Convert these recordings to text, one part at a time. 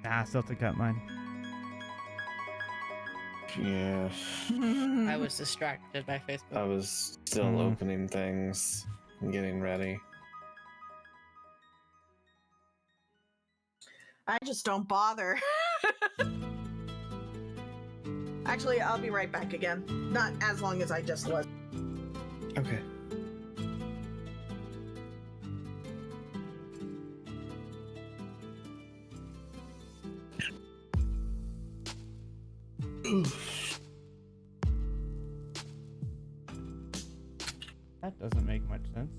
Nah, I still have to cut mine. Yeah. I was distracted by Facebook. I was still opening things and getting ready. I just don't bother. Actually, I'll be right back again. Not as long as I just was. Okay. That doesn't make much sense.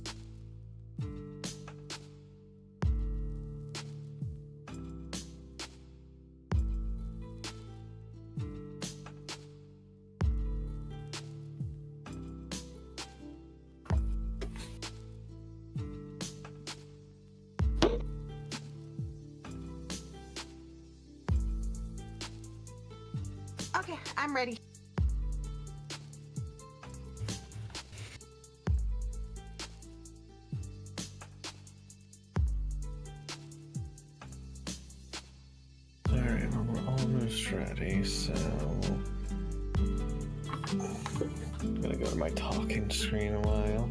Okay, I'm ready. Alright, we're almost ready, so... I'm gonna go to my talking screen a while.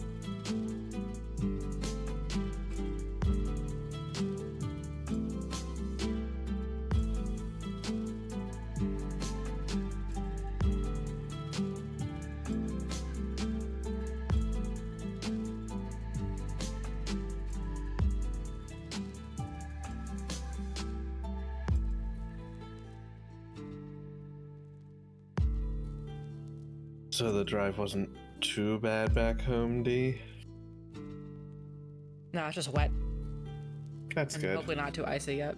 So the drive wasn't too bad back home, D? No, it's just wet. That's And good. hopefully not too icy yet.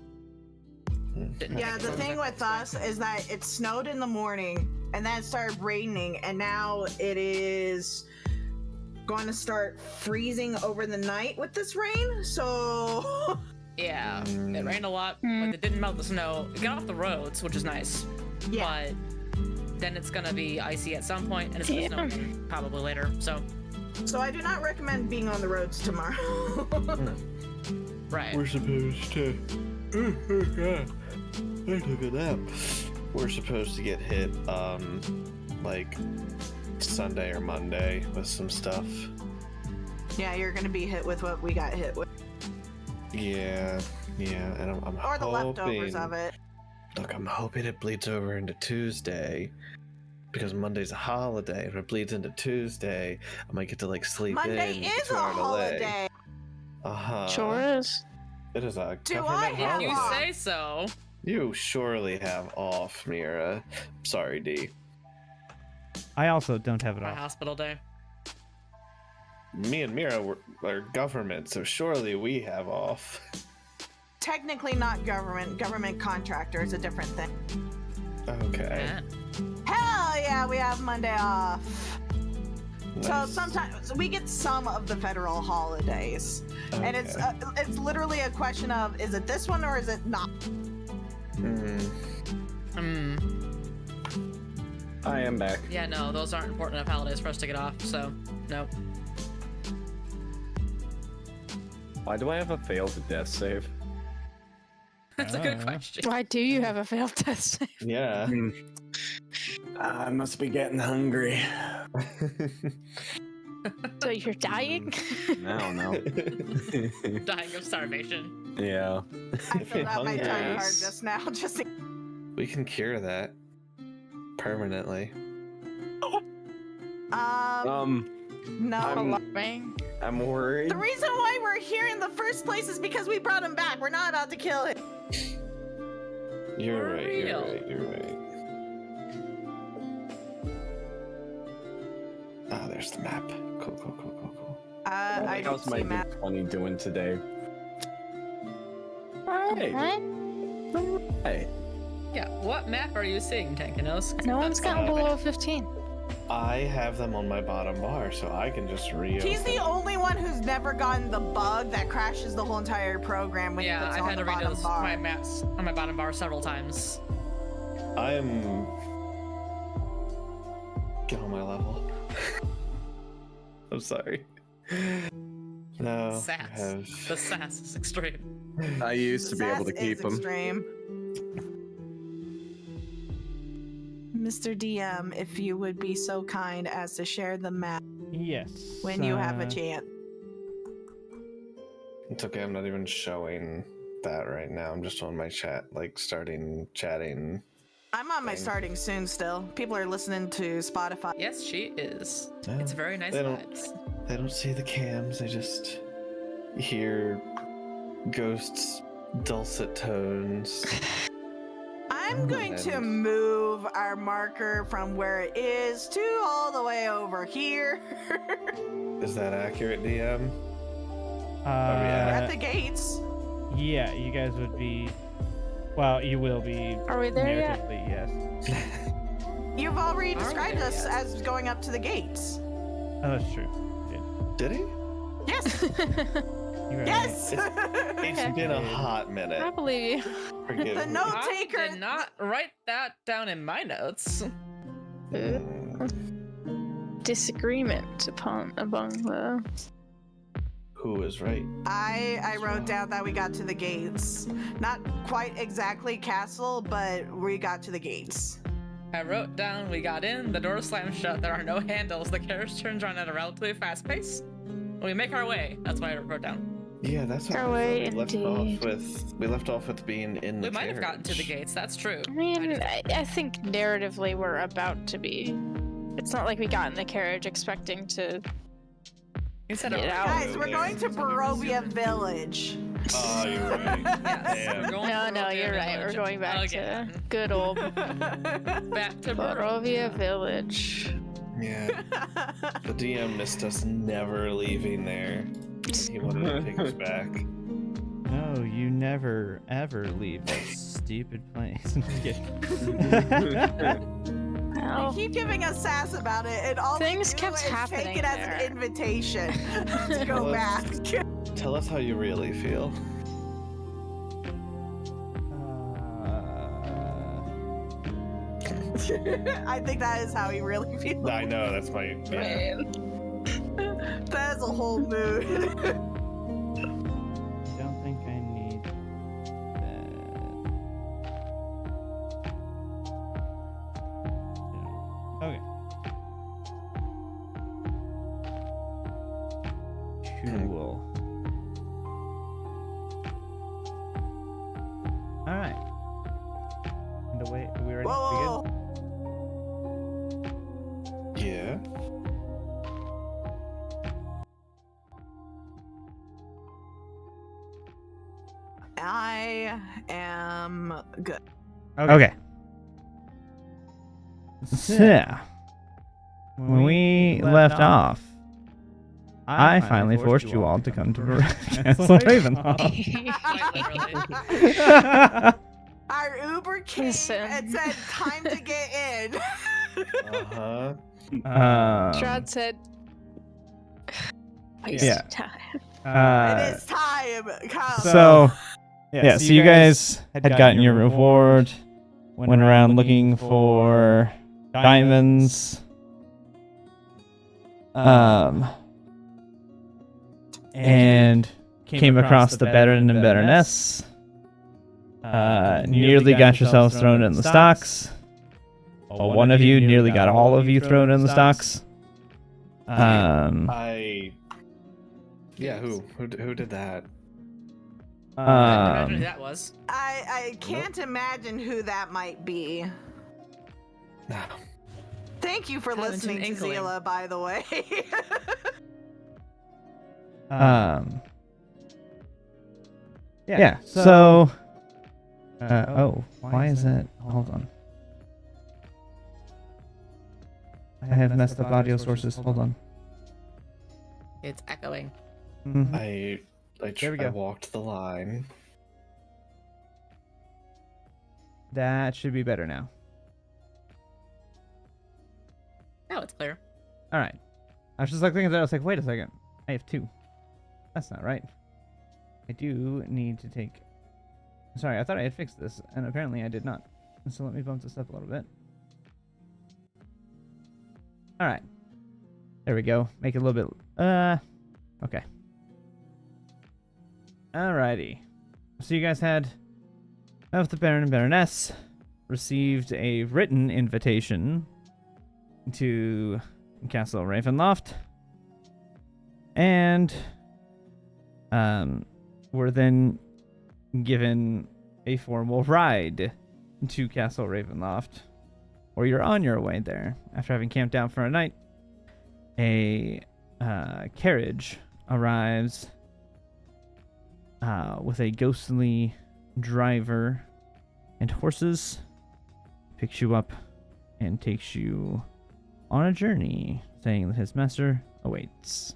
Yeah, the thing with us is that it snowed in the morning and then it started raining, and now it is going to start freezing over the night with this rain. So Yeah, it rained a lot, but it didn't melt the snow. It got off the roads, which is nice. yeah. But then it's gonna be icy at some point, and it's gonna snow again probably later. So, So I do not recommend being on the roads tomorrow. right. We're supposed to... Oh god. I took a nap. We're supposed to get hit, like, Sunday or Monday with some stuff. Yeah, you're going to be hit with what we got hit with. Yeah, and I'm Or the leftovers hoping- of it. Look, I'm hoping it bleeds over into Tuesday, because Monday's a holiday. If it bleeds into Tuesday, I might get to like sleep Monday in. is a holiday. Sure is. It is a Do government I have You holiday. off? say so. You surely have off, Mira. Sorry, D. I also don't have it My off. hospital day. Me and Mira are government, so surely we have off. Technically not government. Government contractor is a different thing. Okay. Yeah. Hell yeah, we have Monday off. So Nice. sometimes we get some of the federal holidays, and it's literally a question of, is it this one or is it not? I am back. Yeah, no, those aren't important enough holidays for us to get off, so no. Why do I have a failed death save? That's a good question. Why do you have a failed test? Yeah. I must be getting hungry. So you're dying? No, no. Dying of starvation. Yeah. I If filled you're out my time hungry. card just now. Just We can cure that permanently. no. I'm worried. The reason why we're here in the first place is because we brought him back. We're not about to kill him. You're right. You're real. right. You're right. Ah, there's the map. Cool. I don't How's my see map. D20 doing today? Hey. Hey. Yeah, what map are you seeing, Tankinos? No one's gotten below 15. I have them on my bottom bar, so I can just reopen. He's the only one who's never gotten the bug that crashes the whole entire program when Yeah, it's I've on had the to read bottom those bar. my maps on my bottom bar several times. I'm... Get on my level. I'm sorry. No. I Sass. have- The sass is extreme. I used to be able to Sass keep is them. extreme. Mr. DM, if you would be so kind as to share the map Yes. when you have a chance. It's okay, I'm not even showing that right now. I'm just on my chat, like starting chatting. I'm on my thing. starting soon still. People are listening to Spotify. Yes, she is. Yeah, It's very nice they don't- vibes. They don't see the cams, they just hear Ghost's dulcet tones. I'm going to And- move our marker from where it is to all the way over here. Is that accurate, DM? We're yeah. at the gates. Yeah, you guys would be. Well, you will be. Are we there yet? narratively, yes. You've already Are we described there us yet? as going up to the gates. Oh, that's true. Did he? Yes. You're right. Yes. It's Okay. been a hot minute. I believe you. Forgive The me. note I taker. did not write that down in my notes. Disagreement among the. Who is right? I wrote down that we got to the gates. Not quite exactly castle, but we got to the gates. I wrote down we got in, the door slams shut, there are no handles, the carriage turns around at a relatively fast pace. We make our way. That's what I wrote down. Yeah, that's what Our we way, left indeed. off with. We left off with being in the We might have gotten to the carriage. gates, that's true. I mean, just- I think narratively we're about to be. It's not like we got in the carriage expecting to. You said Get it out. Guys, we're going to Barovia Village. Oh, you're right. Yes, Damn. we're going No, to no, Barovia you're right. Village We're going back again. to good old Back to Barovia Village. Yeah. The DM missed us never leaving there. He wanted to take us back. No, you never ever leave this stupid place. I'm just kidding. You Well, keep giving us sass about it, and all Things we do kept is happening take it as there. an invitation to go Well, back. Tell us how you really feel. I think that is how he really feels. I know, that's my. Yeah. That is a whole mood. I don't think I need that. No. Okay. Cool. All right. And away. Are we ready? Whoa, We whoa, good? Yeah. I am good. Okay. So, when we left off, I finally forced you all to come to Castle Ravenhall. Quite literally. Our Uber came Listen. and said, "Time to get in." Uh-huh. Strahd said. Waste Yeah. time. It is time. Come. So, yeah, so you guys had gotten your reward, went around looking for diamonds, and came across the Baron and Baroness, nearly got yourselves thrown in the stocks. Well, one of you nearly got all of you thrown in the stocks. Yeah, who did that? Imagine who that was. I can't imagine who that might be. No. Thank you for Haven't listening an to inkling. Zila, by the way. Yeah, so oh, why is that? Hold on. I have messed up audio sources. Hold on. It's echoing. Mhm. I There we go. walked the line. That should be better now. Now it's clear. All right. I was just like thinking of that. I was like, wait a second. I have two. That's not right. I do need to take. Sorry, I thought I had fixed this, and apparently I did not. So let me bump this up a little bit. All right. There we go. Make it a little bit. Okay. Alrighty. So you guys had met with the Baron and Baroness. received a written invitation to Castle Ravenloft, and were then given a formal ride to Castle Ravenloft, or you're on your way there. After having camped out for a night, a carriage arrives with a ghostly driver and horses, picks you up and takes you on a journey, saying that his master awaits.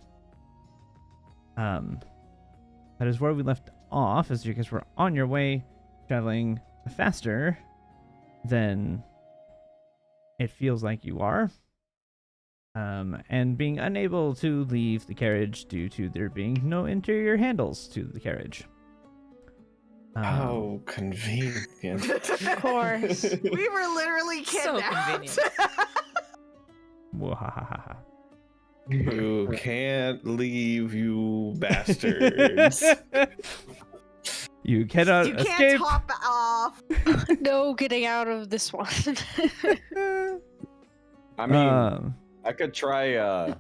That is where we left off, as you guys were on your way, traveling faster than it feels like you are, and being unable to leave the carriage due to there being no interior handles to the carriage. How convenient. Of course. We were literally So kidnapped. convenient. Wahahaha. You can't leave, you bastards. You cannot You can't escape. hop off. No getting out of this one. I mean, I I could try. Oh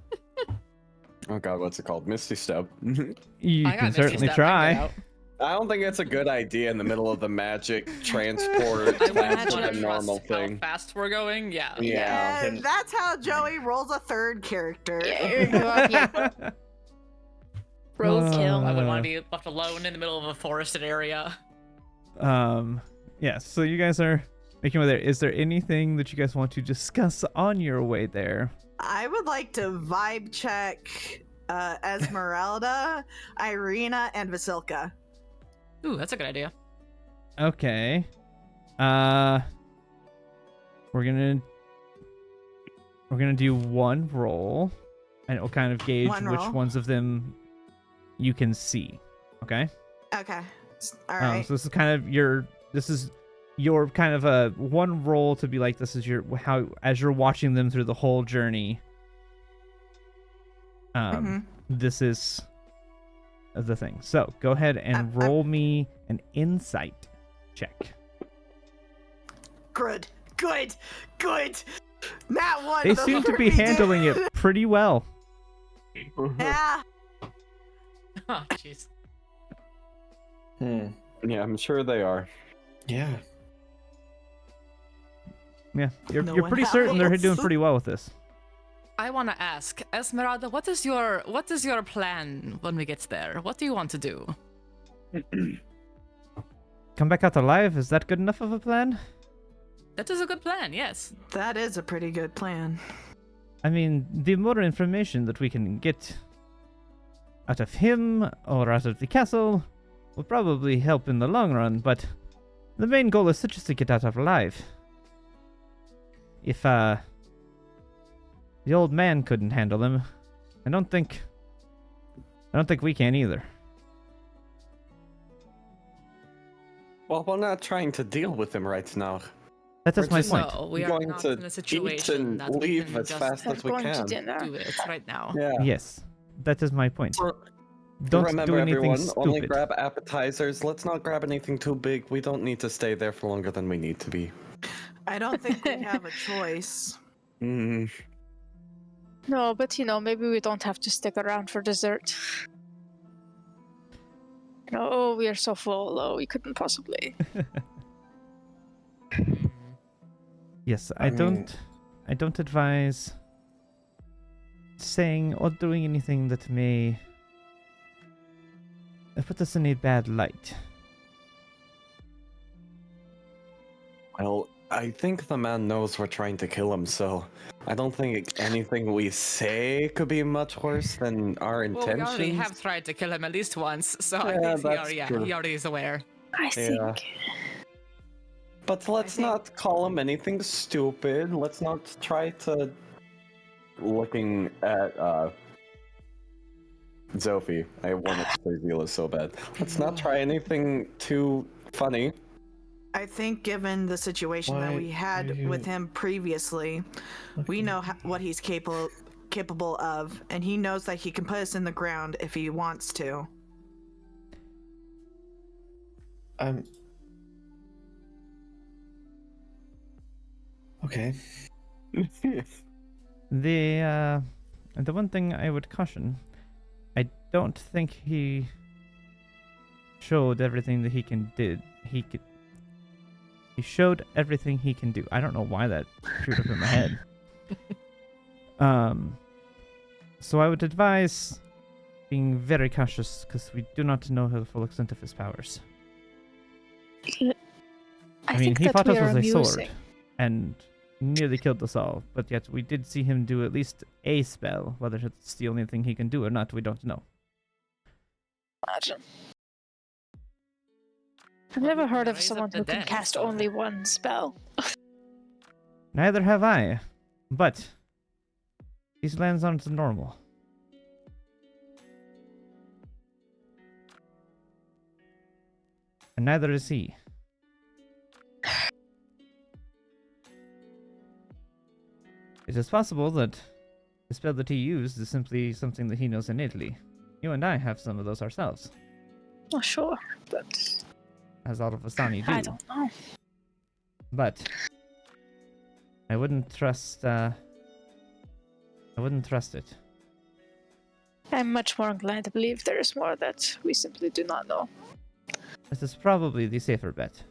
God, what's it called? Misty Step. you I got can Misty certainly Step, I can get try. out. I don't think it's a good idea in the middle of the magic transport. I That's wouldn't a want to normal trust how thing. fast we're going. Yeah. Yeah. And that's how Joey rolls a third character. Yeah. Roadkill. I wouldn't want to be left alone in the middle of a forested area. Yeah, so you guys are making your way there. Is there anything that you guys want to discuss on your way there? I would like to vibe check Esmeralda, Irina, and Vasilka. Ooh, that's a good idea. Okay. We're gonna do one roll, and it'll kind of gauge One which roll. ones of them you can see. Okay. Okay. All right. So this is your kind of a one roll to be like, this is your how as you're watching them through the whole journey. Mhm. This is the thing. So go ahead and roll me an insight check. Good. Matt won. They the seem to be 30 handling it pretty well. Yeah. Oh, jeez. Yeah, I'm sure they are. Yeah. Yeah, you're No you're one pretty certain they're else. doing pretty well with this. I want to ask, Esmeralda, what is your plan when we get there? What do you want to do? Come back out alive? Is that good enough of a plan? That is a good plan, yes. That is a pretty good plan. I mean, the more information that we can get out of him or out of the castle will probably help in the long run, but the main goal is just to get out alive. If the old man couldn't handle him, I don't think we can either. Well, we're not trying to deal with him right now. That is We're my just point. No, we are going not to in a eat situation and that we leave can as just fast We're as we going to can. dinner. do it right now. Yeah. Yes, that is my point. Re- Don't Remember, do anything everyone, only stupid. grab appetizers. Let's not grab anything too big. We don't need to stay there for longer than we need to be. I don't think we have a choice. Mm, No, but maybe we don't have to stick around for dessert. Oh, we are so full. Oh, we couldn't possibly. Yes, I mean- I don't advise saying or doing anything that may put us in a bad light. well, I think the man knows we're trying to kill him, so I don't think anything we say could be much worse than our Well, we intentions. already have tried to kill him at least once, so I Yeah, think that's true. he already is aware. I think. Yeah. But let's think- not call him anything stupid. Let's not try to. Looking at Zophie, I wanted to say Zila so bad. Let's not try anything too funny. I think, given the situation that Why we had do you- with him previously, we know what he's capable of, and he knows that he can put us in the ground if he wants to. Okay. The one thing I would caution, I don't think he showed everything that he showed everything he can do. I don't know why that shoot up in my head. So I would advise being very cautious because we do not know the full extent of his powers. I mean, think he that fought we us are with a amusing. sword and nearly killed us all, but yet we did see him do at least a spell. Whether it's the only thing he can do or not, we don't know. Imagine. I've never heard of Raise up someone the who can dead, cast so- only one spell. Neither have I, but these lands aren't normal. And neither is he. It is possible that the spell that he used is simply something that he knows innately. You and I have some of those ourselves, Not sure, but as all of Vistani do. I don't know. But I wouldn't trust. I wouldn't trust it. I'm much more inclined to believe there is more that we simply do not know. This is probably the safer bet.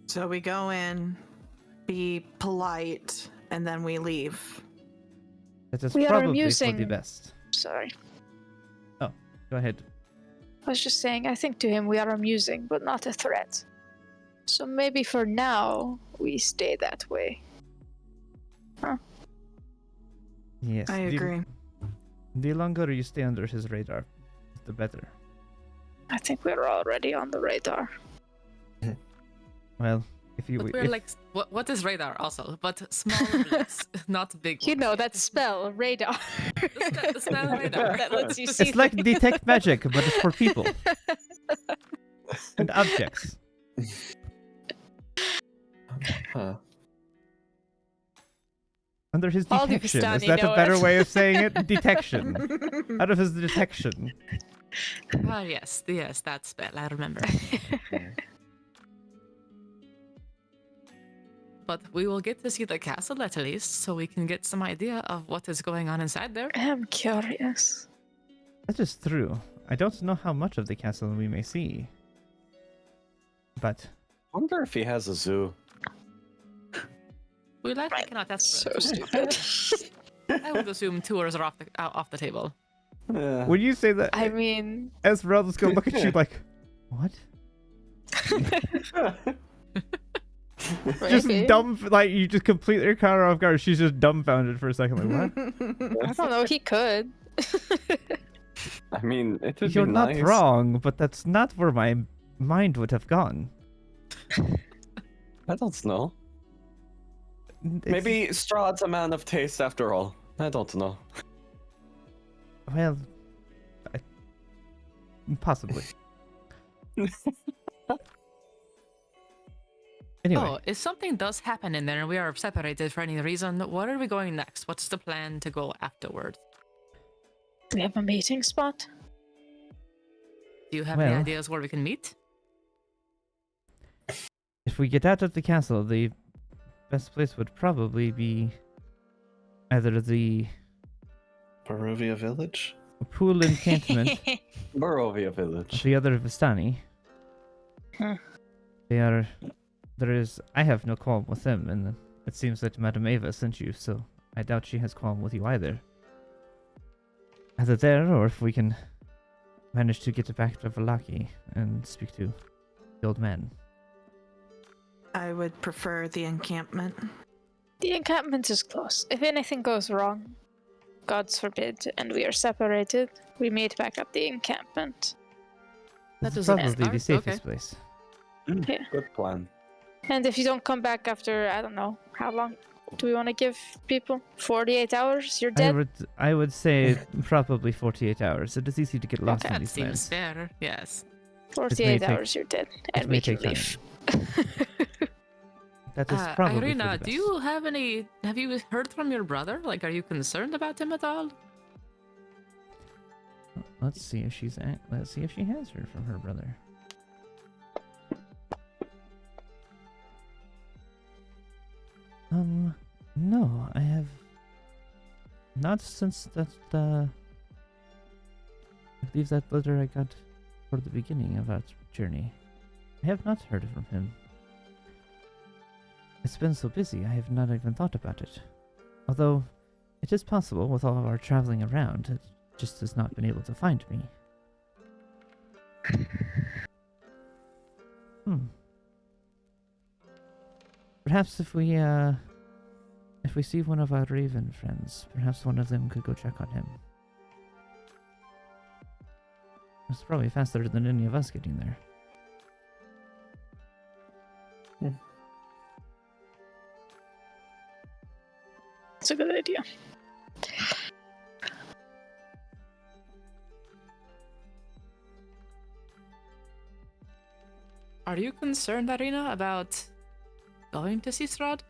So we go in, be polite, and then we leave. That is We are probably for the amusing- best. Sorry. Go ahead. I was just saying, I think to him we are amusing, but not a threat. So maybe for now, we stay that way. Yes. I agree. The longer you stay under his radar, the better. I think we're already on the radar. Well, if you But we're if, like, what is radar also? But small blimps, not big You ones. know that spell, radar. The spell radar. That lets you see. it's like detect magic, but it's for people and objects. Huh. Under his All the detection. Is Vistani that know a better it. way of saying it? Detection. Out of his detection. Ah, yes, that spell, I remember. But we will get to see the castle at least, so we can get some idea of what is going on inside there. I'm curious. That is true. I don't know how much of the castle we may see. But Wonder if he has a zoo. We likely cannot ask So for it. stupid. I would assume tours are off the table. Yeah. when you say that, I mean, Esmeralda's gonna look at you like, what? Just maybe. dumb, like you just completely caught her off guard. She's just dumbfounded for a second, like what? I don't know. He could. I mean, it would You're be not nice. wrong, but that's not where my mind would have gone. I don't know. It's- Maybe Strahd's a man of taste after all. I don't know. Well, possibly. Anyway, Oh, if something does happen in there and we are separated for any reason, where are we going next? What's the plan to go afterward? Do we have a meeting spot? Do you have any Well- ideas where we can meet? if we get out of the castle, the best place would probably be either the Barovia village? pool encampment Barovia of village. the other Vistani. Huh. I have no qualm with them, and it seems that Madame Ava sent you, so I doubt she has qualm with you either. Either there, or if we can manage to get back to Valaki and speak to the old man. I would prefer the encampment. The encampment is close. If anything goes wrong, God's forbid, and we are separated, we meet back at the encampment. That This is is a probably start, the safest okay. place. Yeah. Good plan. And if you don't come back after, I don't know, how long do we want to give people? 48 hours? You're dead? I would say probably 48 hours. It is easy to get lost in That these seems lands. fair, yes. 48 take- hours, you're dead. And may we can take time. leave. That is probably for Irina, the do best. you have you heard from your brother? Like, are you concerned about him at all? Let's see if she has heard from her brother. not since that, I believe that letter I got for the beginning of our journey. I have not heard from him. It's been so busy, I have not even thought about it. Although, it is possible, with all of our traveling around, it just has not been able to find me. Perhaps if we see one of our raven friends, perhaps one of them could go check on him. It's probably faster than any of us getting there. It's a good idea. Are you concerned, Irina, about going to see Strahd?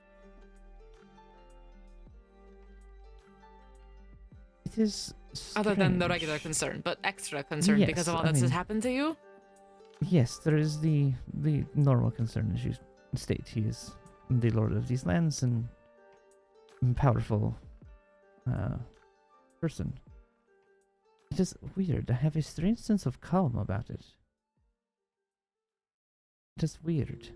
It is Other than the strange. regular concern, but extra concern because Yes, of all I that's mean- happened to you? Yes, there is the normal concern, as you state. He is the lord of these lands and powerful person. It is weird. I have a strange sense of calm about it. Just weird.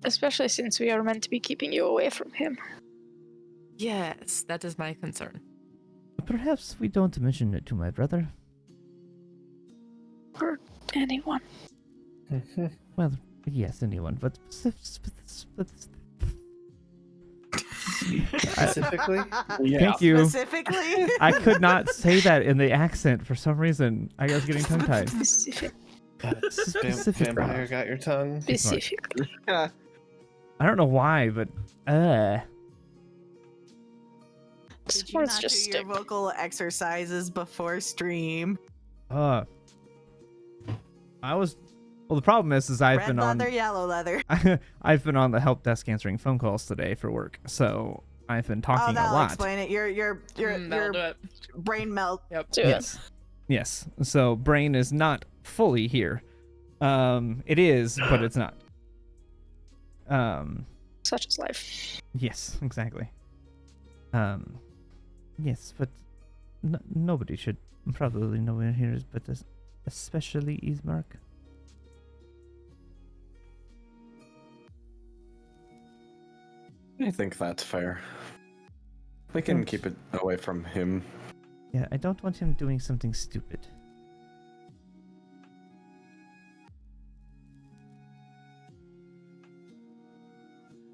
Especially since we are meant to be keeping you away from him. Yes, that is my concern. Perhaps we don't mention it to my brother. Or anyone. Well, yes, anyone, but Specifically? thank you. Specifically? I could not say that in the accent for some reason. I was getting tongue-tied. Specific. Specific, Vampire got your tongue? Specifically. I don't know why, but Did you Words not just do your stick. vocal exercises before stream? I was. Well, the problem is I've Red been leather, on. yellow leather. I've been on the help desk answering phone calls today for work, so I've been talking Oh, a that'll lot. explain it. Your That'll do it. brain melt. Yep. Do it. Yes, yes. So brain is not fully here. It is, but it's not. Such is life. Yes, exactly. Yes, but nobody should probably know where here is, but especially Ismark. I think that's fair. We can keep it away from him. Yeah, I don't want him doing something stupid.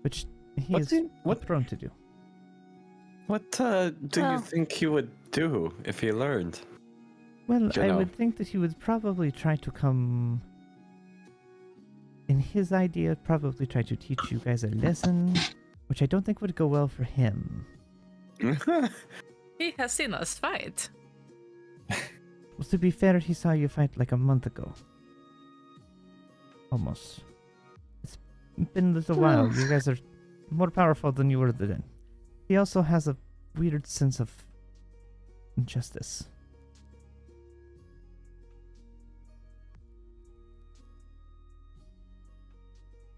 Which he What's is he- what- prone to do. What do you Well- think he would do if he learned? Well, You I know. would think that he would probably try to come. In his idea, probably try to teach you guys a lesson, which I don't think would go well for him. He has seen us fight. Well, to be fair, he saw you fight like a month ago. Almost. It's been a little while. You guys are more powerful than you were then. He also has a weird sense of injustice.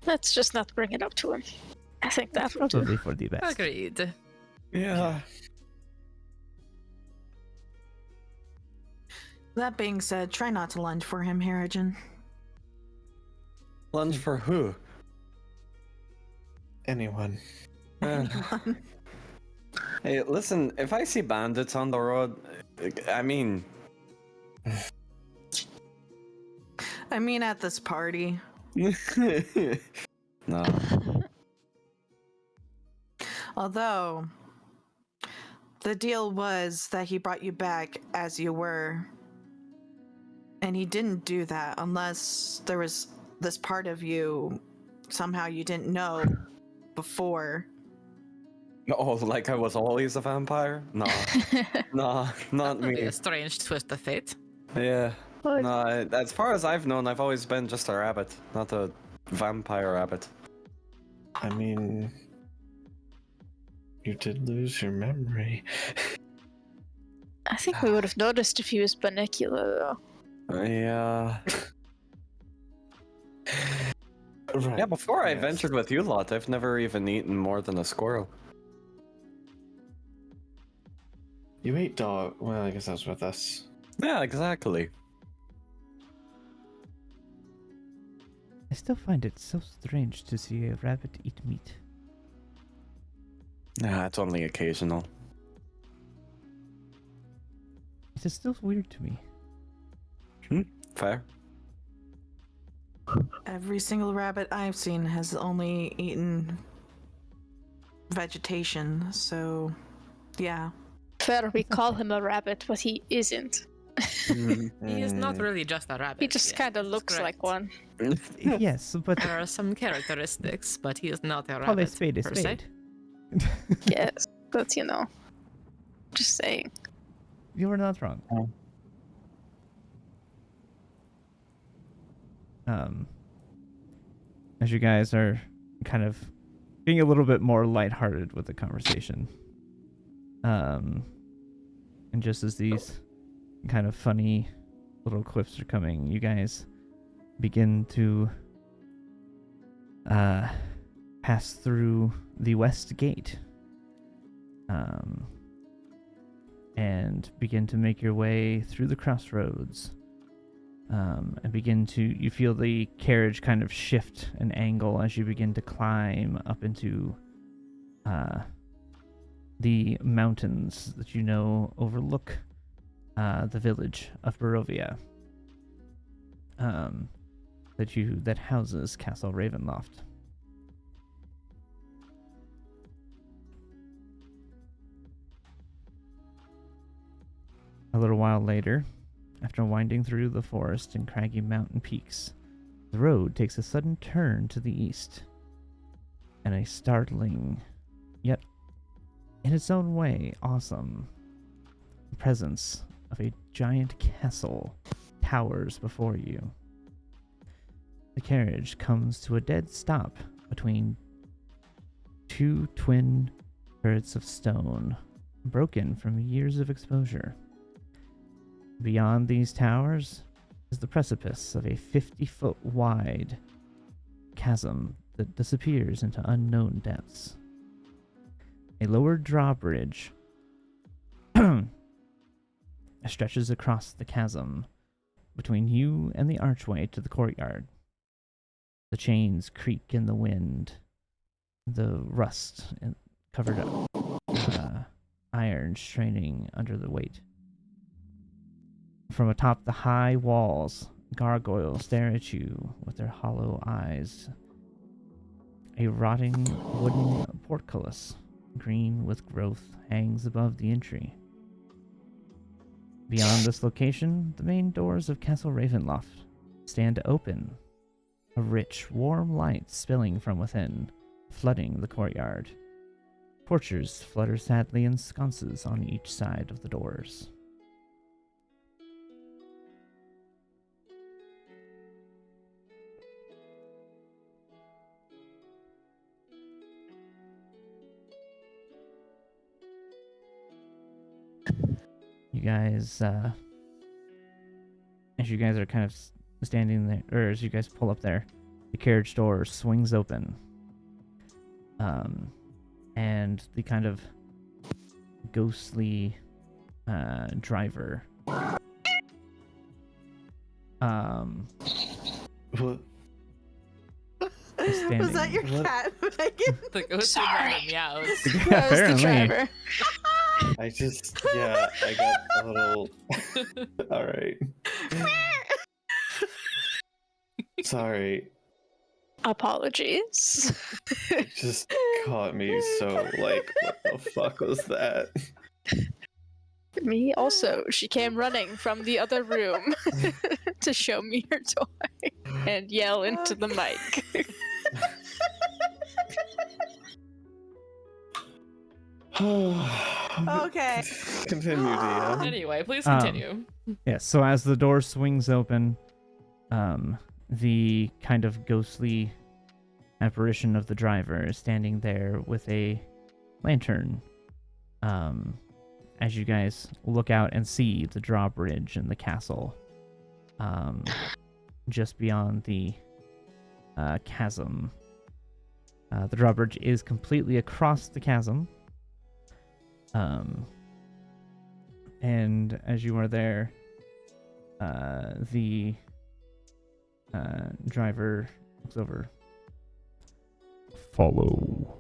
Let's just not bring it up to him. I think that would do. Probably for the best. Agreed. Yeah. That being said, try not to lunge for him, Harrigan. Lunge for who? Anyone. Uh, hey, listen, if I see bandits on the road, I mean, I mean, at this party. no. Although, the deal was that he brought you back as you were. And he didn't do that unless there was this part of you somehow you didn't know before. Oh, like I was always a vampire? No, no, not That would be me. a strange twist of fate. Yeah. What? No, as far as I've known, I've always been just a rabbit, not a vampire rabbit. I mean, you did lose your memory. I think we would have noticed if he was binocular, though. Yeah. Right. Yeah, before I yes. ventured with you lot, I've never even eaten more than a squirrel. You ate dog. Well, I guess that was with us. Yeah, exactly. I still find it so strange to see a rabbit eat meat. Nah, it's only occasional. It is still weird to me. Fair. Every single rabbit I've seen has only eaten vegetation, so yeah. Fair, we call him a rabbit, but he isn't. He is not really just a rabbit. He just yeah, kind of that's looks like correct. one. Yes, but There are some characteristics, but he is not a call a rabbit. spade a per se. spade. Yes, but you know, just saying. You were not wrong. As you guys are kind of being a little bit more lighthearted with the conversation, and just as these kind of funny little quips are coming, you guys begin to pass through the west gate, and begin to make your way through the crossroads. And begin to, you feel the carriage kind of shift an angle as you begin to climb up into the mountains that you know overlook the village of Barovia, that houses Castle Ravenloft. A little while later, after winding through the forest and craggy mountain peaks, the road takes a sudden turn to the east, and a startling, yet in its own way awesome, presence of a giant castle towers before you. The carriage comes to a dead stop between two twin turrets of stone, broken from years of exposure. Beyond these towers is the precipice of a 50-foot wide chasm that disappears into unknown depths. A lowered drawbridge stretches across the chasm between you and the archway to the courtyard. The chains creak in the wind, the rust covered up, iron straining under the weight. From atop the high walls, gargoyles stare at you with their hollow eyes. A rotting wooden portcullis, green with growth, hangs above the entry. Beyond this location, the main doors of Castle Ravenloft stand open, a rich, warm light spilling from within, flooding the courtyard. Torches flutter sadly in sconces on each side of the doors. You guys, as you guys are kind of standing there, or as you guys pull up there, the carriage door swings open. And the kind of ghostly driver What? is standing. Was that your What? cat, Megan? The ghost of Sorry. the meows. That was the Apparently. driver. I got a little. All right. Sorry. Apologies. It just caught me so, like, what the fuck was that? Me also. She came running from the other room to show me her toy and yell into the mic. Okay. Continue, DM. Anyway, please continue. Yes, so as the door swings open, the kind of ghostly apparition of the driver is standing there with a lantern. As you guys look out and see the drawbridge and the castle, just beyond the chasm. The drawbridge is completely across the chasm. And as you are there, the driver looks over. Follow.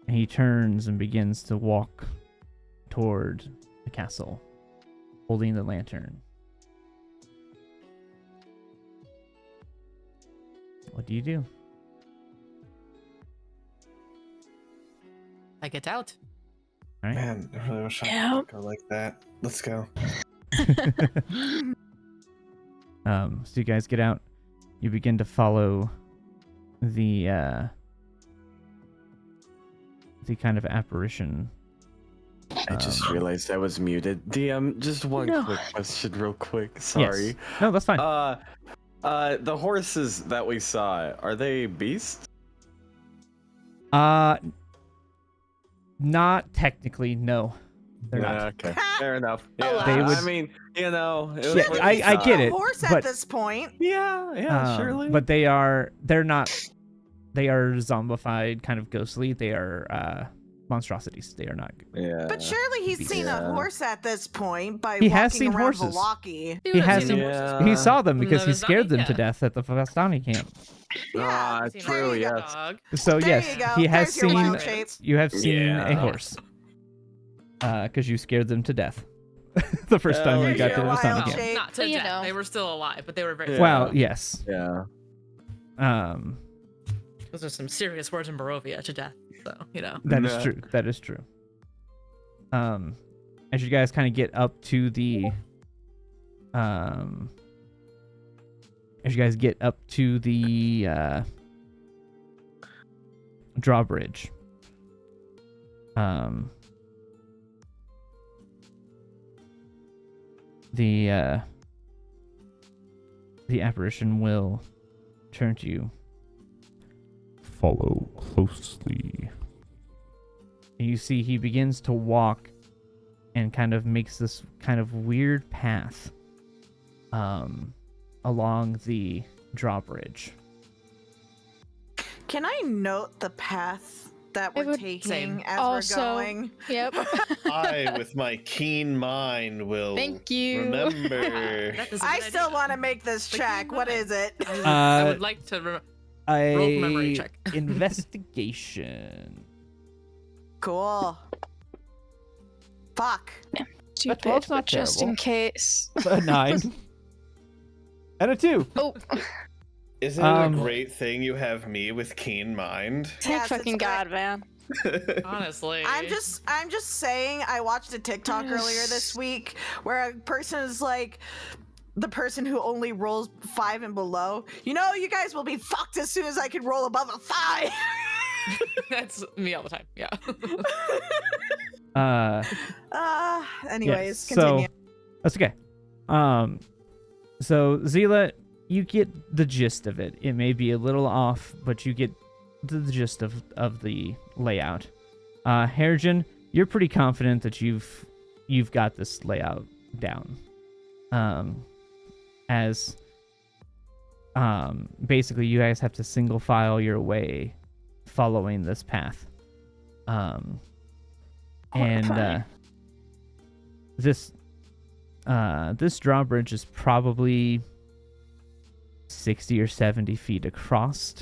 And he turns and begins to walk toward the castle, holding the lantern. What do you do? I get out. All right. Man, I really wish I Yeah. could go like that. Let's go. So you guys get out. You begin to follow the kind of apparition. I just realized I was muted. DM, just one No. quick question, real quick. Sorry. Yes. No, that's fine. The horses that we saw, are they beasts? Not technically, no. They're not. Okay, fair enough. Oh, Yeah, wow. They would- I mean, you know, it was Yeah, worth I a get shot. it, Horse but- at this point. Yeah, surely. But they're not. They are zombified, kind of ghostly. They are monstrosities. They are not. Yeah. But surely he's seen a Yeah. horse at this point by He walking has seen around horses. Velaki. He has seen- Yeah. He saw them because he the scared them to yeah. death at the Vastani camp. Ah, I've seen a true, there you go. yes. dog. So There yes, you go. he has There's your seen. wild shape. You have seen a Yeah. horse. Because you scared them to death the first time Hell you got to yeah. the Wild Vastani shape. camp. Not to But, you death. know. They were still alive, but they were very. Yeah. Well, yes. Yeah. Those are some serious words in Barovia to death. So That is Yeah. true. That is true. As you guys kind of get up to the drawbridge, the apparition will turn to you. Follow closely. And you see he begins to walk and kind of makes this kind of weird path along the drawbridge. Can I note the path that I we're would- taking Same. as Also- we're going? Yep. I, with my keen mind, will Thank you. remember. That is a I good still idea. want to make this But check. you What might. is it? I would like to. Roll memory A check. investigation. Cool. Fuck. Stupid, 12's not but just in terrible. case. A 9. And a 2. Oh, Isn't it Um, a great thing you have me with keen mind? thank Yes, it's fucking great. God, man. Honestly. I'm just saying I watched a TikTok earlier this week where a person is like the person who only rolls 5 and below. You know, you guys will be fucked as soon as I can roll above a 5. That's me all the time. Yeah. Anyways, yes, continue. So that's okay. So Zila, you get the gist of it. It may be a little off, but you get the gist of the layout. Harrigan, you're pretty confident that you've got this layout down. As basically you guys have to single file your way following this path. And Horrifying. this drawbridge is probably 60 or 70 feet across.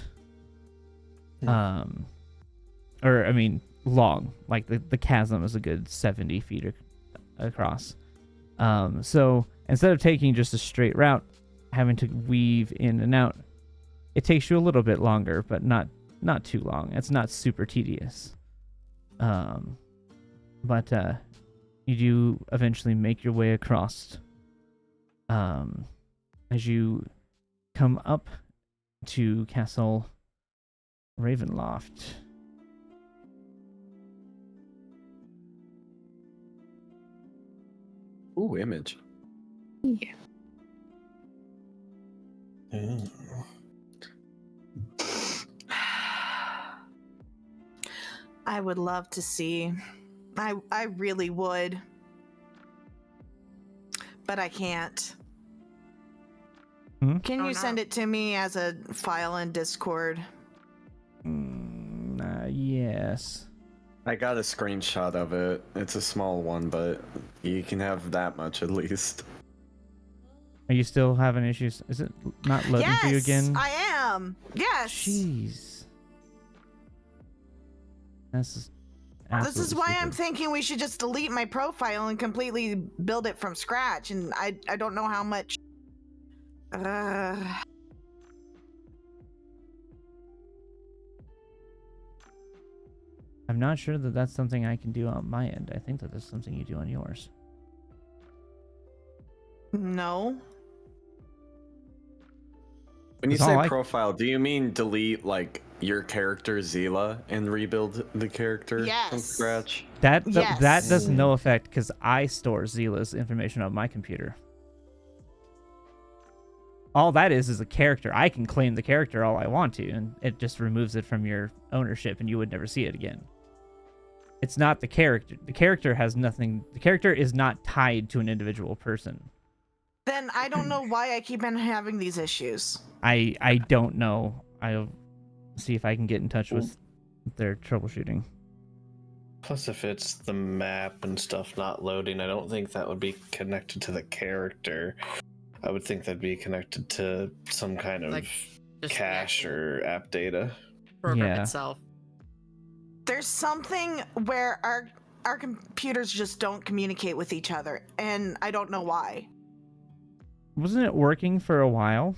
Or I mean long. Like the chasm is a good 70 feet across. So instead of taking just a straight route, having to weave in and out, it takes you a little bit longer, but not too long. It's not super tedious. But you do eventually make your way across. As you come up to Castle Ravenloft. Ooh, image. Ooh. I would love to see. I really would. But I can't. Can Oh, you no. send it to me as a file in Discord? Yes. I got a screenshot of it. It's a small one, but you can have that much at least. Are you still having issues? Is it not loading for you Yes, again? I am. Yes. Jeez. This is This is absolutely why I'm stupid. thinking we should just delete my profile and completely build it from scratch. And I don't know how much. I'm not sure that that's something I can do on my end. I think that that's something you do on yours. No. When you That's say all I- profile, do you mean delete like your character Zila and rebuild the character from Yes. scratch? That Yes. does no effect because I store Zila's information on my computer. All that is a character. I can claim the character all I want to, and it just removes it from your ownership, and you would never see it again. It's not the character. The character has nothing. The character is not tied to an individual person. Then I don't know why I keep on having these issues. I don't know. I'll see if I can get in touch with their troubleshooting. Plus, if it's the map and stuff not loading, I don't think that would be connected to the character. I would think that'd be connected to some kind of Like, just cache or app data. program Yeah. itself. There's something where our computers just don't communicate with each other, and I don't know why. Wasn't it working for a while?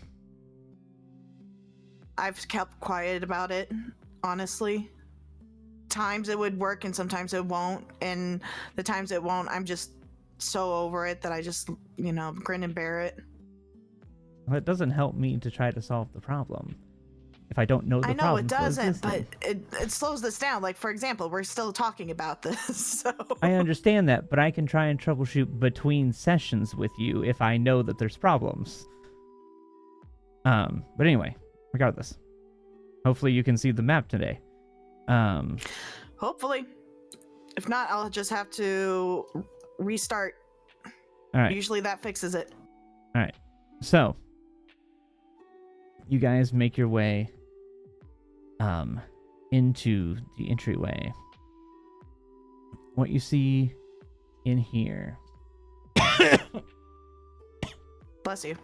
I've kept quiet about it, honestly. Times it would work and sometimes it won't, and the times it won't, I'm just so over it that I just, grin and bear it. Well, it doesn't help me to try to solve the problem. If I don't know the I know problem it still doesn't, but existing. it slows this down. Like, for example, we're still talking about this, so... I understand that, but I can try and troubleshoot between sessions with you if I know that there's problems. But anyway, regardless. Hopefully you can see the map today. Hopefully. If not, I'll just have to restart. All right. Usually that fixes it. All right. So, you guys make your way into the entryway. What you see in here. Bless you.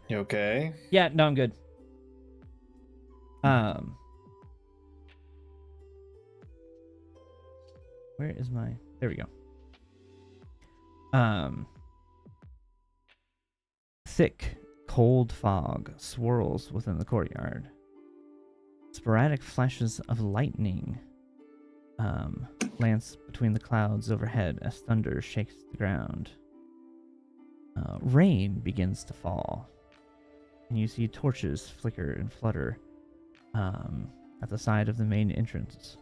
You okay? Yeah, no, I'm good. Where is my... There we go. Thick, cold fog swirls within the courtyard. Sporadic flashes of lightning glance between the clouds overhead as thunder shakes the ground. Rain begins to fall, and you see torches flicker and flutter at the side of the main entrance.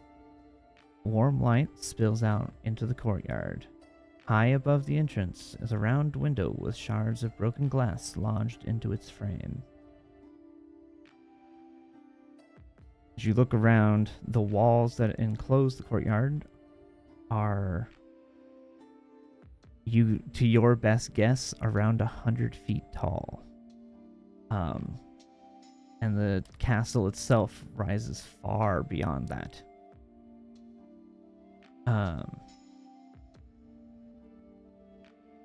Warm light spills out into the courtyard. High above the entrance is a round window with shards of broken glass lodged into its frame. As you look around, the walls that enclose the courtyard are, to your best guess, around 100 feet tall. And the castle itself rises far beyond that.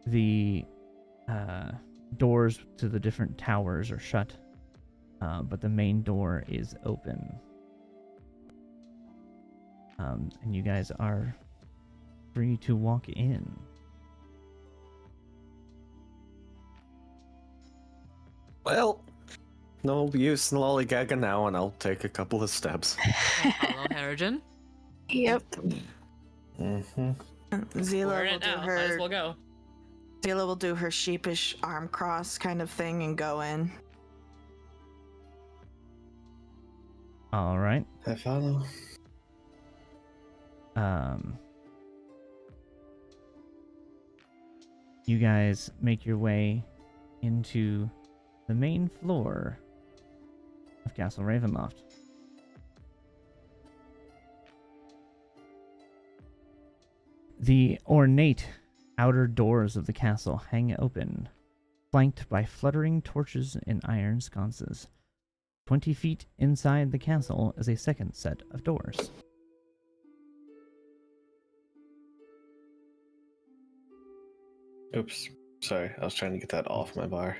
The doors to the different towers are shut, but the main door is open. And you guys are free to walk in. Well, no use in lollygagging now, and I'll take a couple of steps. Hello, Harrigan. Yep. Mm-hmm. Zila We're in will it do now. Might as her. well go. Zila will do her sheepish arm cross kind of thing and go in. All right. I follow. You guys make your way into the main floor of Castle Ravenloft. The ornate outer doors of the castle hang open, flanked by fluttering torches and iron sconces. 20 feet inside the castle is a second set of doors. Oops. Sorry, I was trying to get that off my bar.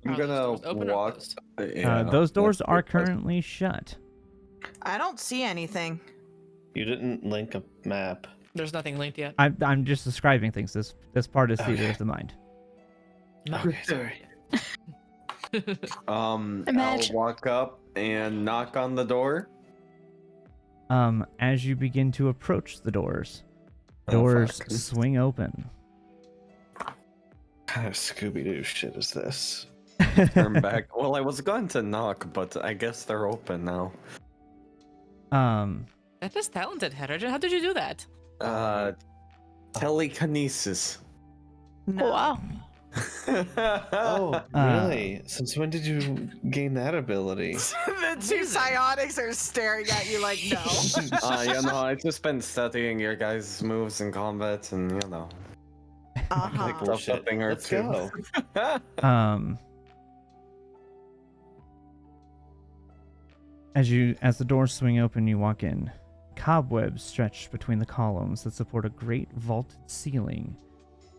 I'm Are those gonna doors open or walk. closed? Those doors that's a are good question. currently shut. I don't see anything. You didn't link a map. There's nothing linked yet. I'm just describing things. This part is theater Okay. of the mind. Okay, sorry. I'll Imagine. walk up and knock on the door. As you begin to approach the doors, Oh, doors fuck. swing open. What kind of Scooby-Doo shit is this? Turn back. Well, I was going to knock, but I guess they're open now. That is talented, Heritage. How did you do that? Telekinesis. Oh, wow. Oh, really? Since when did you gain that ability? The two psionics are staring at you like, no. I've just been studying your guys' moves in combat, and Uh-huh. Like, Bullshit. something or Let's two. go. As the doors swing open, you walk in. Cobwebs stretch between the columns that support a great vaulted ceiling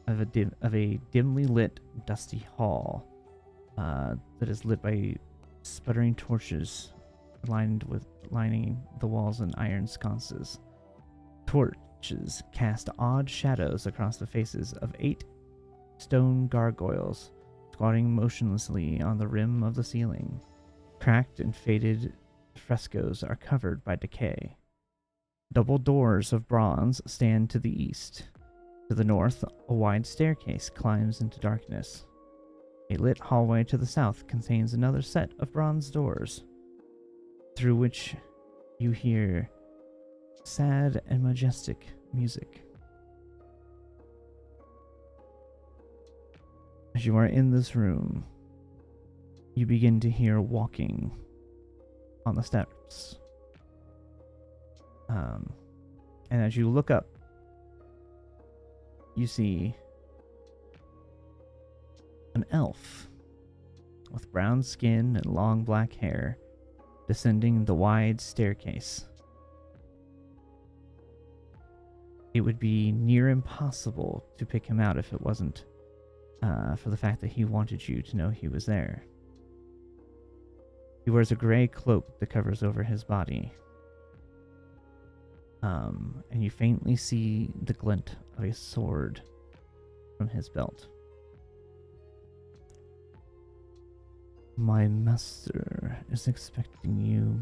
of a dimly lit, dusty hall that is lit by sputtering torches lining the walls in iron sconces. Torches cast odd shadows across the faces of 8 stone gargoyles squatting motionlessly on the rim of the ceiling. Cracked and faded frescoes are covered by decay. Double doors of bronze stand to the east. To the north, a wide staircase climbs into darkness. A lit hallway to the south contains another set of bronze doors, through which you hear sad and majestic music. As you are in this room, you begin to hear walking on the steps. And as you look up, you see an elf with brown skin and long black hair descending the wide staircase. It would be near impossible to pick him out if it wasn't for the fact that he wanted you to know he was there. He wears a gray cloak that covers over his body. And you faintly see the glint of a sword from his belt. My master is expecting you.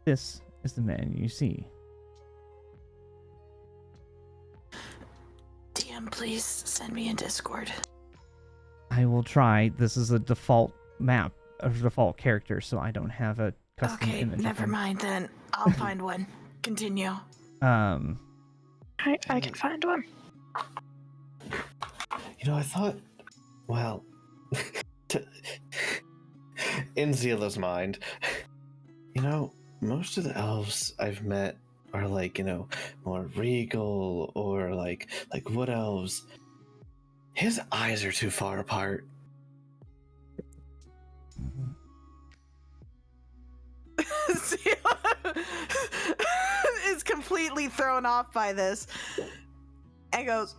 This is the man you see. DM, please send me in Discord. I will try. This is a default map, a default character, so I don't have a custom Okay, image. of never him. mind then. I'll find one. Continue. I can find one. You know, I thought, well, in Zila's mind, you know, most of the elves I've met are like, you know, more regal or like wood elves. His eyes are too far apart. Zila is completely thrown off by this and goes,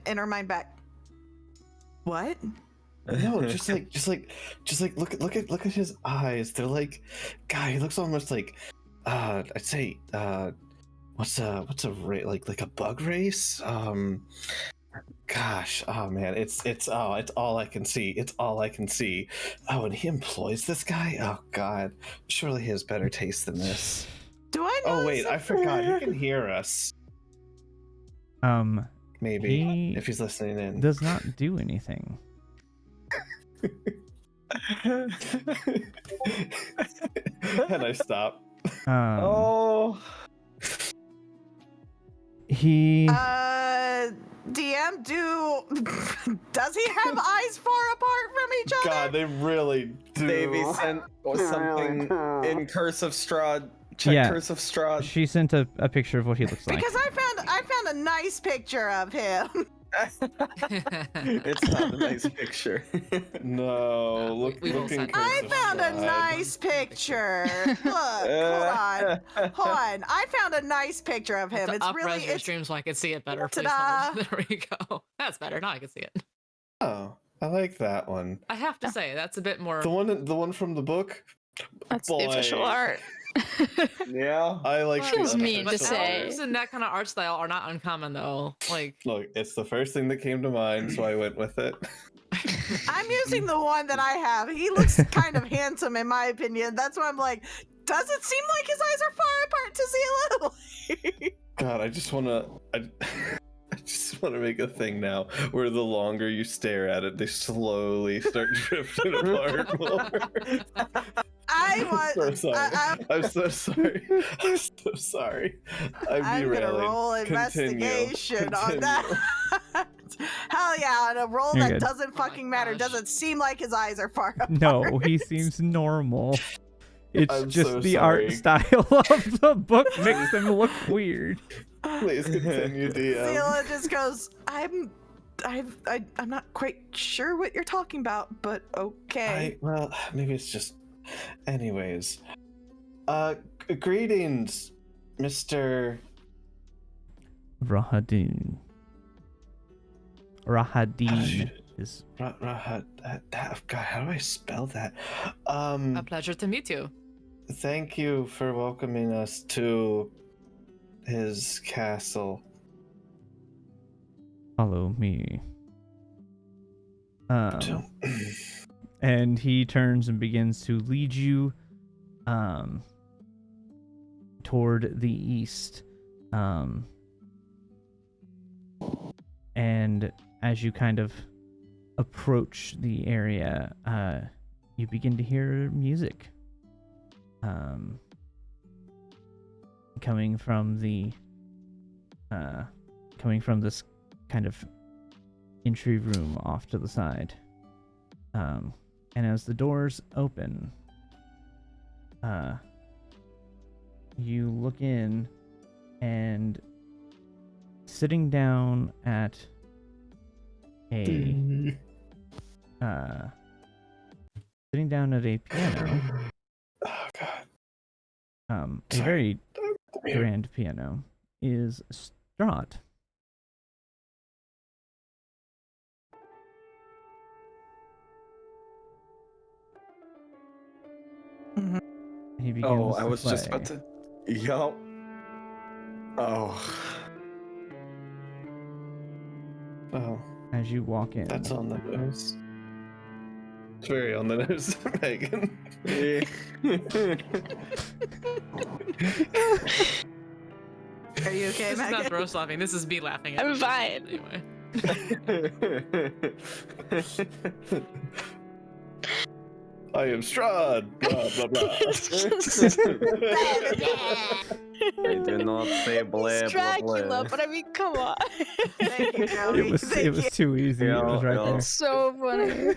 in her mind back, what? No, just like look at his eyes. They're like, God, he looks almost like, I'd say, what's a like a bug race? Gosh, oh man, it's all I can see. It's all I can see. Oh, and he employs this guy. Oh God, surely he has better taste than this. Do I know? Oh wait, I forgot. He can hear us. Maybe He if he's listening in. does not do anything. And I stop. He DM, does he have eyes far apart from each each other? God, they really do. Davey sent or They something really do. in Curse of Strahd. Check Yeah. Curse of Strahd. She sent a picture of what he looks like. Because I found a nice picture of him. It's not a nice picture. No, we will look in send Curse I of found a Strahd. nice picture. Look, hold on. I found a nice picture of him. It's up really res your it's stream so I can see it better. Please Ta-da. hold. There we go. That's better. Now I can see it. Oh, I like that one. I have to say that's a bit more. The one from the book. That's the official Boy. art. Yeah. I like Feels the mean to But say. elves and that kind of art style are not uncommon though. Like Look, it's the first thing that came to mind, so I went with it. I'm using the one that I have. He looks kind of handsome in my opinion. That's why I'm like, does it seem like his eyes are far apart to see a little? God, I just wanna make a thing now where the longer you stare at it, they slowly start drifting apart more. I want. So sorry. I'm so sorry. I'm so sorry. I'm I'm gonna derailing. roll Continue. investigation on that. Hell yeah, on a roll You're that good. doesn't fucking matter. Gosh. Doesn't seem like his eyes are far apart. No, he seems normal. It's I'm just so the sorry. art style of the book makes him look weird. Please continue, DM. Zila just goes, I'm not quite sure what you're talking about, but okay. Well, maybe it's just. Anyways, greetings, Mr. Rahadin. Rahadin is God, how do I spell that? a pleasure to meet you. Thank you for welcoming us to his castle. follow me. Don't- And he turns and begins to lead you toward the east. And as you kind of approach the area, you begin to hear music coming from this kind of entry room off to the side. And as the doors open, you look in, and sitting down at a piano, Oh God. a Sorry. very grand piano, is Strahd. He begins Oh, I to was just about play. to. Yup. Oh. Oh, As you walk in. that's on the nose. It's very on the nose, Megan. Are you okay, This is not Megan? Rose laughing. This is me laughing. I'm fine. Anyway. I am Strahd. Blah blah blah. I did not say blah It's blah Dracula, blah. but I mean, come on. Thank you, Joey. It was Thank you. too easy. It was right Yeah, there. It's so funny.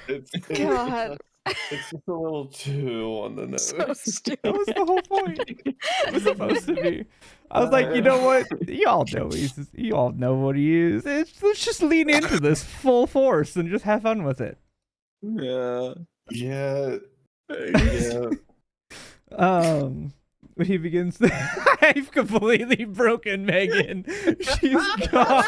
It's God. it's just a little too on the nose. So stupid. That was the whole point. It was supposed to be. I was like, you know what? You all know you all know what he is. Let's just lean into this full force and just have fun with it. Yeah. Yeah. Yeah. He begins to. I've completely broken Megan. She's gone.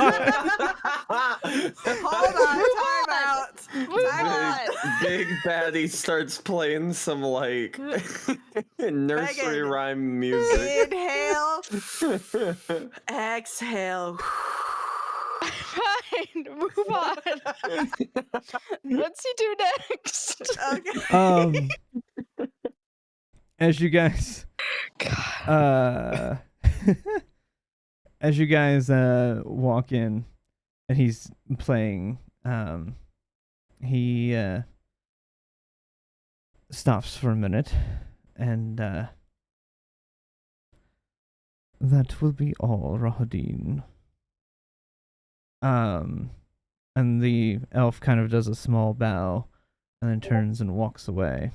Hold on, time out. Time out. Big Baddie starts playing some like nursery Megan. rhyme music. Inhale, exhale. Fine, move on. What's he do next? Okay. As you guys as you guys walk in and he's playing, he stops for a minute and that will be all, Rahadin. And the elf kind of does a small bow and then turns and walks away.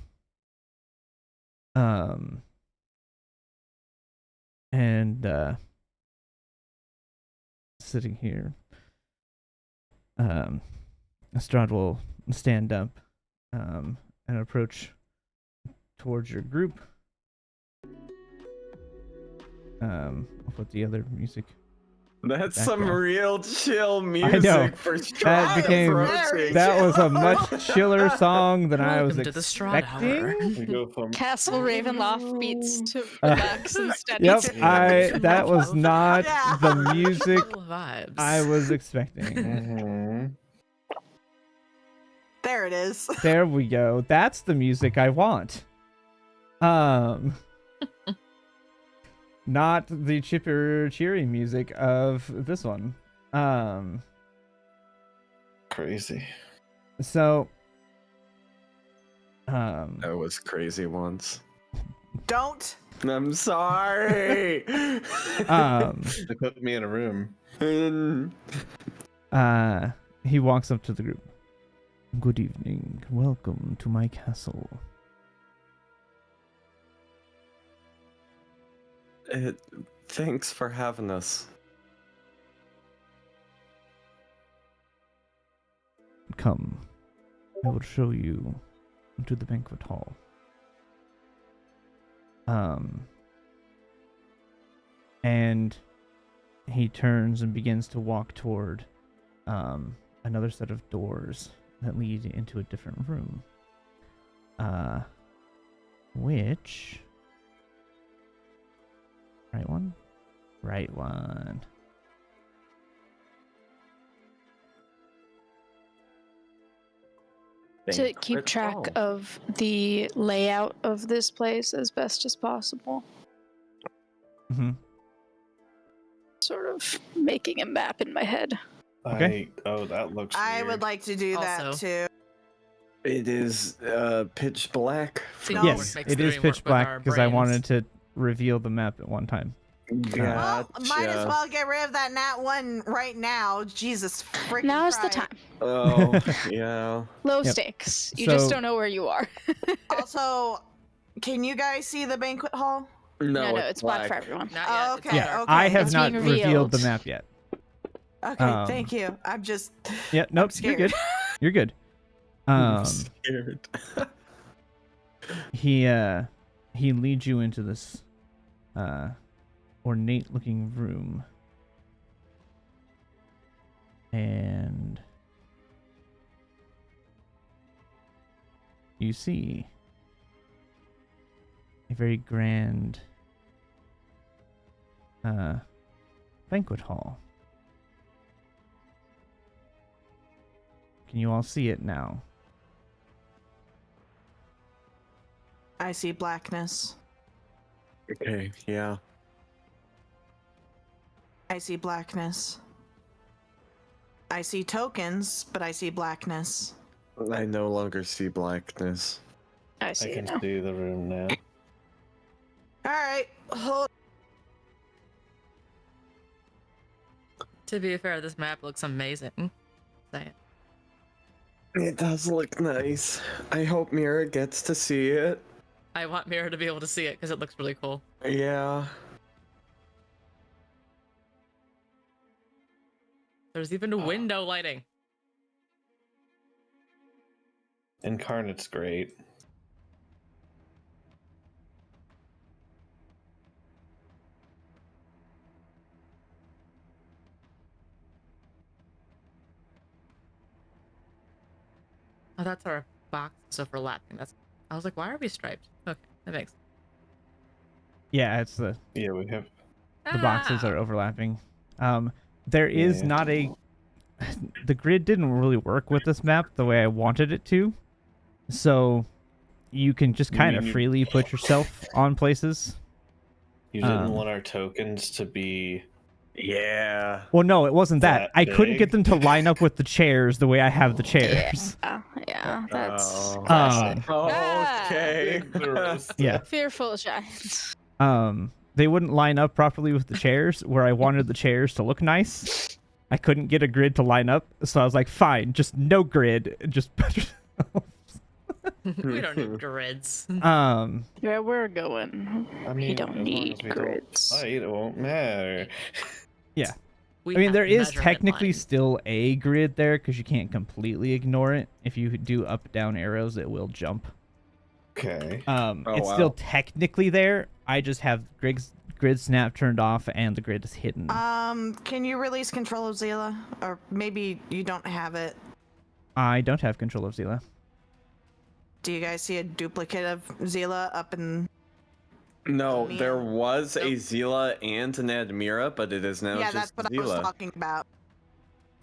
And sitting here, Strahd will stand up and approach towards your group. I'll put the other music. That's Background. some real chill know. music for Strahd became- approaching. That was a much chiller song than I was Welcome to the Strahd Hour. expecting. We go from Castle Ravenloft beats to relax instead. Yep, Yeah. that was not Yeah. the music Cool vibes. I was expecting. Mhm. There it is. There we go. That's the music I want. Not the chipper cheery music of this one. Crazy. So That was crazy once. Don't. I'm sorry. They put me in a room. He walks up to the group. Good evening. Welcome to my castle. Thanks for having us. Come. I will show you into the banquet hall. And he turns and begins to walk toward another set of doors that lead into a different room. Which... Right one? Right one. To keep track of the layout of this place as best as possible. Mm-hmm. Sort of making a map in my head. Okay. That looks I weird. would like to do that Also- too. It is pitch black. See, No. Yes, makes it the is dream pitch work with our black because I brains. wanted to reveal the map at one time. Well, might as Gotcha. well get rid of that nat one right now. Jesus freaking Now's the Christ. time. Oh, yeah. Low Yep. stakes. You just So- don't know where you are. Also, can you guys see the banquet hall? No, it's black for everyone. Not Oh, yet. It's okay, dark. okay. I have It's not being revealed the revealed. map yet. Okay, thank you. I'm just. Yeah, nope, you're scared. good. You're good. I'm scared. He leads you into this ornate looking room. And you see a very grand banquet hall. Can you all see it now? I see blackness. Okay, yeah. I see blackness. I see tokens, but I see blackness. I no longer see blackness. I I see it can now. see the room now. Alright, hold. To be fair, this map looks amazing. Say it. It does look nice. I hope Mira gets to see it. I want Mira to be able to see it because it looks really cool. Yeah. There's even window lighting. Incarnate's great. Oh, that's our box overlapping. I was like, why are we striped? Okay, that makes. Yeah, it's the Yeah, we have. boxes Ah! are overlapping. There is Yeah. not a the grid didn't really work with this map the way I wanted it to. So you can just You kind of mean you- freely put yourself on places. You didn't Um, want our tokens to be. Yeah. Well, no, it wasn't that. That I couldn't big? get them to line up with the chairs the way I have the chairs. Yeah, that's Oh. Um, Okay. yeah. fearful giant. They wouldn't line up properly with the chairs where I wanted the chairs to look nice. I couldn't get a grid to line up, so I was like, fine, just no grid. Just put We don't need grids. Where we're going, I we mean, don't as long need as we grids. don't fight, it won't matter. Yeah. We I mean, have there is measurement technically lines. still a grid there because you can't completely ignore it. If you do up down arrows, it will jump. Okay. It's still technically there. I just have grid snap turned off and the grid is hidden. Can you release control of Zila? Or maybe you don't have it. I don't have control of Zila. Do you guys see a duplicate of Zila up in... No, Mia? there was a Nope. Zila and an Admira, but it is now Yeah, that's just what I was Zila. talking about.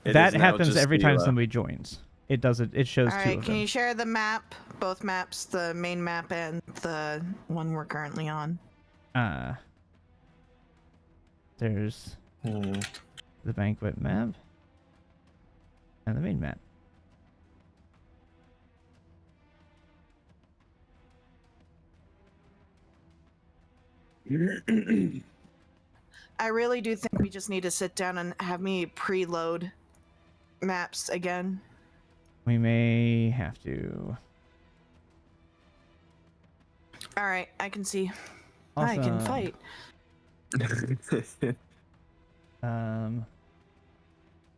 It That is now happens just every time Zila. somebody joins. It does it. It shows All two right, of can them. you share the map? Both maps, the main map and the one we're currently on. There's Hmm. the banquet map and the main map. I really do think we just need to sit down and have me preload maps again. We may have to. All right, I can see. Also, I can fight.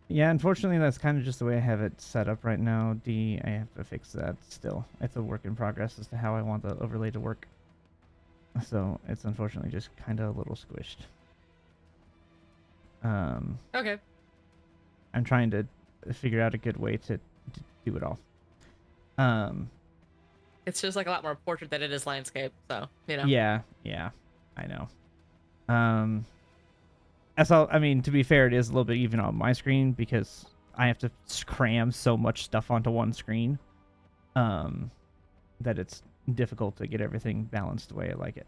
Yeah, unfortunately, that's kind of just the way I have it set up right now. I have to fix that still. It's a work in progress as to how I want the overlay to work. So it's unfortunately just kind of a little squished. Okay. I'm trying to figure out a good way to do it all. It's just like a lot more portrait than it is landscape, so you know. Yeah, I know. That's all. I mean, to be fair, it is a little bit even on my screen because I have to cram so much stuff onto one screen, that it's difficult to get everything balanced the way I like it.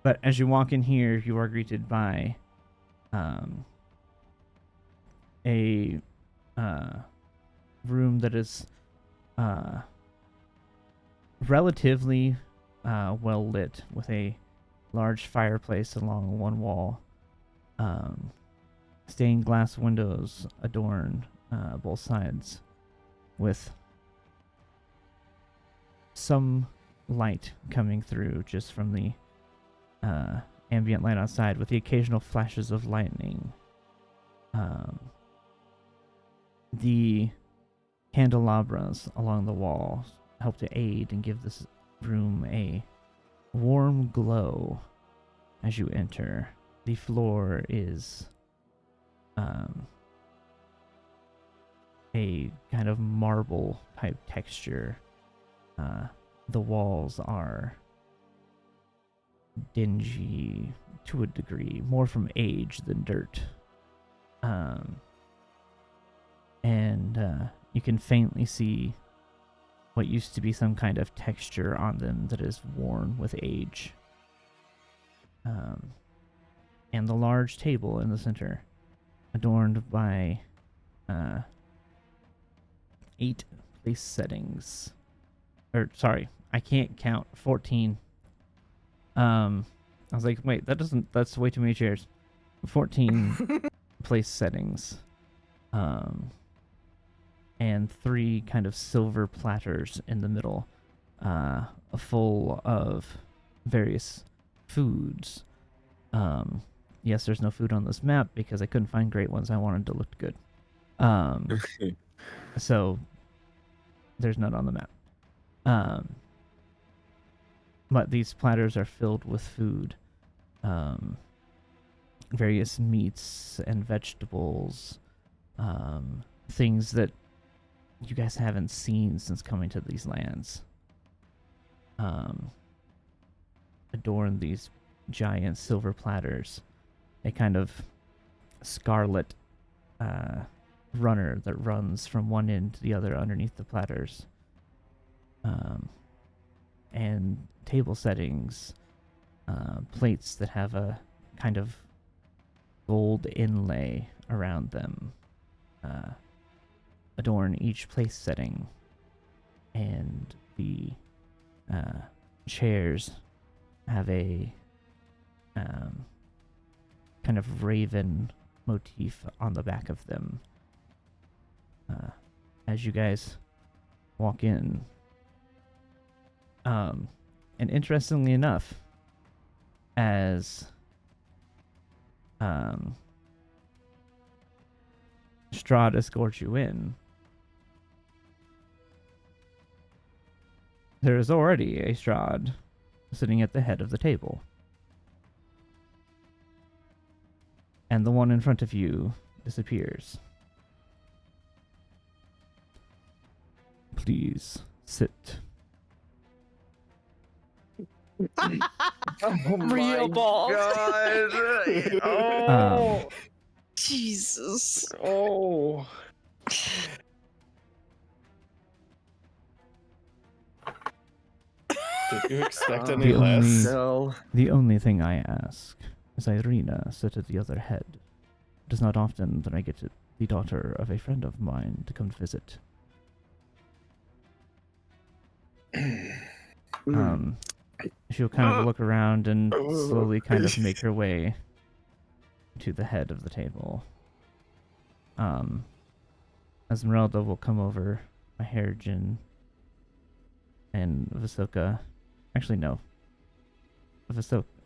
But as you walk in here, you are greeted by a room that is relatively well lit with a large fireplace along one wall. Stained glass windows adorn both sides with some light coming through just from the ambient light outside with the occasional flashes of lightning. The candelabras along the walls help to aid and give this room a warm glow as you enter. The floor is a kind of marble type texture. The walls are dingy to a degree, more from age than dirt. And you can faintly see what used to be some kind of texture on them that is worn with age. And the large table in the center, adorned by 8 place settings. Or, sorry, I can't count. 14. I was like, wait, that's way too many chairs. 14 place settings. And 3 kind of silver platters in the middle, full of various foods. Yes, there's no food on this map because I couldn't find great ones I wanted to look good. So there's none on the map. But these platters are filled with food. Various meats and vegetables. Things that you guys haven't seen since coming to these lands. Adorn these giant silver platters. A kind of scarlet runner that runs from one end to the other underneath the platters. And table settings, plates that have a kind of gold inlay around them. Adorn each place setting, and the chairs have a kind of raven motif on the back of them. as you guys walk in. And interestingly enough, as Strahd escorts you in, there is already a Strahd sitting at the head of the table. And the one in front of you disappears. Please sit. Oh Real balls. God. Oh. Jesus. Oh. Did you expect Oh, any The less? only- No. The only thing I ask is Irina sit at the other head. It is not often that I get the daughter of a friend of mine to come visit. She'll kind of look around and slowly kind of make her way to the head of the table. Esmeralda will come over by Harrigan and Visoka. Actually, no.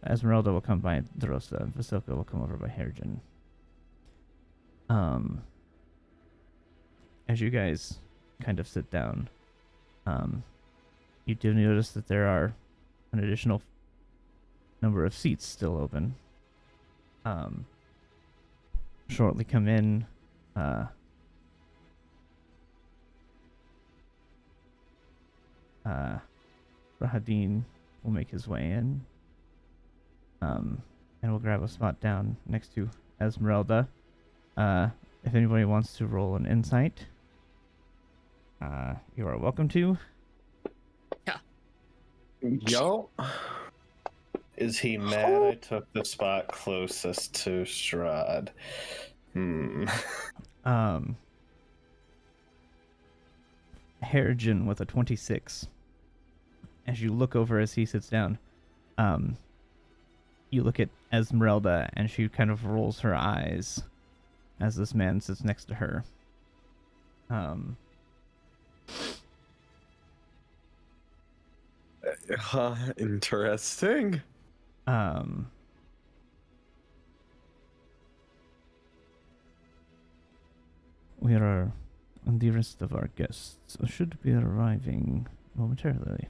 Esmeralda will come by Drosta. Visoka will come over by Harrigan. As you guys kind of sit down, you do notice that there are an additional number of seats still open. Shortly come in, Rahadin will make his way in, and we'll grab a spot down next to Esmeralda. If anybody wants to roll an insight, you are welcome to. Yo. Is he mad I took the spot closest to Strahd? Harrigan with a 26. As you look over as he sits down, you look at Esmeralda and she kind of rolls her eyes as this man sits next to her. Interesting. We are, and the rest of our guests should be arriving momentarily.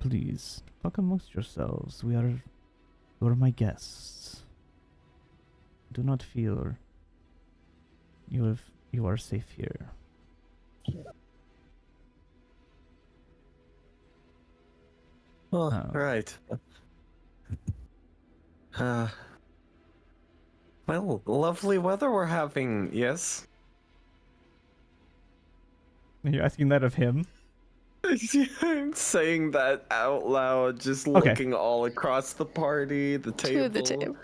Please talk amongst yourselves. You are my guests. Do not feel you are safe here. Oh, Oh. right. Well, lovely weather we're having, yes? Are you asking that of him? I'm saying that out loud, just Okay. looking all across the party, the table. To the table.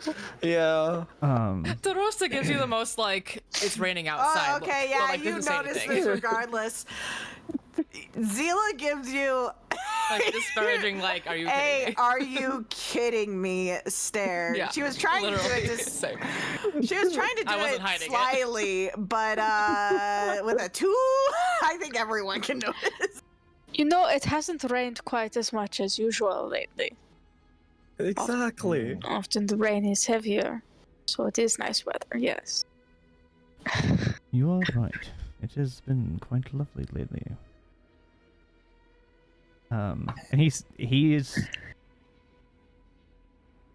Yeah. Drosta gives you the most like it's raining outside. Oh, okay, look, yeah, but, like, you doesn't say notice anything. this regardless. Zila gives you Like disparaging, like, are you kidding a me? "Are you kidding me?" stare. Yeah, She was trying to do literally. it. Same. She was trying to do I wasn't it hiding it. slyly, but with a 2, I think everyone can notice. You know, it hasn't rained quite as much as usual lately. Exactly. Often the rain is heavier, so it is nice weather, yes. You are right. It has been quite lovely lately. And he is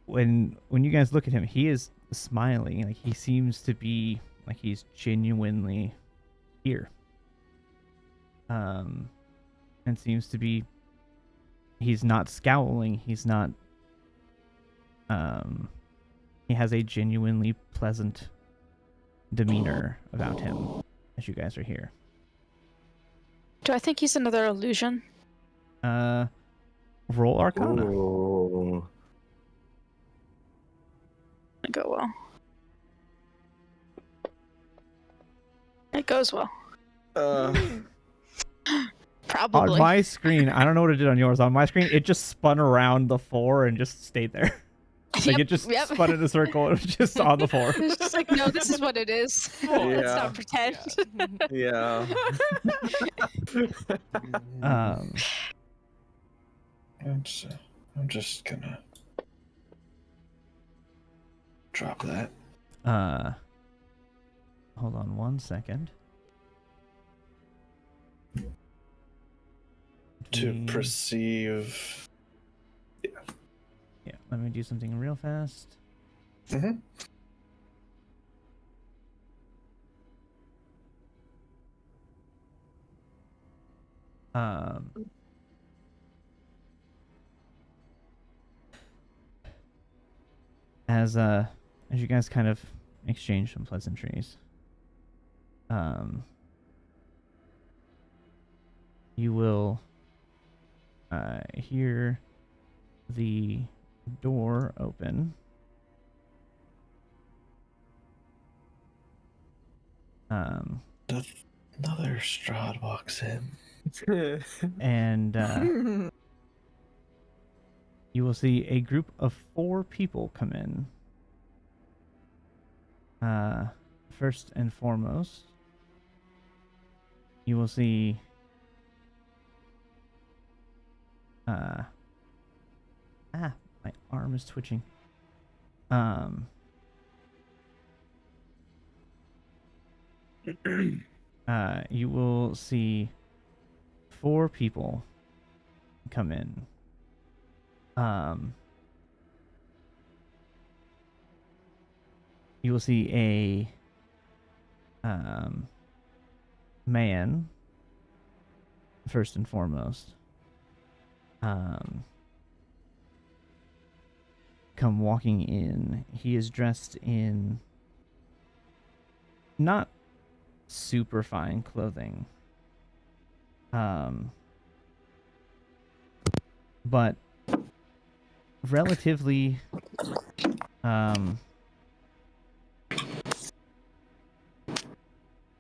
when you guys look at him, he is smiling. Like he seems to be like he's genuinely here. And seems to be. He's not scowling. He's not. He has a genuinely pleasant demeanor about him as you guys are here. Do I think he's another illusion? Roll Arcana. Ooh. It go well. It goes well. Probably. On my screen, I don't know what it did on yours. On my screen, it just spun around the 4 and just stayed there. Like Yep, it just yep. spun in a circle. It was just on the floor. It's just like, no, this is what it is. Let's Yeah. not pretend. Yeah. Um, I'm just gonna drop that. hold on 1 second. To We- perceive. Yeah, let me do something real fast. Mm-hmm. Um, as you guys kind of exchange some pleasantries, you will hear the door open. Another Strahd walks in. And you will see a group of 4 people come in. First and foremost, you will see my arm is twitching. You will see 4 people come in. You will see a man first and foremost. Come walking in. He is dressed in not super fine clothing. But relatively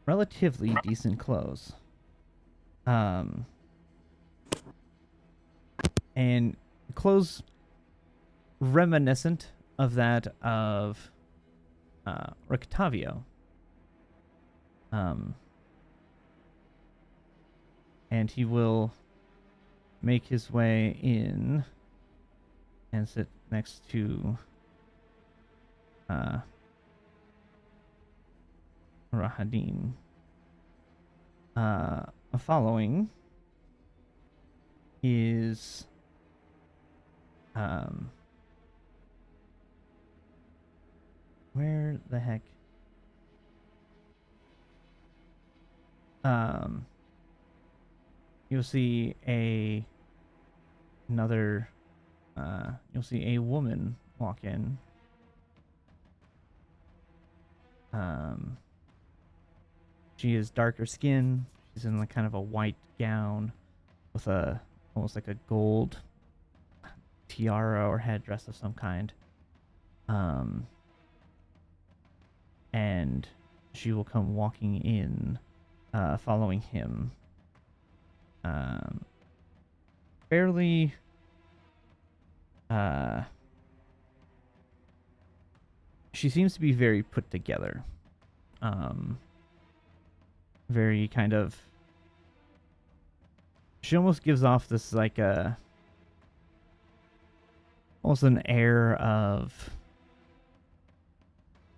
relatively decent clothes. And clothes reminiscent of that of Rictavio. And he will make his way in and sit next to Rahadin. Following is where the heck? You'll see another you'll see a woman walk in. She is darker skin. She's in like kind of a white gown with a almost like a gold tiara or headdress of some kind. And she will come walking in, following him. Fairly she seems to be very put together. Very kind of, she almost gives off this like almost an air of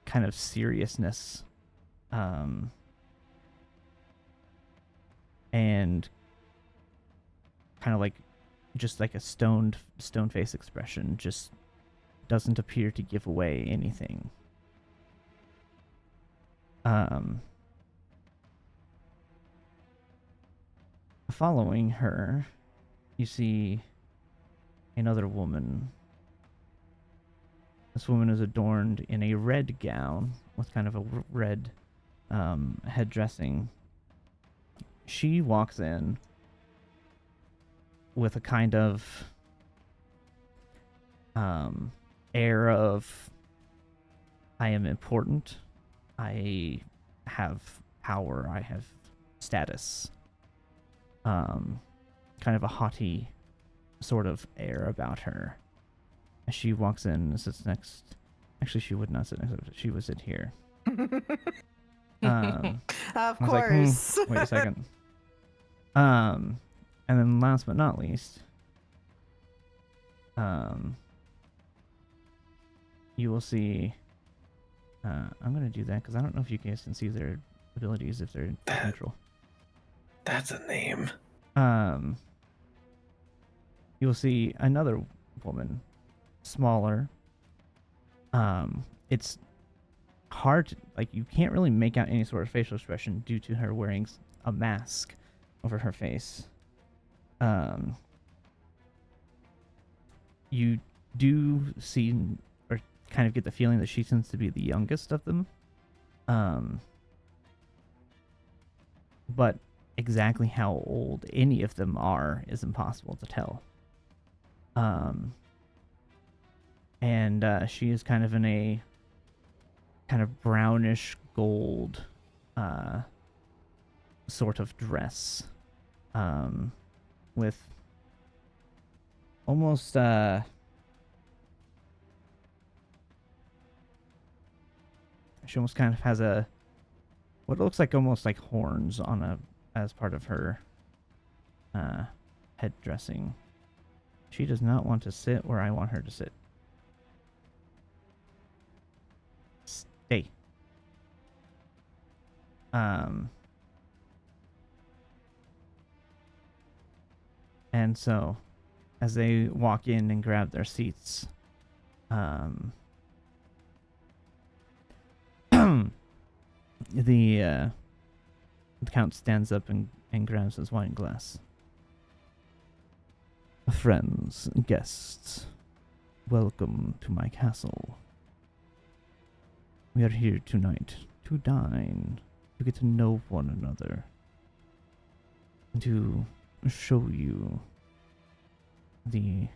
kind of seriousness, and kind of like just like a stone face expression, just doesn't appear to give away anything. Following her, you see another woman. This woman is adorned in a red gown with kind of a red head dressing. She walks in with a kind of air of, I am important, I have power, I have status. Kind of a haughty sort of air about her. as she walks in and sits next. Actually, she would not sit next to it. She would sit here. Of I was like, course. wait a second. And then last but not least, you will see. I'm gonna do that because I don't know if you guys can see their abilities if they're neutral. That's a name. You'll see another woman, smaller. It's hard, like you can't really make out any sort of facial expression due to her wearing a mask over her face. You do see or kind of get the feeling that she tends to be the youngest of them. But exactly how old any of them are is impossible to tell. And she is kind of in a kind of brownish gold sort of dress, with almost she almost kind of has what looks like almost like horns on as part of her head dressing. She does not want to sit where I want her to sit. Stay. And so, as they walk in and grab their seats, the Count stands up and grabs his wine glass. Friends, guests, welcome to my castle. We are here tonight to dine, to get to know one another, and to show you the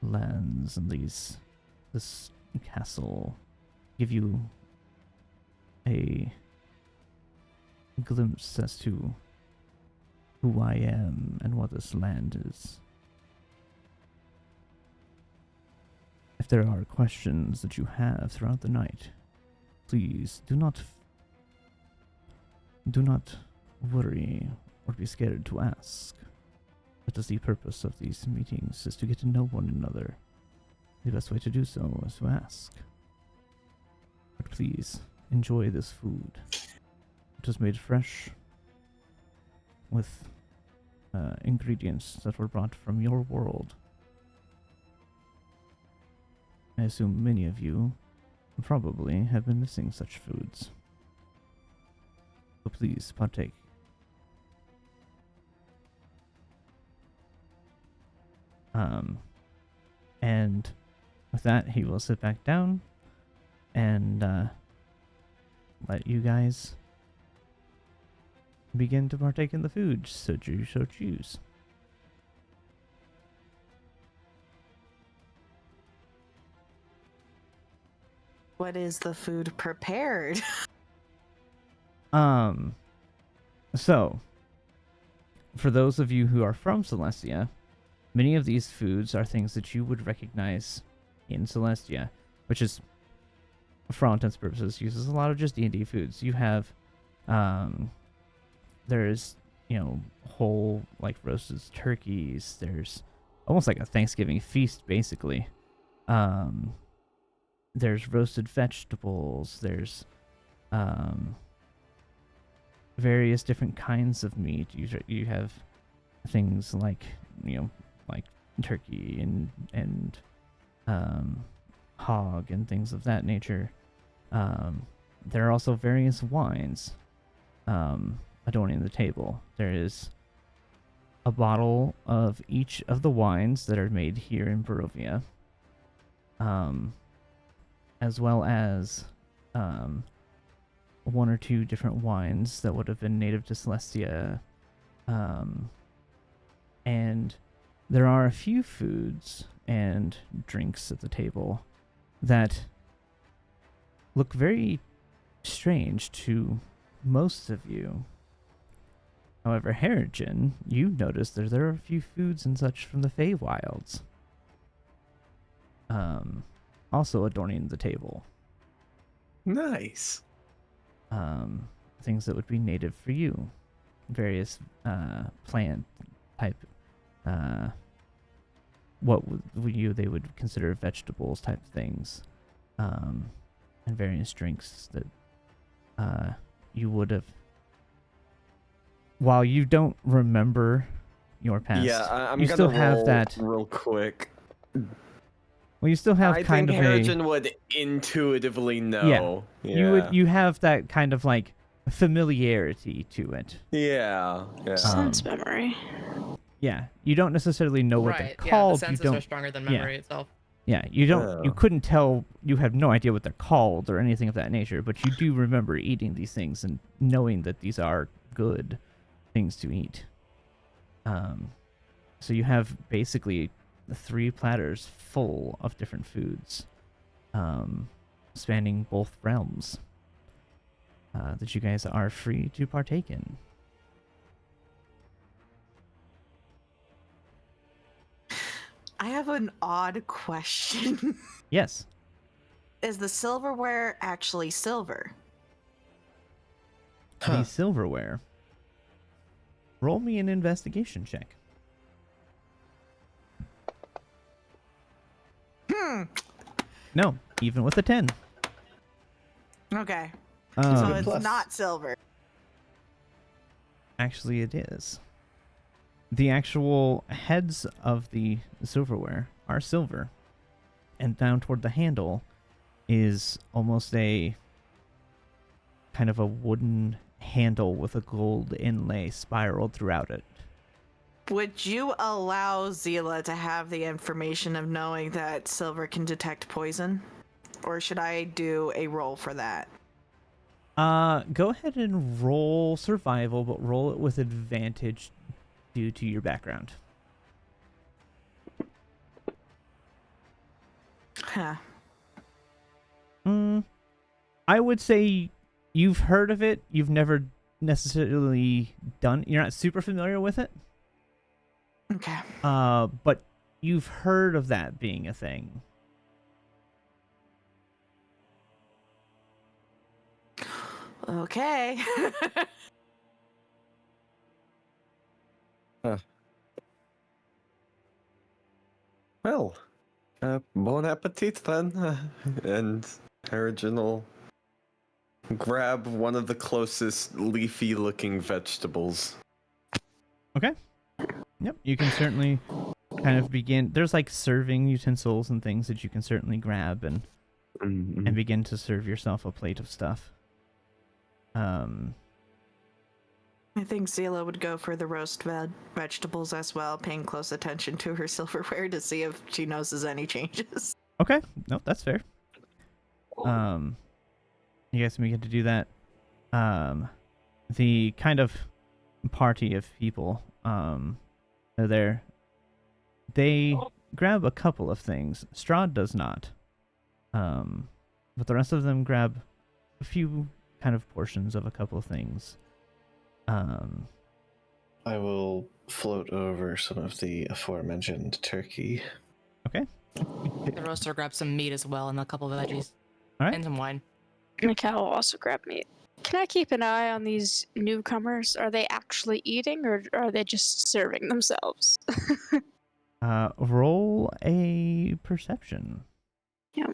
lands and this castle, give you a glimpse as to who I am and what this land is. If there are questions that you have throughout the night, please do not worry or be scared to ask. That is the purpose of these meetings, is to get to know one another. The best way to do so is to ask. But please, enjoy this food. It was made fresh with ingredients that were brought from your world. I assume many of you probably have been missing such foods. So please partake. And with that, he will sit back down and let you guys begin to partake in the food, should you so choose. What is the food prepared? So, for those of you who are from Celestia, many of these foods are things that you would recognize in Celestia, which is, for all intents and purposes, uses a lot of just D&D foods. You have, there's, whole, like, roasted turkeys. There's almost like a Thanksgiving feast, basically. There's roasted vegetables. There's, various different kinds of meat. You have things like, like turkey and hog and things of that nature. There are also various wines adorning the table. There is a bottle of each of the wines that are made here in Barovia, as well as one or two different wines that would have been native to Celestia. And there are a few foods and drinks at the table that look very strange to most of you. However, Harrigan, you notice that there are a few foods and such from the Feywilds. also adorning the table. Nice. Things that would be native for you, various plant type, what they would consider vegetables type things, and various drinks that you would have. While you don't remember your past, Yeah, I'm you gonna still have roll that. real quick. Well, you still have I kind think of Harrigan would intuitively know. you have that kind of like familiarity to it. Yeah. Sense memory. Yeah, you don't necessarily know what they're Right. Yeah, the called. You senses don't. are stronger than yeah. memory itself. Yeah, you don't. You Oh. couldn't tell. You have no idea what they're called or anything of that nature. But you do remember eating these things and knowing that these are good things to eat. So you have basically 3 platters full of different foods, spanning both realms, that you guys are free to partake in. I have an odd question. Yes. Is the silverware actually silver? The silverware. Roll me an investigation check. No, even with a 10. Okay. Um, So it's Plus. not silver. Actually, it is. The actual heads of the silverware are silver, and down toward the handle is almost a kind of a wooden handle with a gold inlay spiraled throughout it. Would you allow Zila to have the information of knowing that silver can detect poison? Or should I do a roll for that? Go ahead and roll survival, but roll it with advantage due to your background. Huh. I would say you've heard of it. You've never necessarily done. You're not super familiar with it. Okay. But you've heard of that being a thing. Okay. Well, bon appetit then. And Harrigan will grab one of the closest leafy-looking vegetables. Okay. Yep, you can certainly kind of begin. There's like serving utensils and things that you can certainly grab and begin to serve yourself a plate of stuff. I think Zila would go for the roast vegetables as well, paying close attention to her silverware to see if she notices any changes. Okay, no, that's fair. You guys can begin to do that. The kind of party of people are there. They grab a couple of things. Strahd does not. But the rest of them grab a few kind of portions of a couple of things. I will float over some of the aforementioned turkey. Okay. The roaster grabs some meat as well and a couple of veggies. All right. And some wine. Mikal will also grab meat. Can I keep an eye on these newcomers? Are they actually eating or are they just serving themselves? Roll a perception. Yeah.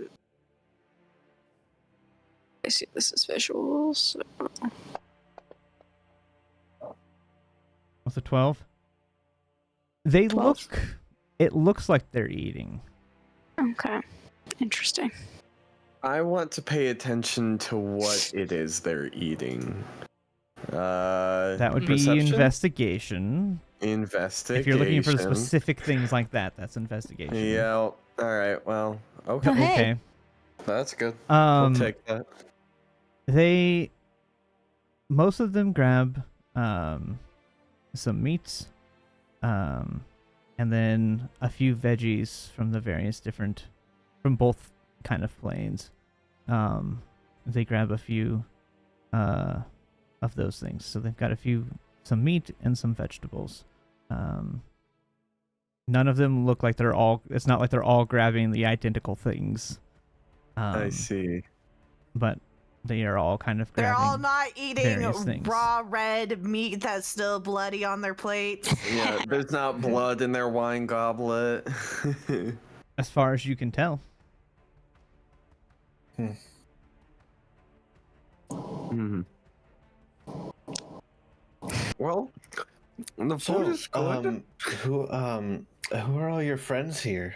I see this is visuals. With a 12. They 12. look. It looks like they're eating. Okay. Interesting. I want to pay attention to what it is they're eating. That would be perception? investigation. Investigation. If you're looking for specific things like that, that's investigation. Yeah. All right. Well. Okay. Oh, hey. Okay. That's good. I'll take that. Most of them grab some meats, and then a few veggies from the various different, from both kind of planes. They grab a few of those things. So they've got some meat and some vegetables. None of them look like they're all. It's not like they're all grabbing the identical things. I see. But they are all kind of They're grabbing. all not eating various things. raw red meat that's still bloody on their plates. Yeah, there's not blood in their wine goblet. As far as you can tell. Hmm. Well, the food is good. who are all your friends here?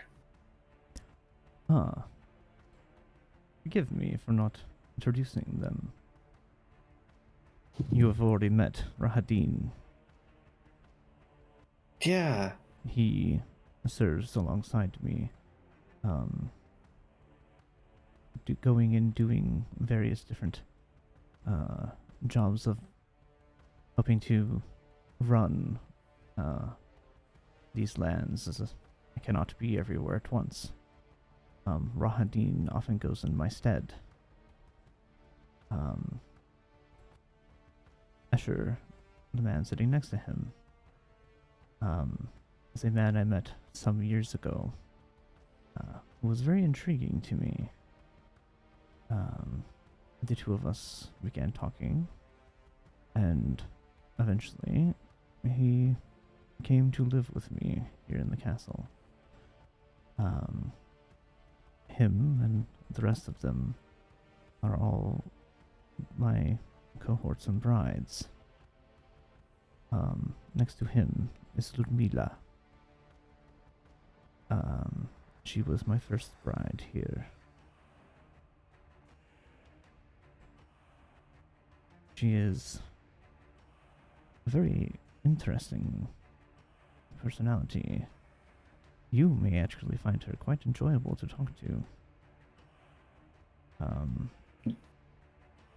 Forgive me for not introducing them. You have already met Rahadin. Yeah. He serves alongside me, going and doing various different jobs of helping to run these lands, as I cannot be everywhere at once. Rahadin often goes in my stead. Escher, the man sitting next to him, is a man I met some years ago, who was very intriguing to me. The two of us began talking, and eventually he came to live with me here in the castle. Him and the rest of them are all my cohorts and brides. Next to him is Ludmila. She was my first bride here. She is a very interesting personality. You may actually find her quite enjoyable to talk to.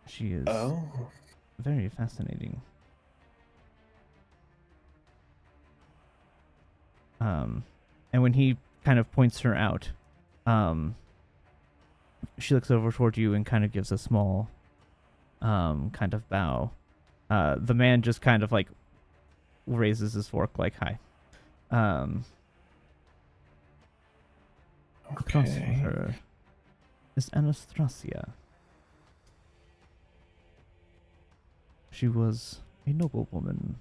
She is very fascinating. And when he kind of points her out, she looks over toward you and kind of gives a small kind of bow. The man just kind of like raises his fork like, hi. Across from her is Anastasia. She was a noblewoman.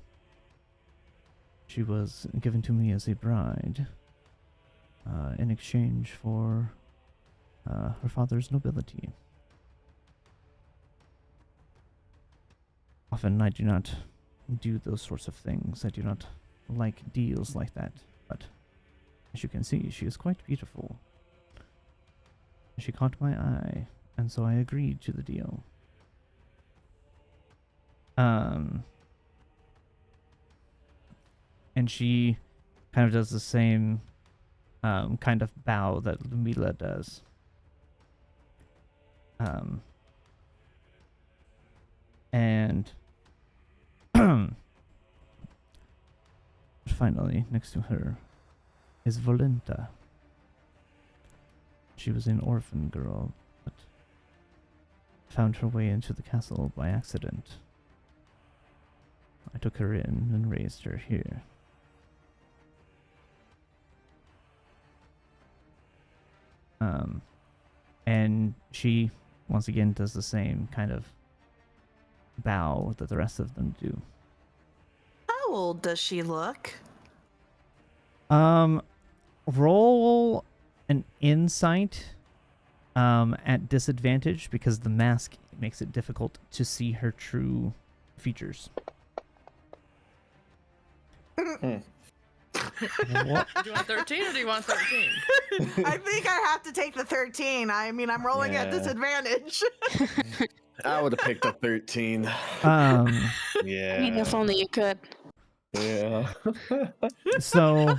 She was given to me as a bride in exchange for her father's nobility. Often I do not do those sorts of things. I do not like deals like that, but as you can see, she is quite beautiful. She caught my eye, and so I agreed to the deal. And she kind of does the same kind of bow that Lumila does. And finally, next to her is Volenta. She was an orphan girl, but found her way into the castle by accident. I took her in and raised her here. And she, once again, does the same kind of bow that the rest of them do. How old does she look? Roll an insight at disadvantage because the mask makes it difficult to see her true features. What? Do you want 13 or do you want 13? I think I have to take the 13. I mean, I'm rolling at Yeah. disadvantage. I would have picked a 13. Yeah. I mean, if only you could. Yeah. So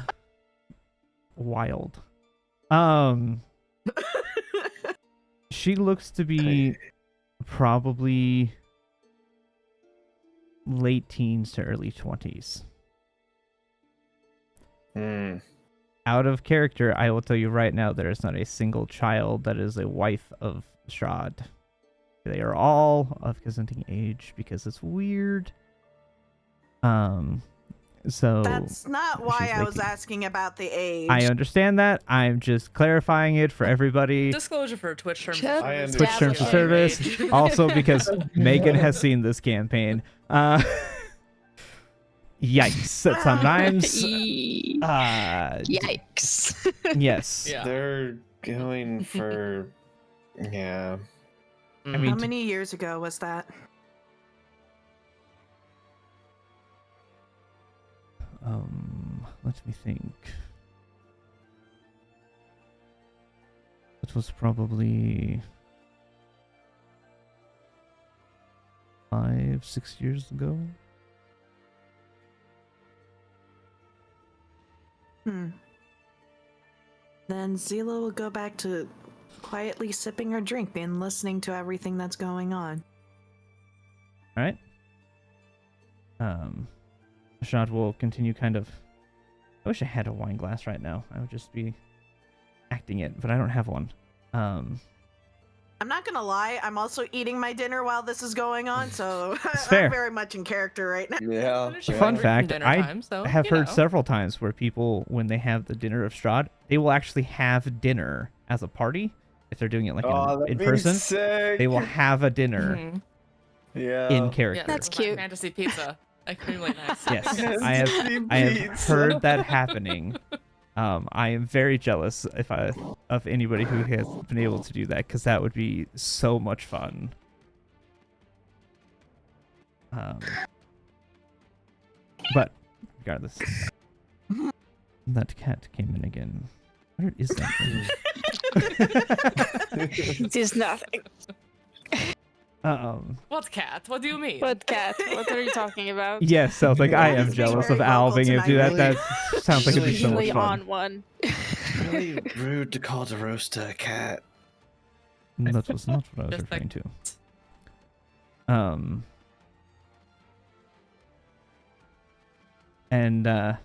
wild. She looks to be probably late teens to early 20s. Out of character, I will tell you right now, there is not a single child that is a wife of Strahd. They are all of consenting age because it's weird. So That's not why she's I was waking. asking about the age. I understand that. I'm just clarifying it for everybody. Disclosure for Twitch terms Shut of I service. Twitch understand. terms of Yeah, service. Age. Also because Megan has seen this campaign. Yikes. Sometimes. Yikes. Yes. Yeah. They're going for. Yeah. I mean, How many years ago was that? let me think. It was probably 5-6 years ago. Then Zila will go back to quietly sipping her drink and listening to everything that's going on. All right. Strahd will continue kind of. I wish I had a wine glass right now. I would just be acting it, but I don't have one. I'm not gonna lie, I'm also eating my dinner while this is going on, so fair. I'm very much in character right now. Yeah. Well, it should be Fun over fact, dinner I time, so, have you heard know. several times where people, when they have the dinner of Strahd, they will actually have dinner as a party. If they're doing it like in person, Sick. they will have a dinner Mhm. Yeah. in Yeah, character. That's with my cute. Fantasy pizza. Extremely nice. Yes, Fantasy I have pizza. heard that happening. I am very jealous of anybody who has been able to do that, because that would be so much fun. But regardless, that cat came in again. Where is that thing? It is nothing. What cat? What do you mean? What cat? What are you talking about? Yes, I was like, I He's am being jealous very of Al vocal being able to do that. tonight. That sounds like it'd be so much Usually fun. on one. Really rude to call DeRosta a cat. That was not what I was Just like- referring to. And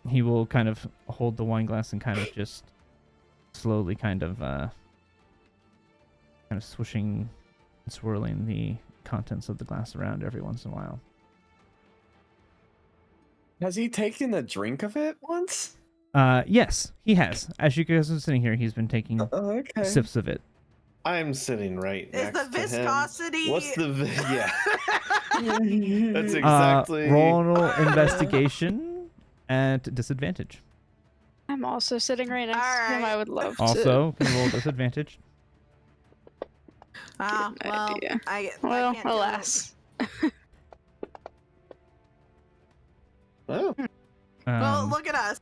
he will kind of hold the wine glass and kind of just slowly kind of swishing and swirling the contents of the glass around every once in a while. Has he taken a drink of it once? Yes, he has. As you guys are sitting here, he's been taking Oh, okay. sips of it. I'm sitting right Is next the to him. viscosity? What's the yeah? That's exactly. Roll an investigation at disadvantage. I'm also sitting right next to him. Alright. I would love to. Also, can roll disadvantage. Ah, Good well, idea. I Well, can't do it. alas. Oh, Well, Um, look at us.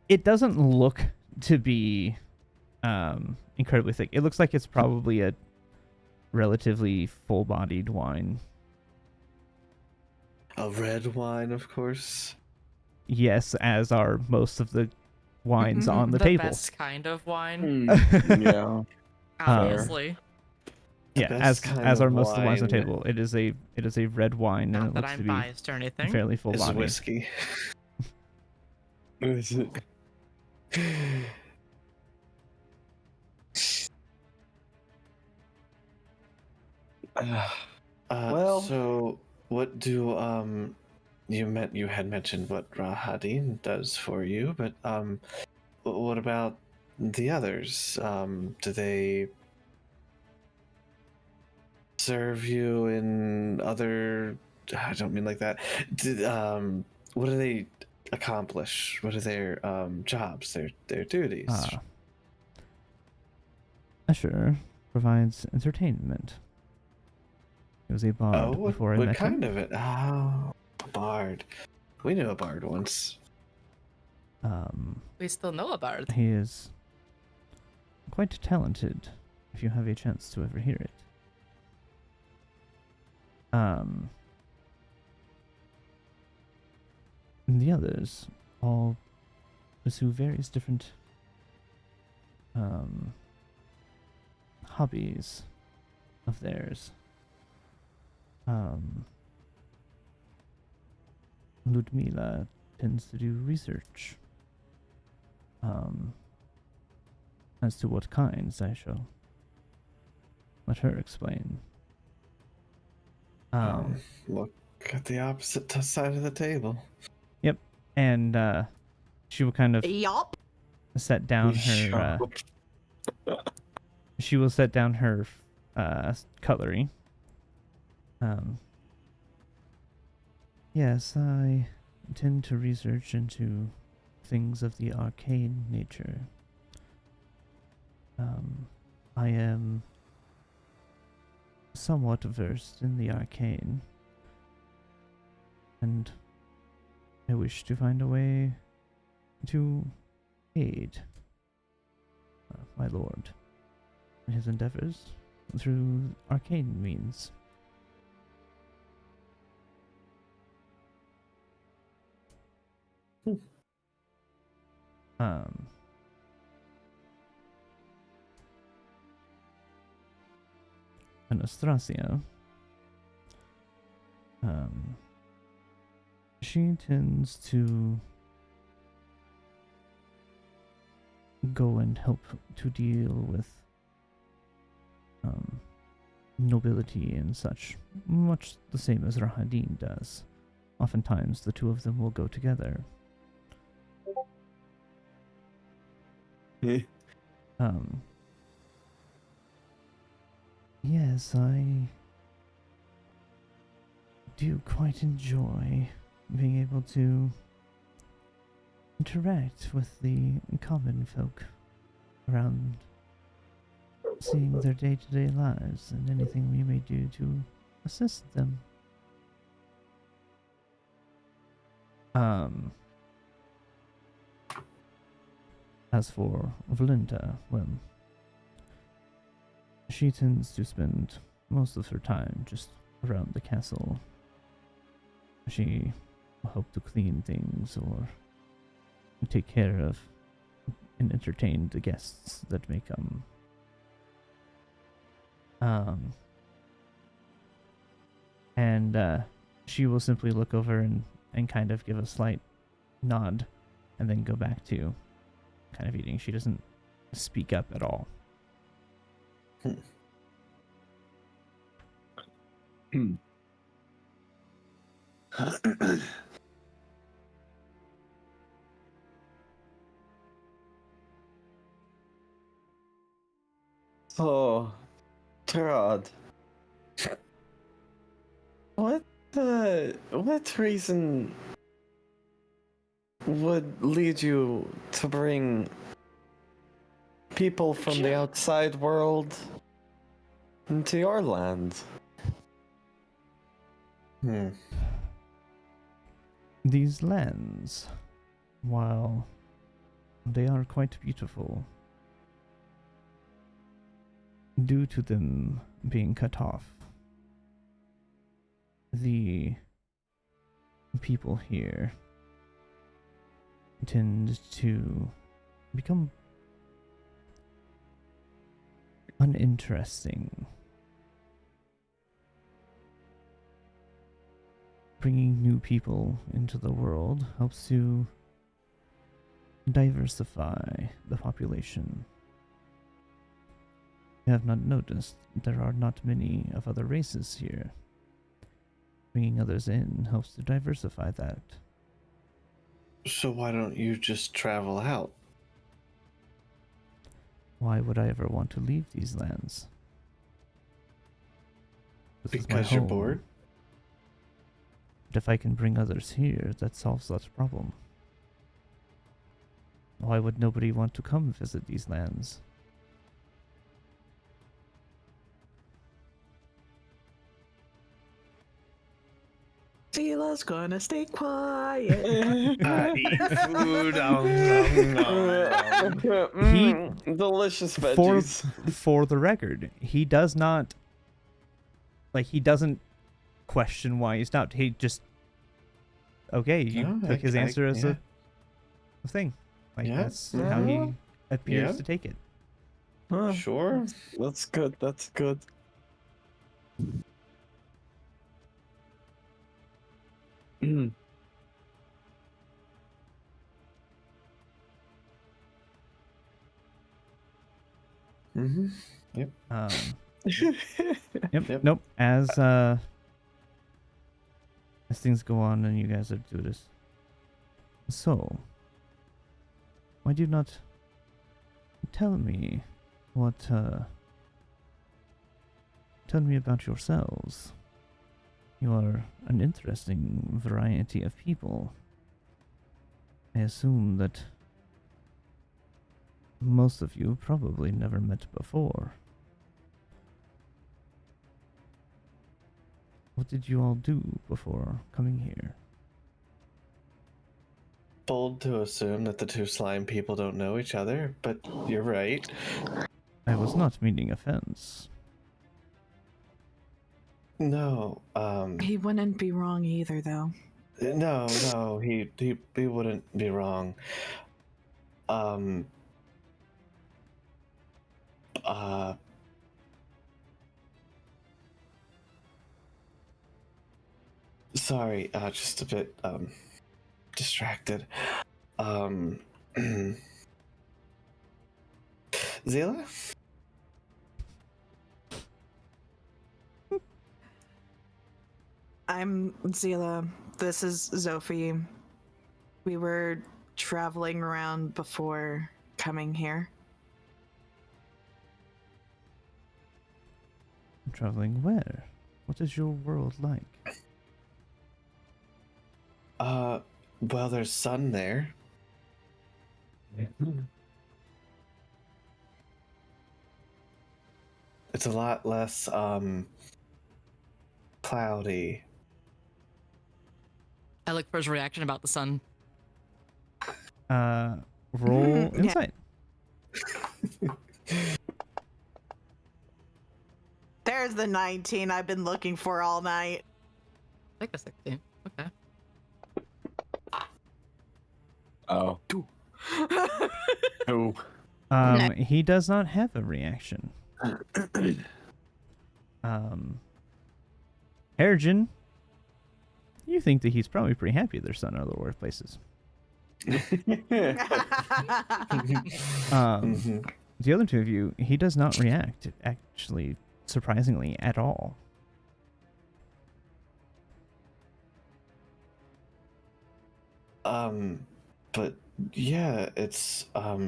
It doesn't look to be incredibly thick. It looks like it's probably a relatively full-bodied wine. a red wine, of course. Yes, as are most of the wines on the table. Best kind of wine, Yeah. obviously. Yeah, best as kind are of most of the wines on the wine table. It is a red wine, and Not it that looks to I'm be biased or anything. fairly It's full-bodied. whiskey. Is it? Well- So what do you had mentioned what Rahadin does for you, but what about the others? Do they serve you in other? I don't mean like that. What do they accomplish? What are their jobs? Their duties? Usher provides entertainment. He was a bard before I what met kind him. of it? Oh, a bard. We knew a bard once. We still know a bard. He is quite talented, if you have a chance to ever hear it. And the others all pursue various different hobbies of theirs. Ludmila tends to do research. As to what kinds, I shall let her explain. Look at the opposite side of the table. Yep. And she will kind of Yup. set down her. She will set down her cutlery. Yes, I tend to research into things of the arcane nature. I am somewhat versed in the arcane, and I wish to find a way to aid my lord in his endeavors through arcane means. Anastasia, she tends to go and help to deal with nobility and such, much the same as Rahadin does. Oftentimes the two of them will go together. Yes, I do quite enjoy being able to interact with the common folk around, seeing their day-to-day lives and anything we may do to assist them. As for Valinda, well, she tends to spend most of her time just around the castle. She will help to clean things or take care of and entertain the guests that may come. And she will simply look over and kind of give a slight nod and then go back to kind of eating. She doesn't speak up at all. So, Strahd, what reason would lead you to bring people from the outside world into your land? These lands, while they are quite beautiful, due to them being cut off, the people here tend to become uninteresting. Bringing new people into the world helps to diversify the population. You have not noticed there are not many of other races here. Bringing others in helps to diversify that. So why don't you just travel out? Why would I ever want to leave these lands? This is my Because you're home. bored? But if I can bring others here, that solves that problem. Why would nobody want to come visit these lands? Sila's gonna stay quiet. Eat food. Delicious veggies. For the record, he does not, like, he doesn't question why he stopped. He just, okay, you No, took his answer as yeah. a thing. Like, Yeah. that's how he appears Yeah. to take it. Huh, Sure. that's good. That's good. Mm-hmm. Um, Yep. Nope. As as things go on and you guys are do this. So, why do you not tell me what, tell me about yourselves? You are an interesting variety of people. I assume that most of you probably never met before. What did you all do before coming here? Bold to assume that the two slime people don't know each other, but you're right. I was not meaning offense. No, He wouldn't be wrong either, though. no, he wouldn't be wrong. Um, uh, sorry, just a bit, distracted. Um, Zila? I'm Zila. This is Zophie. We were traveling around before coming here. Traveling where? What is your world like? Well, there's sun there. It's a lot less, cloudy. I look for his reaction about the sun. Roll Yeah. insight. There's the 19 I've been looking for all night. Like a 16. Okay. Oh. Oh. He does not have a reaction. Harrigan, you think that he's probably pretty happy there's sun in other workplaces. The other two of you, he does not react, actually, surprisingly, at all. But yeah, it's a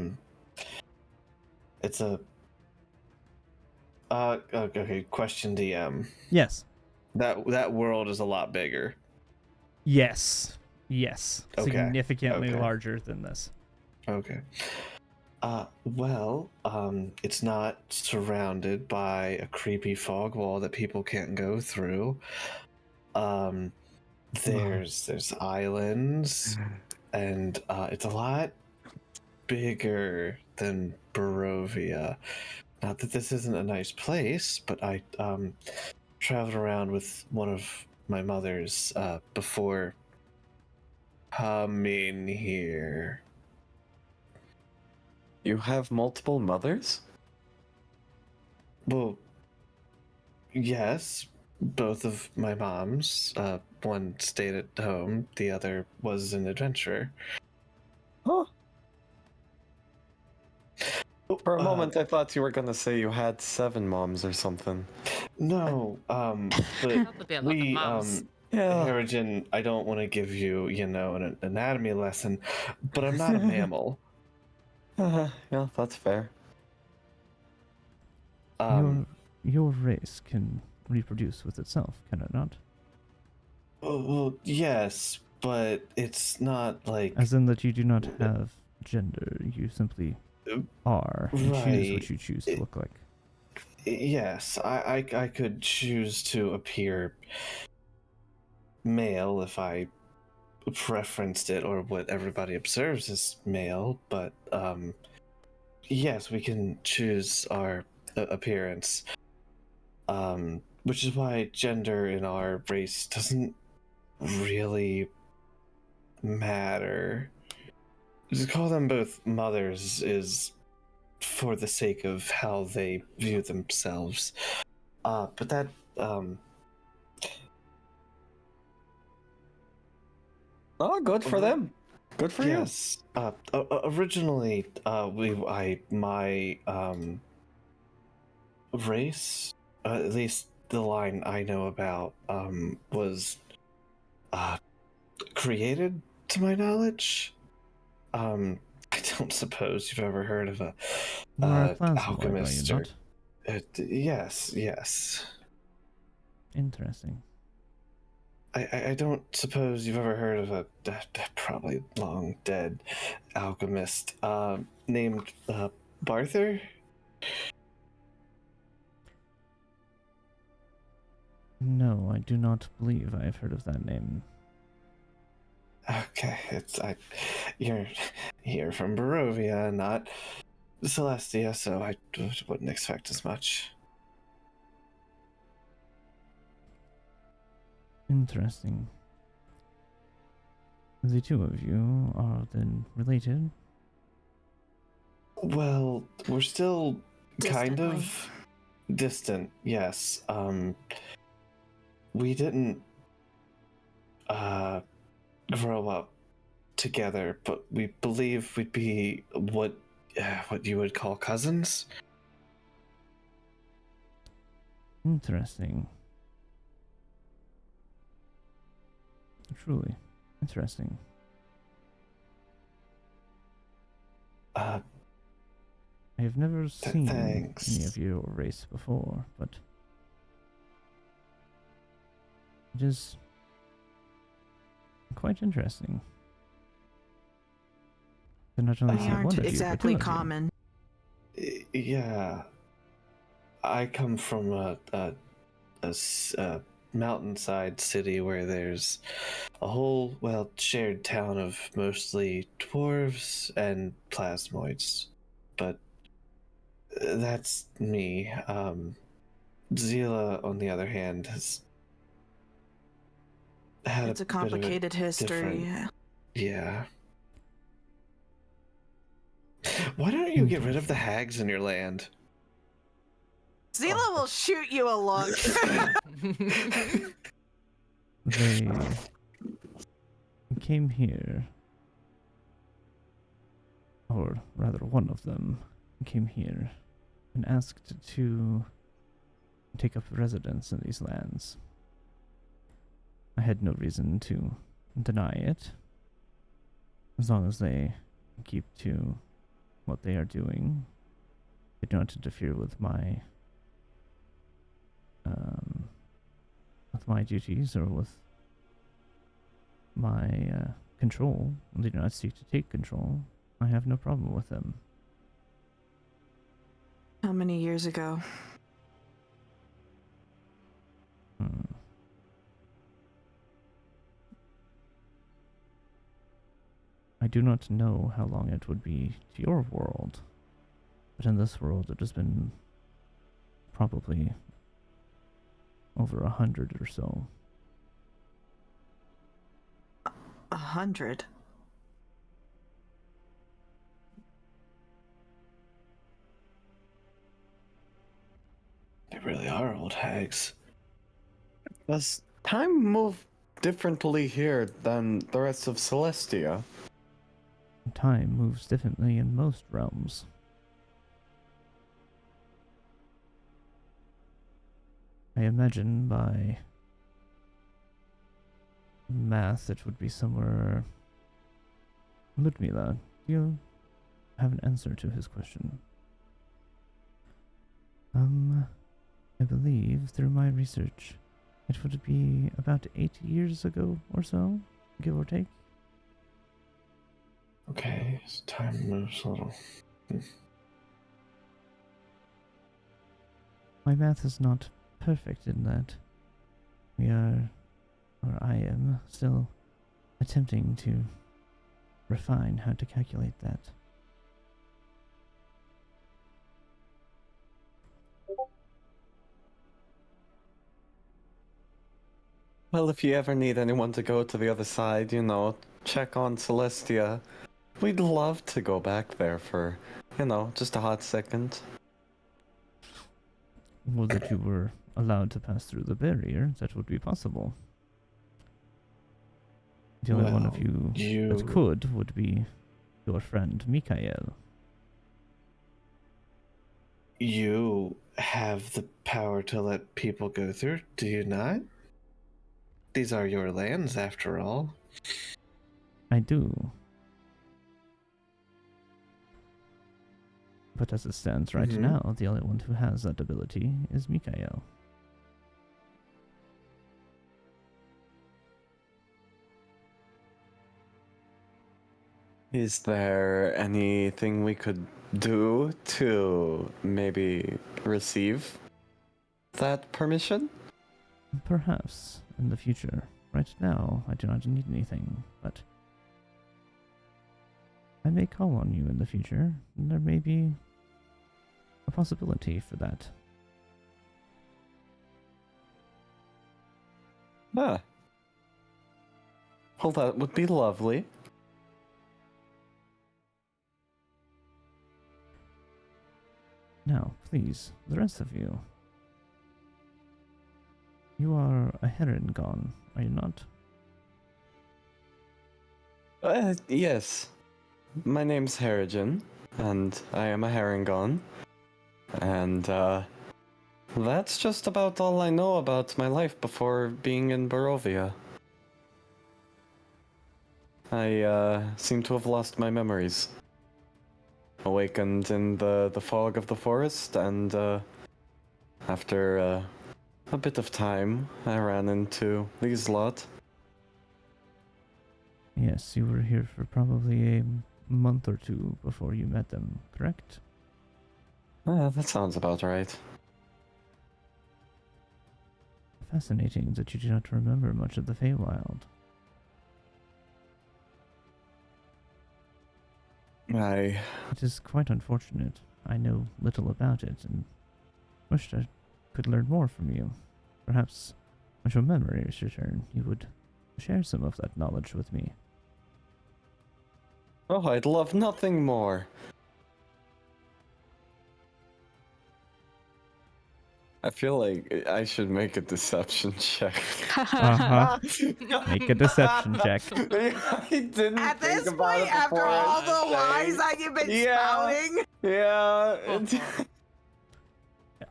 okay, question DM. Yes. That world is a lot bigger. Yes. Yes. Okay, Significantly okay. larger than this. Okay. Well, it's not surrounded by a creepy fog wall that people can't go through. There's islands, and it's a lot bigger than Barovia. Not that this isn't a nice place, but I traveled around with one of my mothers before coming here. You have multiple mothers? Well, yes, both of my moms. One stayed at home, the other was an adventurer. Huh. For a Uh, moment, I thought you were gonna say you had 7 moms or something. No, Not but to be a lot of we, moms. Yeah. Harrigan, I don't want to give you, an anatomy lesson, but I'm not a mammal. Yeah, that's fair. Your race can reproduce with itself, can it not? Well, yes, but it's not like As in that you do not have gender, you simply are and choose right. what you choose to look like. Yes, I could choose to appear male if I preferenced it or what everybody observes as male, but yes, we can choose our appearance. Which is why gender in our race doesn't really matter. To call them both mothers is for the sake of how they view themselves. But that, Oh, good for them. Good for you. yes. Originally, my race, at least the line I know about, was created, to my knowledge. I don't suppose you've ever heard of a You are a plasmoid, are you alchemist or not? yes. Interesting. I don't suppose you've ever heard of a probably long dead alchemist named Barther? No, I do not believe I have heard of that name. Okay, you're from Barovia, not Celestia, so I wouldn't expect as much. Interesting. The two of you are then related? Well, we're still kind Distantly. of distant, yes. We didn't grow up together, but we believe we'd be what you would call cousins. Interesting. Truly interesting. Uh, I have never seen thanks. any of your race before, but it is quite interesting. To not only We see one aren't of you, but exactly two of you. common. Yeah, I come from a mountainside city where there's a whole, well, shared town of mostly dwarves and plasmoids. But that's me. Zila, on the other hand, has had It's a bit of complicated history. different- Yeah. Why don't you get rid of the hags in your land? Zila will shoot you a look. They came here, or rather one of them came here and asked to take up residence in these lands. I had no reason to deny it, as long as they keep to what they are doing. They do not interfere with my duties or with my control. They do not seek to take control. I have no problem with them. How many years ago? I do not know how long it would be to your world, but in this world it has been probably over 100 or so. 100. They really are old hags. Does time move differently here than the rest of Celestia? Time moves differently in most realms. I imagine by math it would be somewhere... Ludmila, do you have an answer to his question? I believe through my research it would be about 8 years ago or so, give or take. Okay, so time moves a little. My math is not perfect in that we are, or I am, still attempting to refine how to calculate that. Well, if you ever need anyone to go to the other side, you know, check on Celestia. We'd love to go back there for, you know, just a hot second. Well, that you were allowed to pass through the barrier, that would be possible. The only one of Well, you that could would be your friend Mikael. You have the power to let people go through, do you not? These are your lands, after all. I do. But as it stands right Mhm. now, the only one who has that ability is Mikael. Is there anything we could do to maybe receive that permission? Perhaps in the future. Right now, I do not need anything, but I may call on you in the future, and there may be a possibility for that. Ah. Well, that would be lovely. Now, please, the rest of you. You are a Herengon, are you not? Yes. My name's Harrigan, and I am a Herringon. And, that's just about all I know about my life before being in Barovia. I, seem to have lost my memories. Awakened in the fog of the forest, and, after, a bit of time, I ran into these lot. Yes, you were here for probably a month or two before you met them, correct? That sounds about right. Fascinating that you do not remember much of the Feywild. I It is quite unfortunate. I know little about it, and wished I could learn more from you. Perhaps, when your memories return, you would share some of that knowledge with me. Oh, I'd love nothing more. I feel like I should make a deception check. Uh-huh. Make a deception check. I didn't At think this about point, it after before all I the lies say. that you've been Yeah. spouting, Yeah.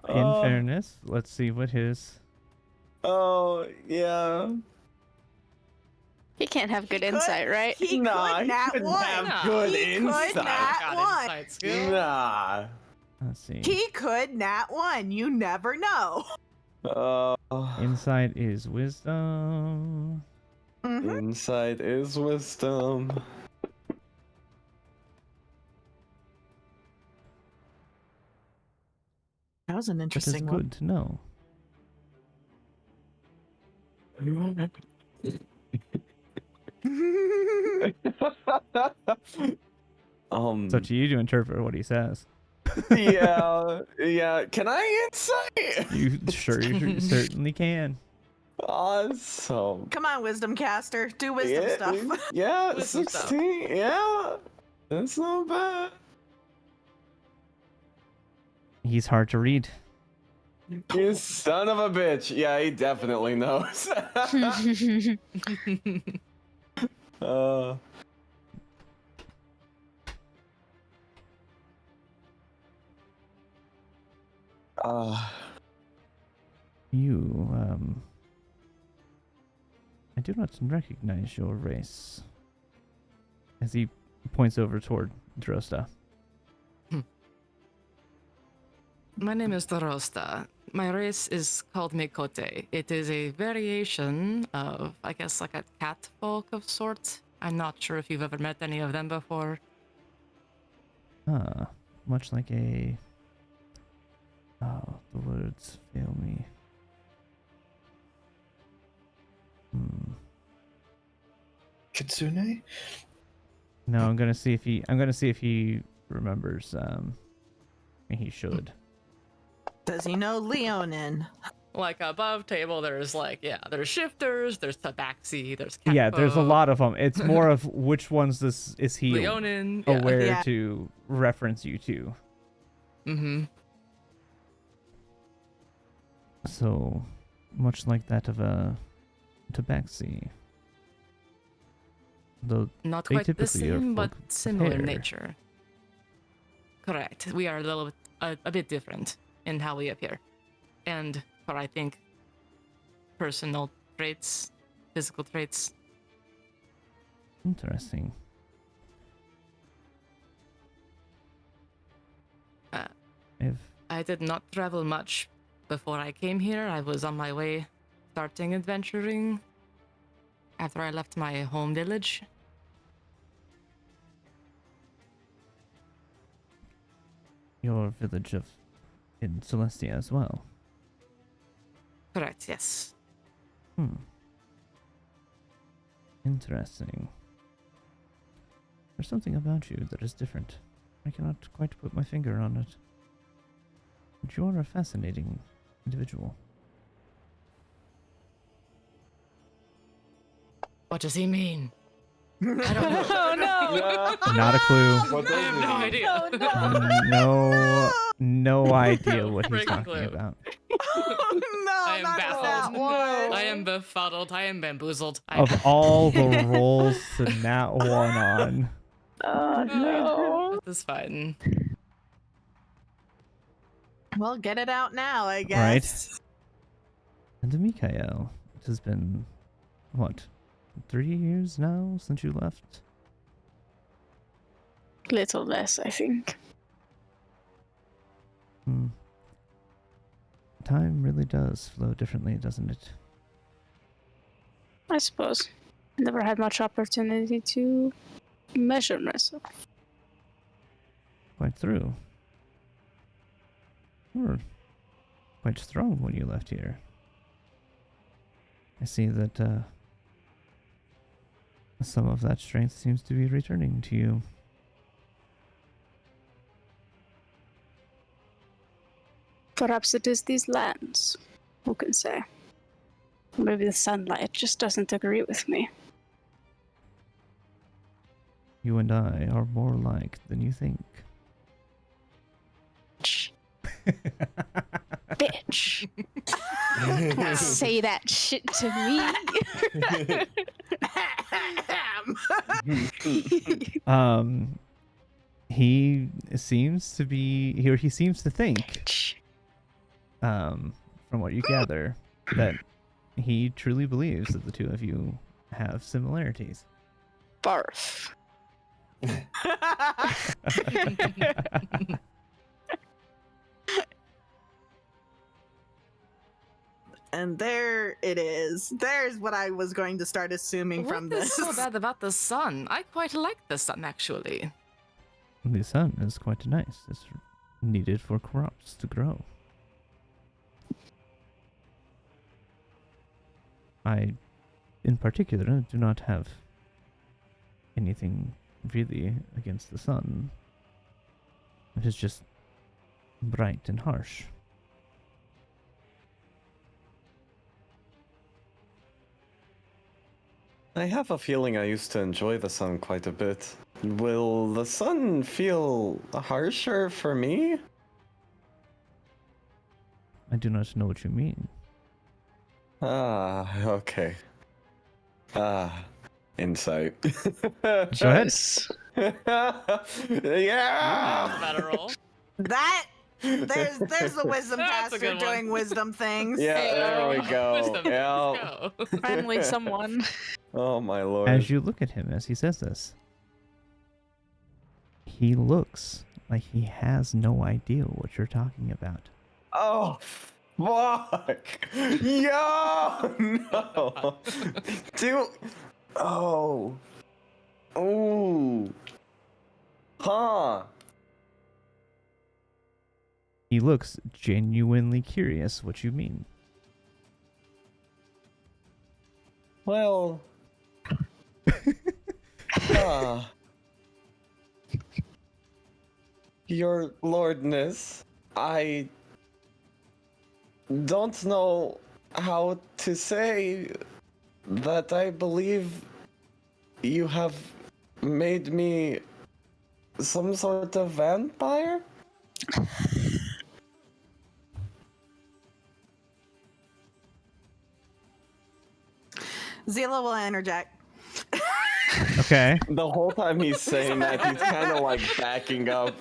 In Oh. fairness, let's see what his... Oh, yeah. He can't have good He could- insight, right? he Nah, could he nat couldn't one. have Nah. good He could insight. nat Got one. insight skill. Nah. Let's see. He could nat one. You never know. Insight is wisdom. Mhm. Insight is wisdom. That was an That is interesting one. good to know. It's up to you to interpret what he says. yeah. Can I insight? You certainly can. Awesome. Come on, wisdom caster. Do wisdom stuff. Yeah, Wisdom stuff. 16. Yeah. That's not bad. He's hard to read. You son of a bitch. Yeah, he definitely knows. uh, You, I do not recognize your race. As he points over toward Drosta. My name is Dorosta. My race is called Mikote. It is a variation of, I guess, like a cat folk of sorts. I'm not sure if you've ever met any of them before. Ah, much like a... Oh, the words fail me. Kitsune? No, I'm gonna see if he remembers. He should. Does he know Leonin? Like above table, there's there's shifters, there's tabaxi, there's cat Yeah, there's a folk, lot of them. It's more of which ones this is he Leonin. Yeah. aware Yeah. to reference you to. Mm-hmm. So, much like that of a tabaxi. Though Not they quite the typically are same, but folk of similar in hair. nature. Correct. We are a little bit, a bit different in how we appear, and for I think personal traits physical traits. Interesting. If I did not travel much before I came here. I was on my way starting adventuring after I left my home village. your village of in Celestia as well. Correct, yes. Interesting. There's something about you that is different. I cannot quite put my finger on it. But you are a fascinating individual. What does he mean? I don't know. Oh no! Not a clue. What I have no idea. No idea what he's Freaking talking clue. about. No, I am not baffled. that one. I am befuddled. I am bamboozled. Of all the rolls to nat one on. Oh no! That is fine. Well, get it out now, I guess. And Mikael, it has been, what, 3 years now since you left? Little less, I think. Time really does flow differently, doesn't it? I suppose. Never had much opportunity to measure myself. Quite through. You were quite strong when you left here. I see that some of that strength seems to be returning to you. Perhaps it is these lands. Who can say? Maybe the sunlight just doesn't agree with me. You and I are more alike than you think. Bitch. Don't say that shit to me. He seems to be here. He seems to think, from what you gather, that he truly believes that the two of you have similarities. Barf. And there it is. There's what I was going to start assuming from What is this. so bad about the sun? I quite like the sun, actually. The sun is quite nice. It's needed for crops to grow. I, in particular, do not have anything really against the sun. It is just bright and harsh. I have a feeling I used to enjoy the sun quite a bit. Will the sun feel harsher for me? I do not know what you mean. Ah, okay. Insight. Go ahead. Yeah! Better roll. That there's the wisdom That's a caster good one. doing wisdom things. Yeah, there we go. Wisdom, Yeah. let's go. Finally, someone. Oh my lord. As you look at him as he says this, he looks like he has no idea what you're talking about. Oh, fuck! Yo, no, dude. Oh, ooh, huh? He looks genuinely curious what you mean. Well, your lordness, I don't know how to say that I believe you have made me some sort of vampire? Zila will interject. Okay. The whole time he's saying that, he's kind of like backing up.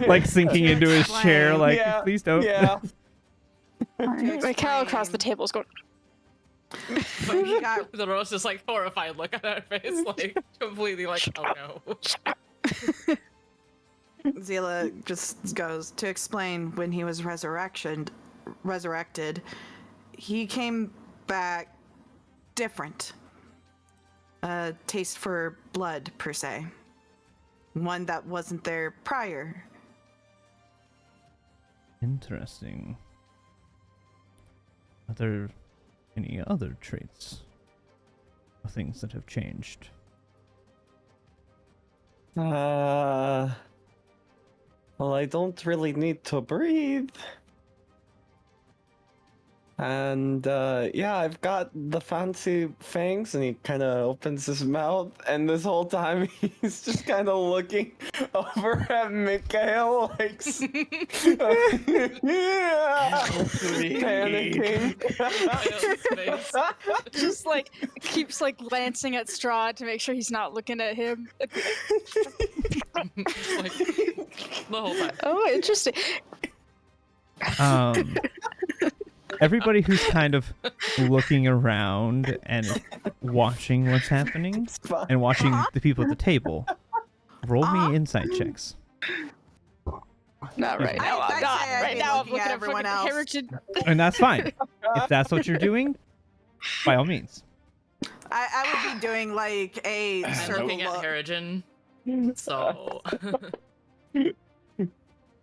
Like sinking into his chair, like, Yeah, please don't. Yeah. My cow across the explain. table is going. But he got The Rose is like horrified look on her face, like completely like, oh no. Zila just goes to explain when he was resurrected. He came back different. A taste for blood, per se. One that wasn't there prior. Interesting. Are there any other traits or things that have changed? Well, I don't really need to breathe. And yeah, I've got the fancy fangs, and he kind of opens his mouth, and this whole time he's just kind of looking over at Mikhail, like panicking. Just like keeps like glancing at Strahd to make sure he's not looking at him. Just, like, the whole time. Oh, interesting. Everybody who's kind of looking around and watching what's happening and watching the people at the table, roll me insight checks. Not right now. I'd I'm not. say I'd Right be now, I'm looking looking at at everyone fucking else. heritage. And that's fine. If that's what you're doing, by all means. I would be doing like a I'm circle looking at look. Harrigan, so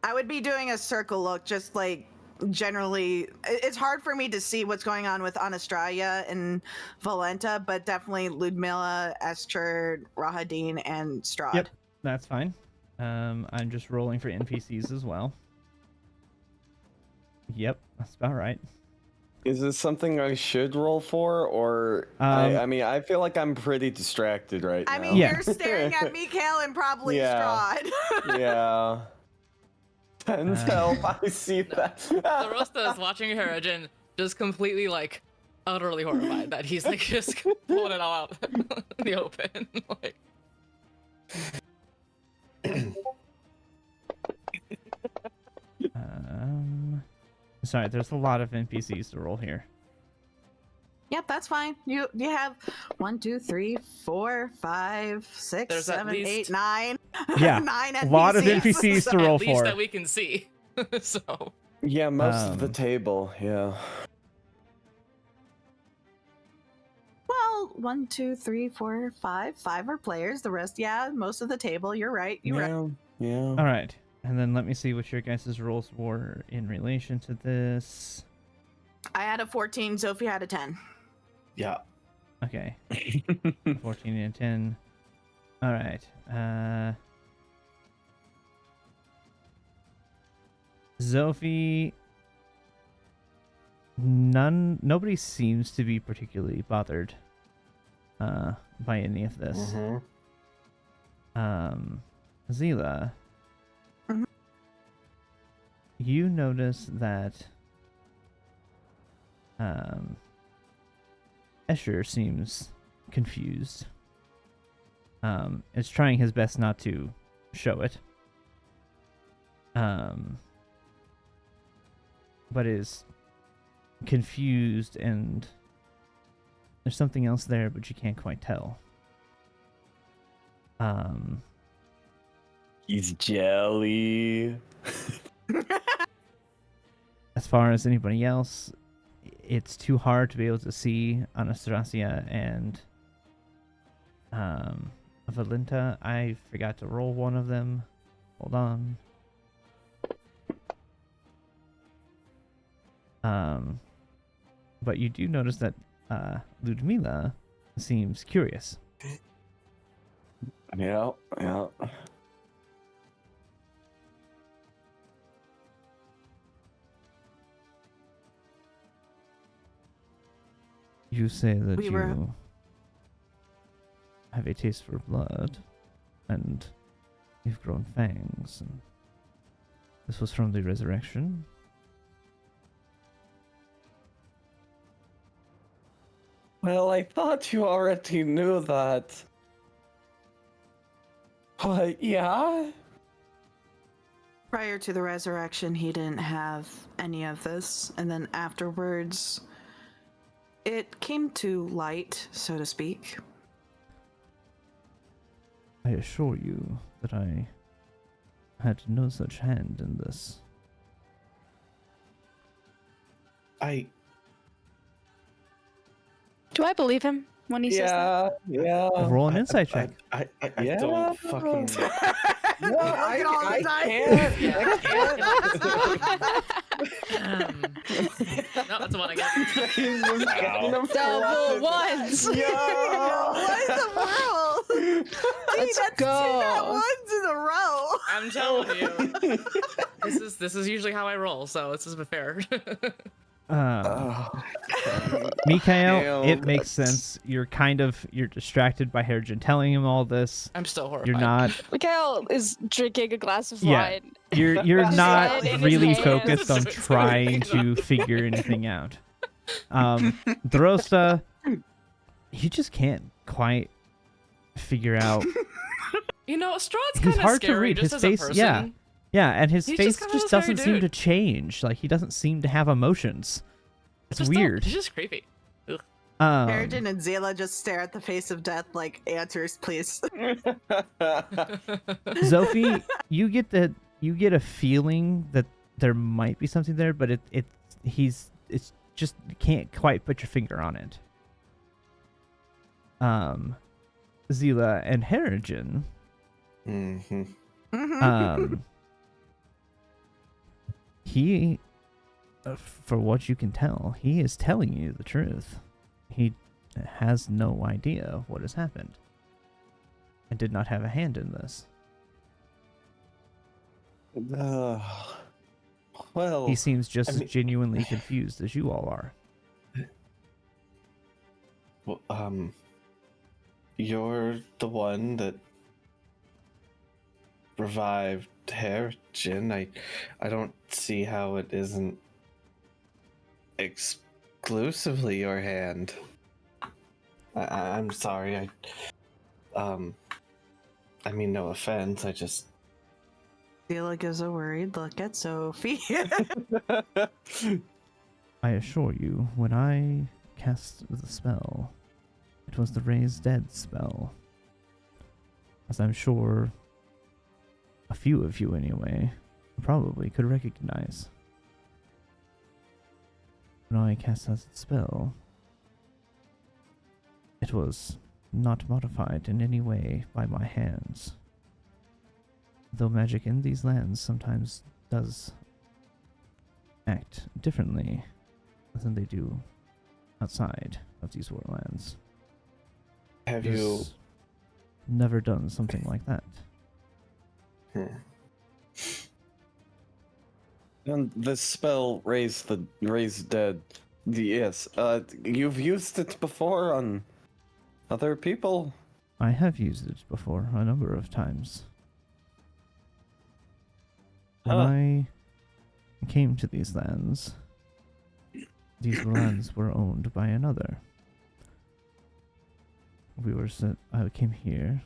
I would be doing a circle look, just like generally. It's hard for me to see what's going on with Anastasia and Valenta, but definitely Ludmilla, Esther, Rahadin, and Strahd. Yep, that's fine. I'm just rolling for NPCs as well. Yep, that's about right. Is this something I should roll for, or I mean, I feel like I'm pretty distracted right now. I mean, Yeah. you're staring at Mikhail and probably Yeah. Strahd. Yeah. 10 help, I see that. the Rosta is watching Harrigan, just completely like utterly horrified that he's like just pulling it all out in the open. Like, Sorry, there's a lot of NPCs to roll here. Yep, that's fine. You have 1, 2, 3, 4, 5, 6, There's at 7, least- 8, 9. Yeah, 9 a lot of NPCs to roll at least for. that we can see. So Yeah, most of the Um, table, yeah. Well, 1, 2, 3, 4, 5. 5 are players. The rest, yeah, most of the table. You're right. You're right. Yeah. All right, and then let me see what your guys' rolls were in relation to this. I had a 14. Sophie had a 10. Yeah. Okay, 14 and 10. All right. Zophie. Nobody seems to be particularly bothered by any of this. Mm-hmm. Zila, Mhm. you notice that Escher seems confused. Is trying his best not to show it. But is confused, and there's something else there, but you can't quite tell. He's jelly. As far as anybody else, it's too hard to be able to see Anastasia and Valenta. I forgot to roll one of them. Hold on. But you do notice that Ludmilla seems curious. Yeah. You say that We you were- have a taste for blood, and you've grown fangs, and this was from the resurrection. Well, I thought you already knew that. But yeah. Prior to the resurrection, he didn't have any of this. And then afterwards, It came to light, so to speak. I assure you that I had no such hand in this. Do I believe him when he says that? Yeah. Roll an insight check. I Yeah. don't fucking. No, Look at all the I dice. can't. No, that's one again. He's just getting them Double flattened. ones! What in the world? Let's That's go. 2 nat ones in a row. I'm telling you. This is usually how I roll, so this is fair. Mikael, it Damn. makes sense. You're distracted by Harrigan telling him all this. I'm still horrified. You're not. Mikhail is drinking a glass of Yeah. wine. You're His not head in his really hands. focused on trying to figure anything out. Drosta, you just can't quite figure out. You know, Strahd's He's kind of hard to scary read. just His as face, a person. yeah. Yeah, and his He's face just kind of just a scary doesn't seem to dude. change. Like he doesn't seem to have emotions. It's Just weird. He's just creepy. Ugh. Harrigan and Zila just stare at the face of death like, answers, please. Zophie, you get a feeling that there might be something there, but it's just you can't quite put your finger on it. Zila and Harrigan, Mm-hmm. he, for what you can tell, he is telling you the truth. He has no idea what has happened and did not have a hand in this. Well, He seems just I as mean- genuinely confused as you all are. Well, you're the one that revived Harrigan. I don't see how it isn't exclusively your hand. I'm sorry. I mean, no offense. I just. Zila gives a worried look at Sophie. I assure you, when I cast the spell, it was the Raise Dead spell. As I'm sure a few of you, anyway, probably could recognize. When I cast that spell, it was not modified in any way by my hands. Though magic in these lands sometimes does act differently than they do outside of these warlands. Have It you? has never done something like that. and the spell raise dead. Yes. You've used it before on other people. I have used it before a number of times. When Huh. I came to these lands were owned by another. I came here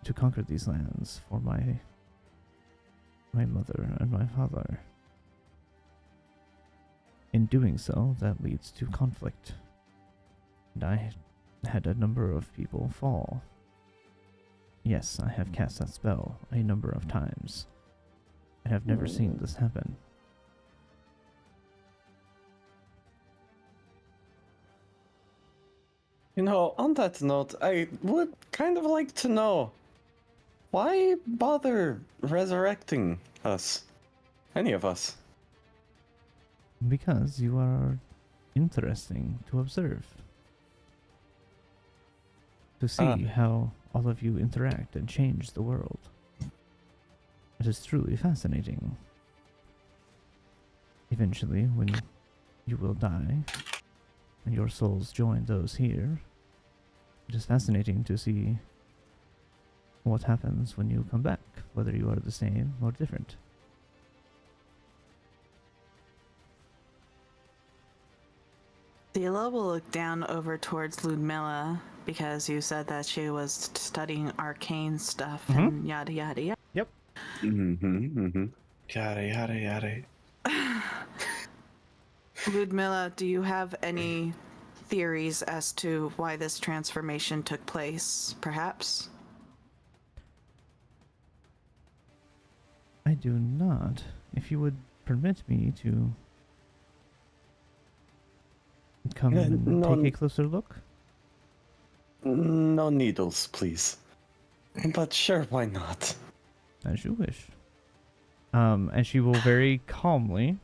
to conquer these lands for my mother and my father. In doing so, that leads to conflict. And I had a number of people fall. Yes, I have cast that spell a number of times. I have never seen this happen. You know, on that note, I would kind of like to know, why bother resurrecting us? Any of us? Because you are interesting to observe. To see how all of you interact and change the world. It is truly fascinating. Eventually, when you will die, and your souls join those here, it is fascinating to see what happens when you come back, whether you are the same or different. Zila will look down over towards Ludmilla because you said that she was studying arcane stuff and yada yada yada. Mm-hmm. Yada yada yada. Ludmilla, do you have any theories as to why this transformation took place, perhaps? I do not. If you would permit me to come and take a closer look. No needles, please. But sure, why not? As you wish. And she will very calmly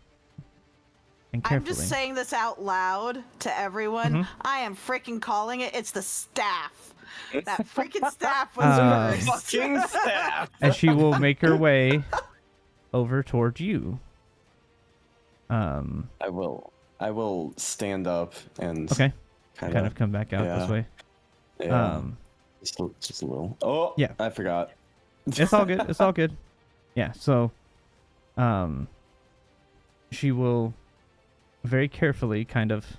and I'm carefully. just saying this out loud to everyone. Mhm. I am freaking calling it. It's the staff. That freaking staff was Uh, cursed. Fucking staff! And she will make her way over toward you. I will stand up and Okay. kind Kind of come back out this yeah. way. Yeah, just a little. Oh, Yeah. I forgot. It's all good. It's all good. Yeah. So, she will very carefully kind of,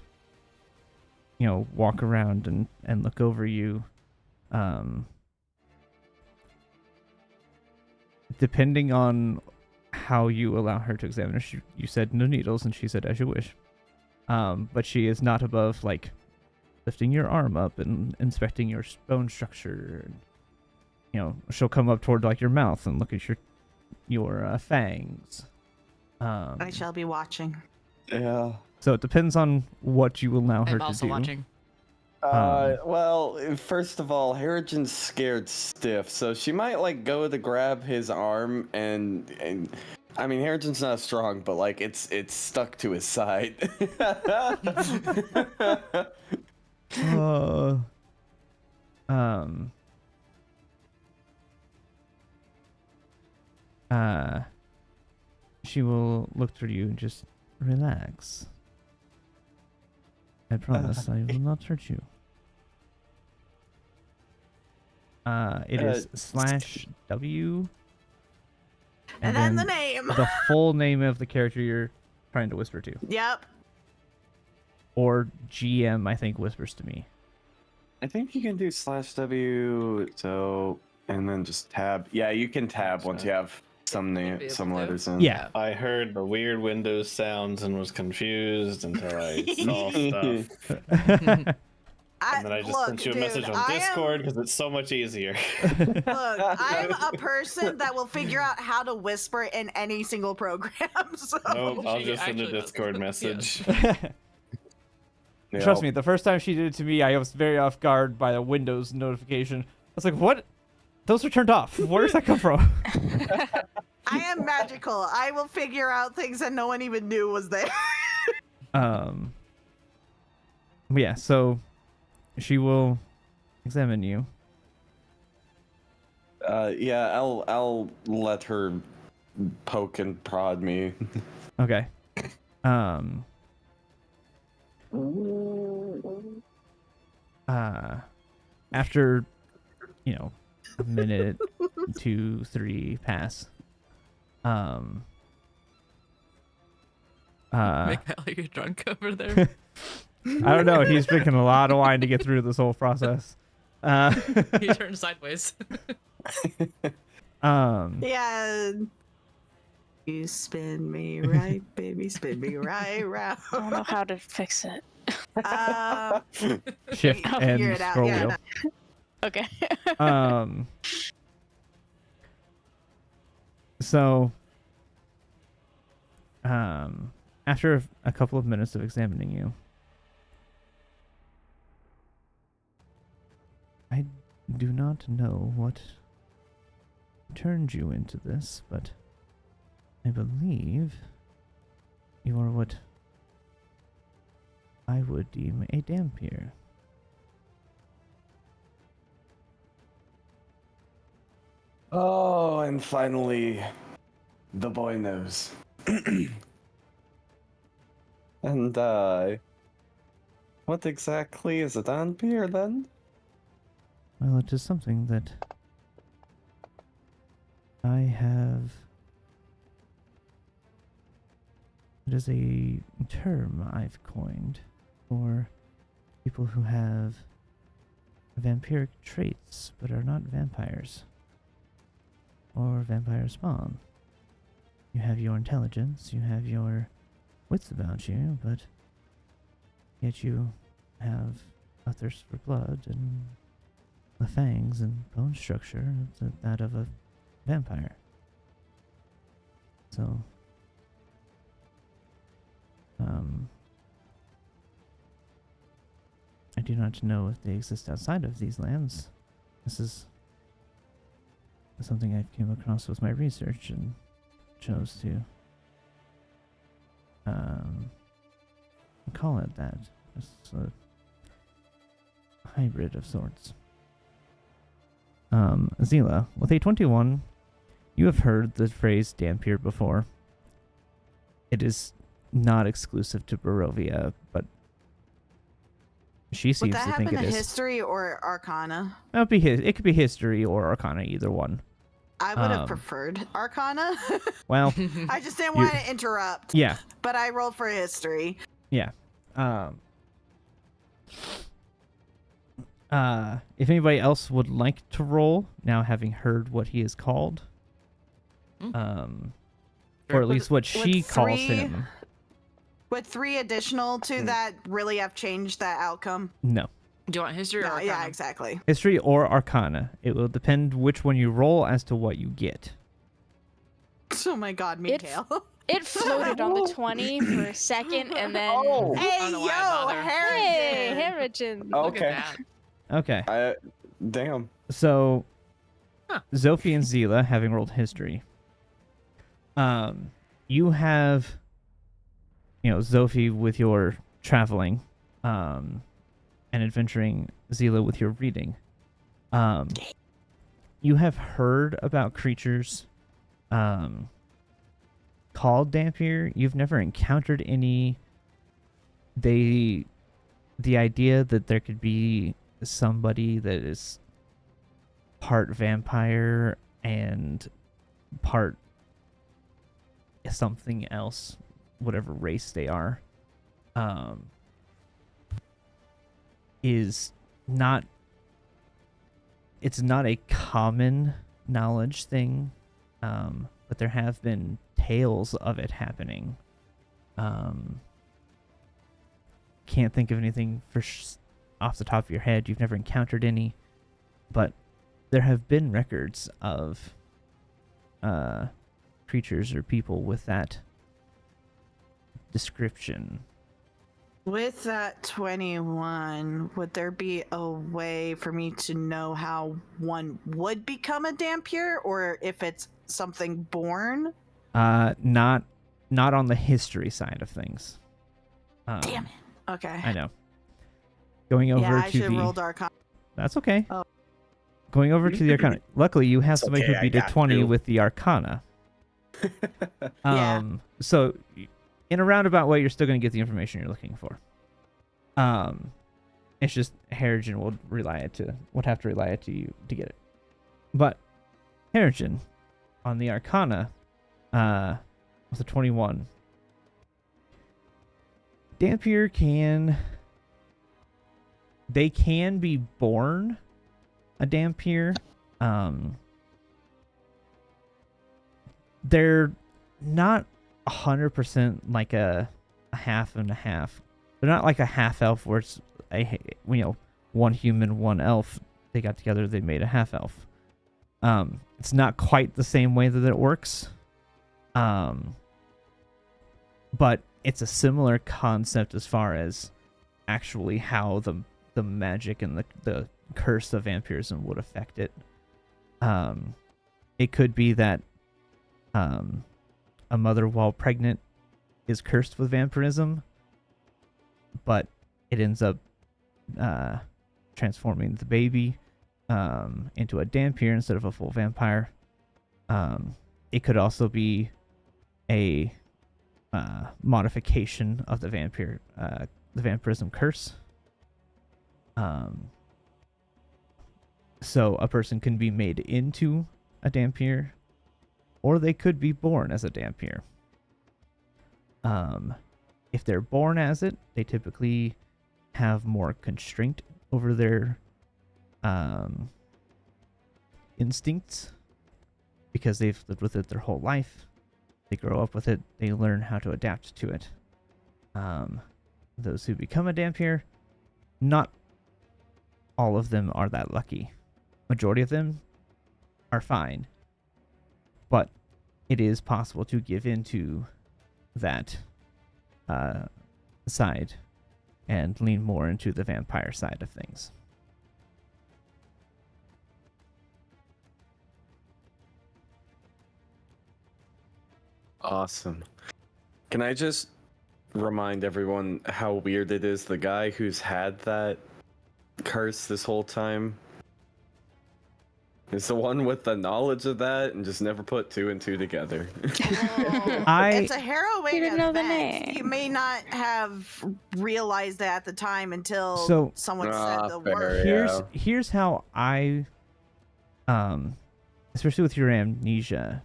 walk around and look over you. Depending on how you allow her to examine her, you said no needles, and she said as you wish. But she is not above like lifting your arm up and inspecting your bone structure. She'll come up toward like your mouth and look at your fangs. I shall be watching. Yeah. So it depends on what you allow her I'm to also do. watching. Well, first of all, Harrigan's scared stiff, so she might like go to grab his arm and I mean Harrigan's not strong, but like it's stuck to his side. She will look through you and just relax. I promise I will not hurt you. It is /W. And then the name. The full name of the character you're trying to whisper to. Yep. Or GM, I think, whispers to me. I think you can do /W, so and then just tab. Yeah, you can tab once you have some be some able to. letters in. Yeah. I heard the weird Windows sounds and was confused until I saw stuff. And then I just sent you a message on Discord because it's so much easier. Look, I'm a person that will figure out how to whisper in any single program. So. Nope, I'll She just send a actually does. Discord message. Trust me, the first time she did it to me, I was very off guard by the Windows notification. I was like, what? Those are turned off. Where does that come from? I am magical. I will figure out things that no one even knew was there. Yeah, so she will examine you. Yeah, I'll let her poke and prod me. Okay. After, a minute, 2, 3 pass. Mikael, you're drunk over there. I don't know. He's drinking a lot of wine to get through this whole process. He turned sideways. Yeah. You spin me right, baby, spin me right round. I don't know how to fix it. Shift I'll and figure it out, scroll yeah, wheel. Okay. So, after a couple of minutes of examining you, I do not know what turned you into this, but I believe you are what I would deem a Dampier. Oh, and finally, the boy knows. And, what exactly is a Dampier then? Well, it is something that I have. It is a term I've coined for people who have vampiric traits but are not vampires or vampire spawn. You have your intelligence, you have your wits about you, but yet you have a thirst for blood and the fangs and bone structure of that of a vampire. So, I do not know if they exist outside of these lands. This is something I came across with my research and chose to call it that. It's a hybrid of sorts. Zila, with a 21, you have heard the phrase Dampier before. It is not exclusive to Barovia, but she Would seems that to think happen it to is. history or arcana? It could be history or arcana, either one. I would have preferred arcana. Well, I just didn't want to interrupt. yeah, But I rolled for history. yeah. If anybody else would like to roll, now having heard what he is called, or at least what she calls him. Would 3 additional to that really have changed that outcome? No. Do you want history or No, arcana? yeah, exactly. History or arcana. It will depend which one you roll as to what you get. Oh my god, Mikhail. It floated on the 20 for a second, and then... Oh. Hey, don't know yo, why I bother. Hey, Harrington! Harrington! Look Okay. at that. Okay. Damn. So, Huh. Zophie and Zila, having rolled history, you have, Zophie with your traveling, and adventuring, Zila with your reading. You have heard about creatures, called Dampier. You've never encountered any. The idea that there could be somebody that is part vampire and part something else, whatever race they are, is not. It's not a common knowledge thing, but there have been tales of it happening. Can't think of anything off the top of your head. You've never encountered any, but there have been records of creatures or people with that description. With that 21, would there be a way for me to know how one would become a Dampier, or if it's something born? Not on the history side of things. Damn it. Okay. I know. Going over Yeah, I to should have the. rolled Arcana. That's okay. Oh. Going over to the Arcana. Luckily, you have It's somebody okay, who I beat a got 20 you. with the Arcana. Yeah. So, in a roundabout way, you're still going to get the information you're looking for. It's just Harrigan would have to rely it to you to get it. But Harrigan, on the Arcana, with a 21, Dampier can be born a Dampier. They're not 100% like a half and a half. They're not like a half elf where it's one human, one elf. They got together, they made a half elf. It's not quite the same way that it works. But it's a similar concept as far as actually how the magic and the curse of vampirism would affect it. It could be that a mother while pregnant is cursed with vampirism, but it ends up transforming the baby into a Dampier instead of a full vampire. It could also be a modification of the vampirism curse. So a person can be made into a Dampier, or they could be born as a Dampier. If they're born as it, they typically have more constraint over their instincts because they've lived with it their whole life. They grow up with it. They learn how to adapt to it. those who become a Dhampir, not all of them are that lucky. Majority of them are fine, but it is possible to give into that side and lean more into the vampire side of things. Awesome. Can I just remind everyone how weird it is? The guy who's had that curse this whole time is the one with the knowledge of that and just never put two and two together. It's a harrowing You didn't know the event. name. You may not have realized that at the time until So- someone Ah, said the fair, word. yeah. Here's how I, especially with your amnesia,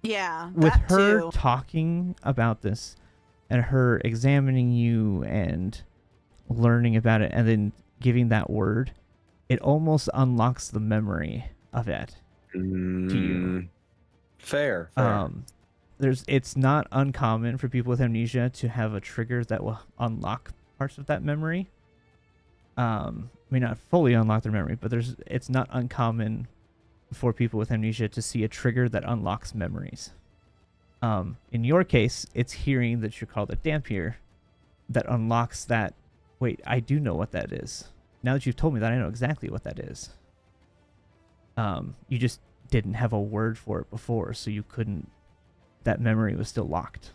Yeah, with that her too. talking about this and her examining you and learning about it and then giving that word, it almost unlocks the memory of it to you. Fair. It's not uncommon for people with amnesia to have a trigger that will unlock parts of that memory. May not fully unlock their memory, but it's not uncommon for people with amnesia to see a trigger that unlocks memories. In your case, it's hearing that you're called a Dhampir that unlocks that. Wait, I do know what that is. Now that you've told me that, I know exactly what that is. You just didn't have a word for it before, so you couldn't. That memory was still locked.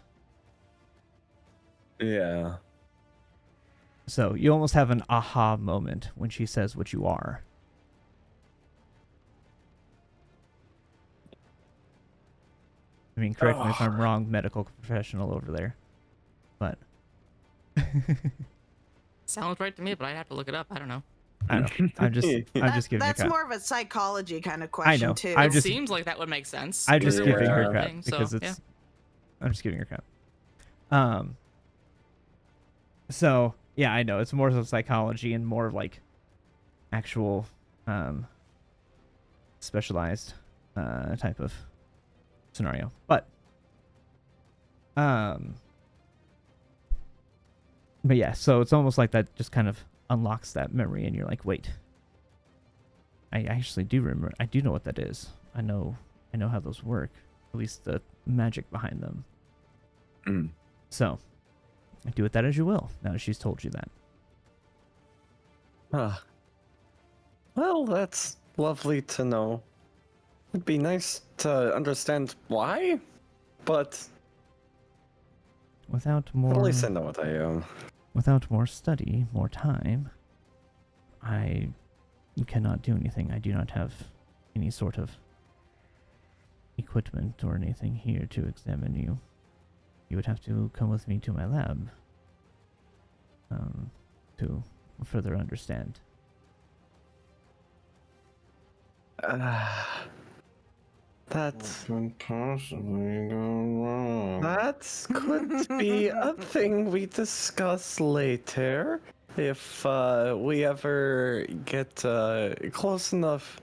Yeah. So you almost have an aha moment when she says what you are. I mean, correct me if I'm wrong, medical professional over there. But Sounds right to me, but I have to look it up. I don't know. I don't know. I'm just giving you That's crap. more of a psychology kind of I question know. too. I'm It just seems like that would make sense. I'm just given giving what her you're crap saying, because so, it's. yeah. I'm just giving her crap. So yeah, I know it's more of psychology and more of like actual specialized type of scenario. But yeah, so it's almost like that just kind of unlocks that memory and you're like, wait, I actually do remember. I do know what that is. I know how those work, at least the magic behind them. So do with that as you will, now that she's told you that. Well, that's lovely to know. It'd be nice to understand why, but Without at more least I know what I am. without more study, more time, I cannot do anything. I do not have any sort of equipment or anything here to examine you. You would have to come with me to my lab to further understand. That Could possibly go wrong. that could be a thing we discuss later if we ever get close enough.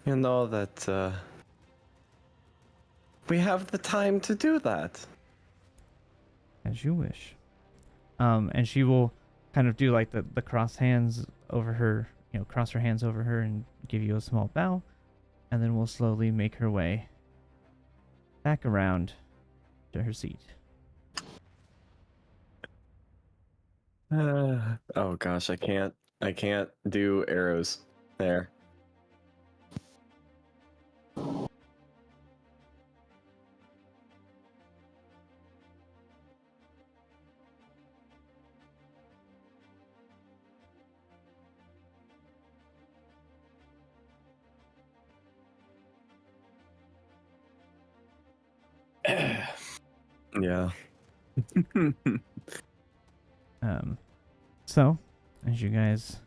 You know that we have the time to do that. As you wish. And she will kind of do like the cross hands over her, cross her hands over her and give you a small bow, and then will slowly make her way back around to her seat. Oh gosh, I can't do arrows there. Yeah. So, as you guys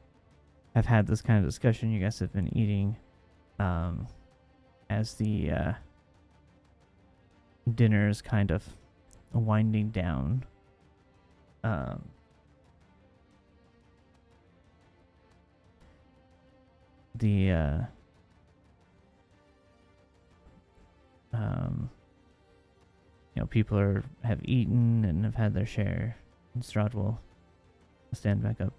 have had this kind of discussion, you guys have been eating, as the dinner is kind of winding down. The people have eaten and have had their share, and Strahd will stand back up.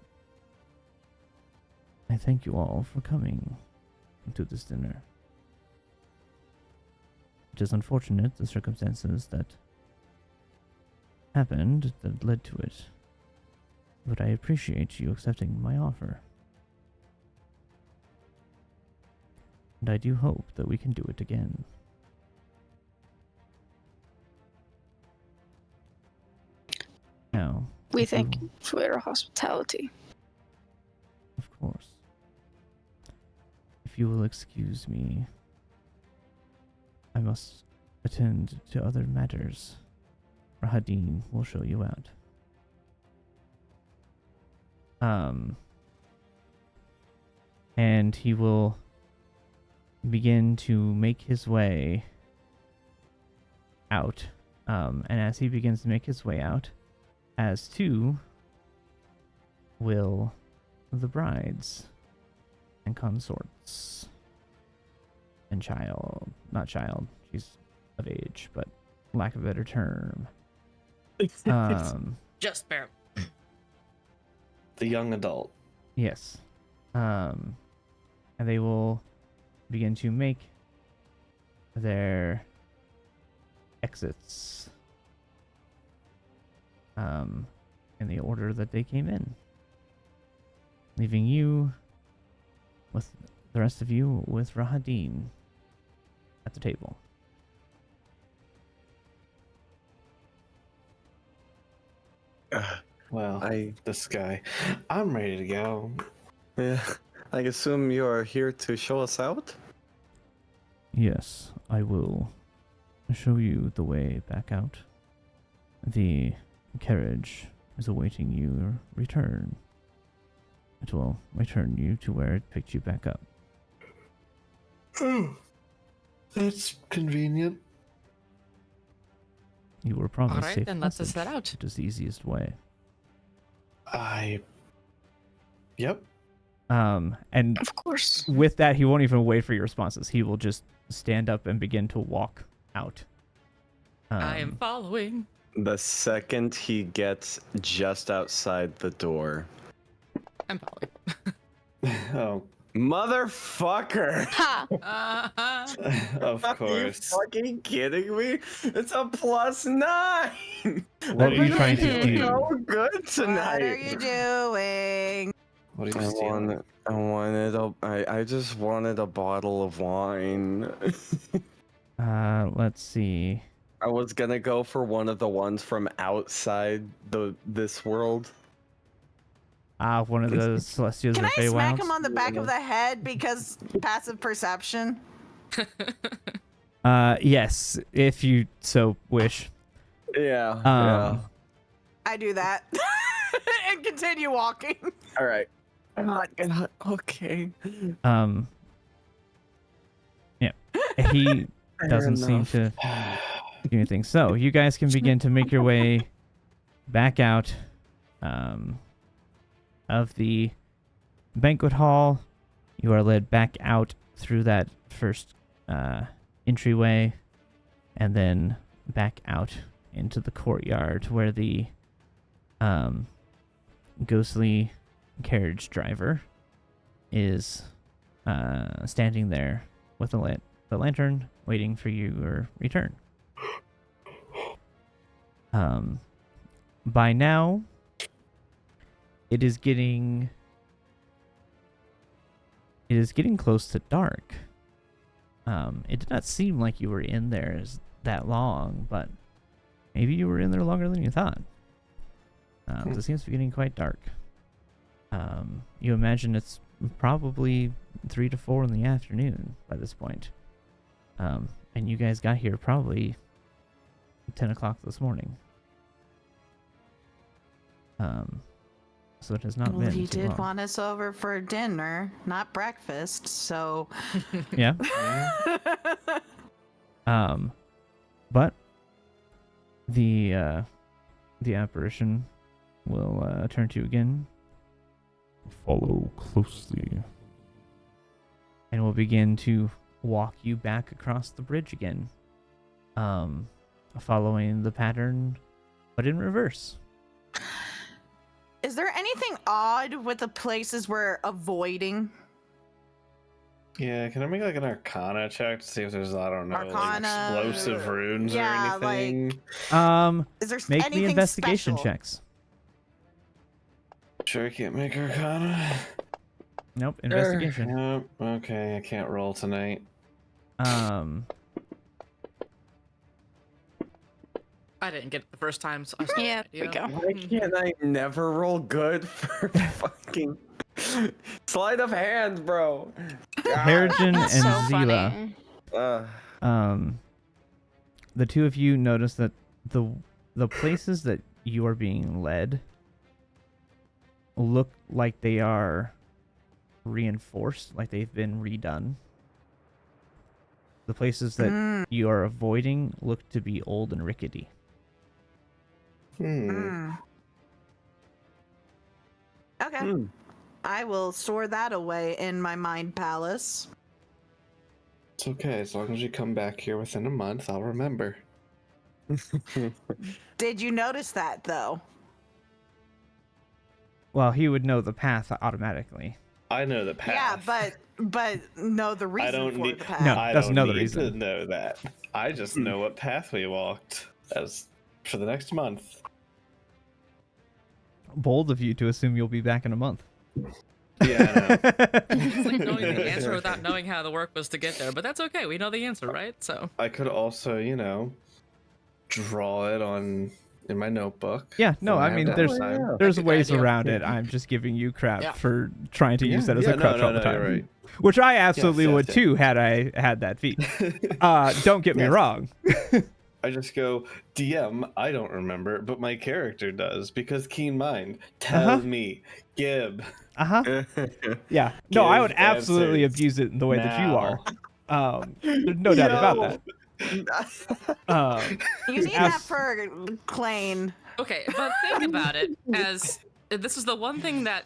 I thank you all for coming to this dinner. It is unfortunate the circumstances that happened that led to it, but I appreciate you accepting my offer. And I do hope that we can do it again. Now, We if thank you- you for your hospitality. Of course. If you will excuse me, I must attend to other matters. Rahadin will show you out. And he will begin to make his way out. And as he begins to make his way out, as too will the brides and consorts and not child, she's of age, but lack of a better term. Just barely. The young adult. Yes. And they will begin to make their exits in the order that they came in, leaving you with the rest of you with Rahadin at the table. Well, I this guy. I'm ready to go. I assume you're here to show us out? Yes, I will show you the way back out. The carriage is awaiting your return. It will return you to where it picked you back up. Oh, that's convenient. You were promised Alright, safe then let's passage. set out. It is the easiest way. Yep. And Of course. with that, he won't even wait for your responses. He will just stand up and begin to walk out. I am following. The second he gets just outside the door. I'm following. Oh, Motherfucker! Ha! of Are you course. fucking kidding me? It's a +9! What are you trying to Feeling do? so good tonight. What are you doing? What are you stealing? I just wanted a bottle of wine. Let's see. I was gonna go for one of the ones from outside this world. One of the Celestials Can of I smack Feywilds. him on the back of the head because passive perception? Yes, if you so wish. Yeah. I do that and continue walking. All right. Okay. Yeah. He doesn't seem to do anything. So you guys can begin to make your way back out of the banquet hall. You are led back out through that first entryway, and then back out into the courtyard where the ghostly carriage driver is standing there with the lantern, waiting for your return. By now, it is getting close to dark. It did not seem like you were in there that long, but maybe you were in there longer than you thought. It seems to be getting quite dark. You imagine it's probably 3 to 4 in the afternoon by this point. And you guys got here probably 10 o'clock this morning. So it has not Well, been he too did long. want us over for dinner, not breakfast, so. Yeah. But the apparition will turn to you again. Follow closely. And will begin to walk you back across the bridge again. following the pattern, but in reverse. Is there anything odd with the places we're avoiding? Yeah, can I make like an Arcana check to see if there's, I don't know, Arcana, like explosive runes yeah, or anything? Is there Make anything me investigation special? checks. Sure, I can't make Arcana. Nope, investigation. Nope. Okay, I can't roll tonight. I didn't get it the first time, so I still Yeah, have there we an idea. go. Why can't I never roll good for fucking sleight of hand, bro? Harrigan and So Zila, funny. the two of you notice that the places that you are being led look like they are reinforced, like they've been redone. The places that you are avoiding look to be old and rickety. Okay. I will store that away in my mind palace. It's okay, as long as you come back here within a month, I'll remember. Did you notice that though? Well, he would know the path automatically. I know the path. Yeah, but know the reason I don't for need. the path. No. I Doesn't don't know the need reason. to know that. I just know what path we walked as for the next month. Bold of you to assume you'll be back in a month. Yeah, I know. It's like knowing the answer without knowing how the work was to get there, but that's okay. We know the answer, right? So I could also, draw it in my notebook. Yeah, no, when I have mean, downtime. there's That's a good ways idea. around it. I'm just giving you crap Yeah. for trying to use that as a crutch all the time. You're right. Which I absolutely yes, would yes. too had I had that feat. Don't get me Yes. wrong. I just go, DM, I don't remember, but my character does, because keen mind. Tell me, Gib. Yeah. No, I would Give absolutely answers abuse it in the way that you are. now. There's no doubt about that. You need As- that for Klain. okay, but think about it as this is the one thing that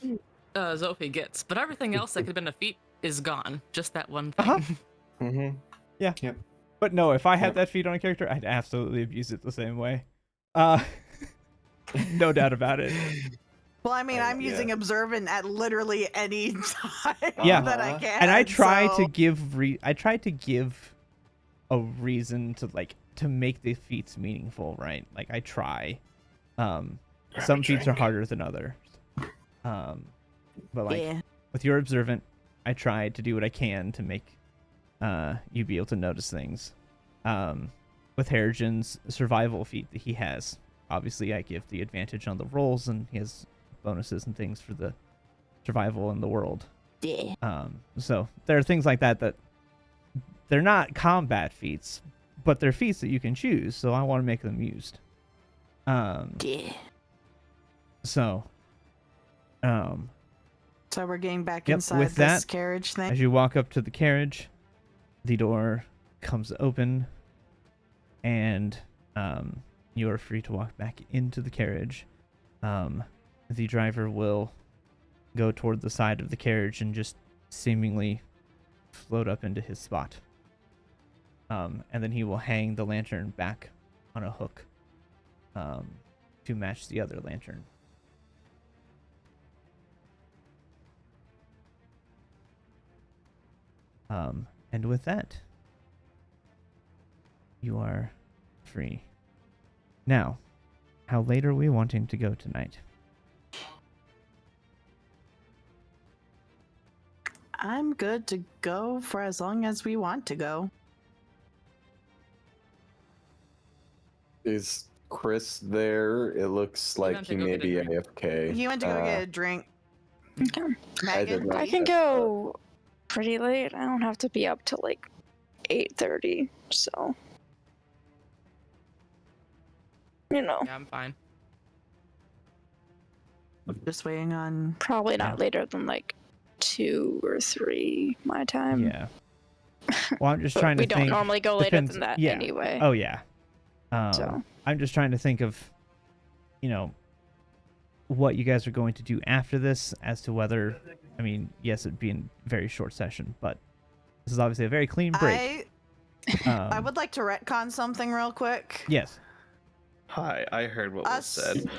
Zophie gets, but everything else that could have been a feat is gone. Just that one thing. Mm-hmm. Yeah. Yep. But no, if I had Yep. that feat on a character, I'd absolutely abuse it the same way. No doubt about it. Well, I mean, I'm yeah. using observant at literally any time Yeah. that I can. And I try so- to give a reason to make the feats meaningful, right? Like I try. Some a feats are drink. harder than others. But like Yeah. with your observant, I try to do what I can to make you be able to notice things. With Harrigan's survival feat that he has, obviously I give the advantage on the rolls, and he has bonuses and things for the survival in the world. Yeah. So there are things like that they're not combat feats, but they're feats that you can choose. So I want to make them used. Yeah. So, So we're getting back Yep, inside with this that, carriage thing. as you walk up to the carriage, the door comes open, and you are free to walk back into the carriage. The driver will go toward the side of the carriage and just seemingly float up into his spot. And then he will hang the lantern back on a hook to match the other lantern. And with that, you are free. Now, how late are we wanting to go tonight? I'm good to go for as long as we want to go. Is Chris there? It looks like went to he go may get a be drink. AFK. He went to go get a drink. Okay. I did Megan, not- I can go pretty late. I don't have to be up till like 8:30, so you know, Yeah, I'm fine. just waiting on. probably not Yeah. later than like 2 or 3 my time. Yeah. Well, I'm just But trying to we don't think. normally go later Depends- than that yeah. anyway. Oh yeah. So. I'm just trying to think of, what you guys are going to do after this, as to whether, yes, it'd be a very short session, but this is obviously a very clean break. I would like to retcon something real quick. Yes. Hi, I heard what was said.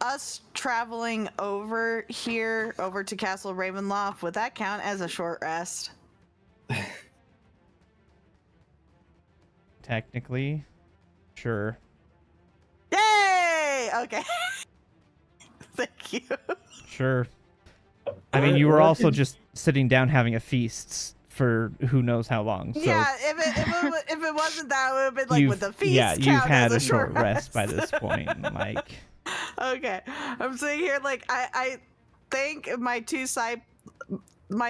Us traveling over here, over to Castle Ravenloft, would that count as a short rest? Technically, sure. Yay! Okay. Thank you. Sure. I mean, you were also just sitting down having a feast for who knows how long. So Yeah, if it wasn't that, it would have been like, with the feast yeah, count you've as had a a short rest by this point. Like, Okay, I'm sitting here like I think my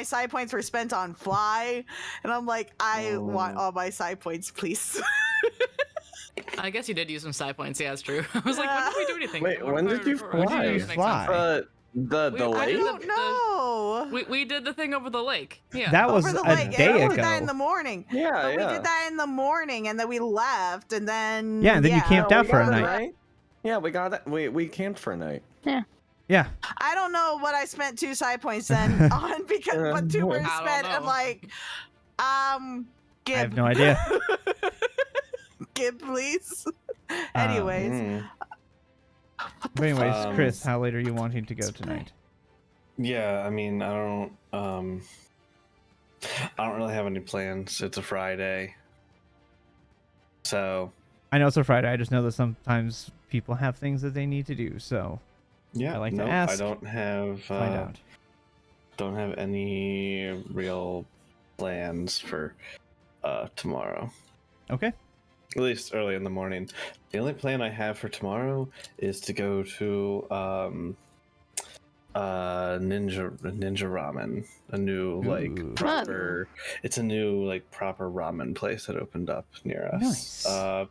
side points were spent on fly, and I'm like, I want all my side points, please. I guess you did use some side points. Yeah, that's true. I was like, when did we do anything? Wait, when did you when fly? did you Makes sense. fly? The I lake? don't know. We did the thing over the lake. Yeah. That was Over the a lake. day We ago. did that in the morning. Yeah, But yeah. we did that in the morning, and then we left, and then Yeah, and then you camped out for a got night. Yeah, we got it. We camped for a night. Yeah. I don't know what I spent 2 side points then on, because but 2 were I don't spent and know. like, Gib. I have no idea. Gib, please. Anyways, Mm. But anyways, Um, Chris, how late are you wanting to go tonight? Yeah, I mean, I don't really have any plans. It's a Friday. So, I know it's a Friday. I just know that sometimes people have things that they need to do. So yeah, I like to no, I ask, don't have find out. don't have any real plans for tomorrow. Okay. At least early in the morning. The only plan I have for tomorrow is to go to Ninja Ramen, a new like Ooh. proper. It's a new like proper ramen place that opened up near us. Nice.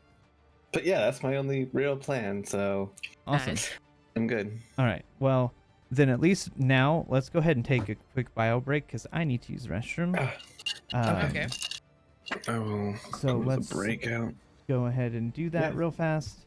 But yeah, that's my only real plan. So Awesome. Nice. I'm good. All right. Well, then at least now let's go ahead and take a quick bio break because I need to use the restroom. Okay. I will. So close let's the breakout. go ahead and do that Yeah. real fast.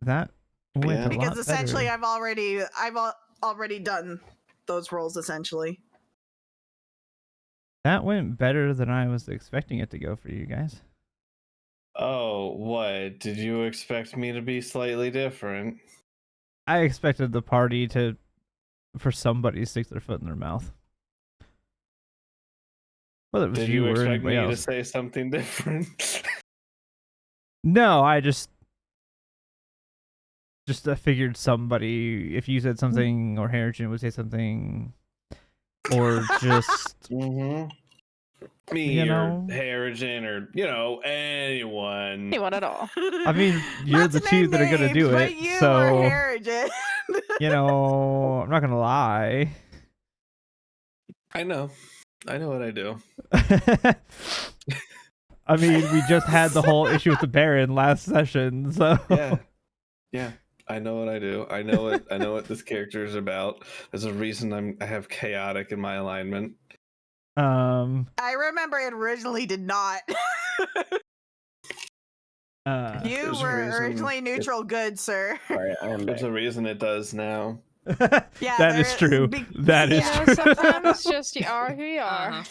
That went Yeah. a Because lot essentially, better. I've already done those rolls essentially. That went better than I was expecting it to go for you guys. Oh, what? Did you expect me to be slightly different? I expected the party for somebody to stick their foot in their mouth. Whether it was Did you you or expect anybody me to else. say something different? No, I just figured somebody, if you said something or Harrigan would say something, or just Mm-hmm. Me you or know, Harrigan or, anyone. Anyone at all. I mean, you're Not the to two name that are gonna names, do but it, you so or Harrigan. I'm not gonna lie. I know what I do. I mean, we just had the whole issue with the Baron last session, so Yeah. I know what I do. I know what this character is about. There's a reason I have chaotic in my alignment. I remember it originally did not. You There's a were reason originally neutral good, sir. Sorry, I am There's back. a reason it does now. Yeah, that is true. That is yeah. You know, true. sometimes just you are who you are. Uh-huh.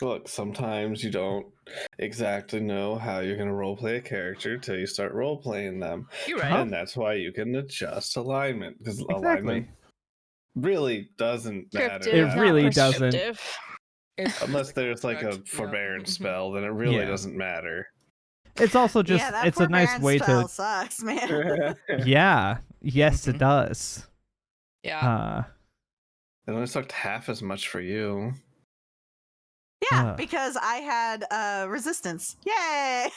Look, sometimes you don't exactly know how you're going to roleplay a character till you start roleplaying them. You're right. And that's why you can adjust alignment, because Exactly. alignment really doesn't matter. Prescriptive, It not really doesn't. prescriptive. Unless there's like a Correct, yeah. forbearance spell, then it really Yeah. doesn't matter. It's also just Yeah, that it's a nice forbearance way spell to sucks, man. yeah. Yes, it Mhm. does. Yeah. It only sucked half as much for you. Yeah, Ugh. because I had resistance. Yay!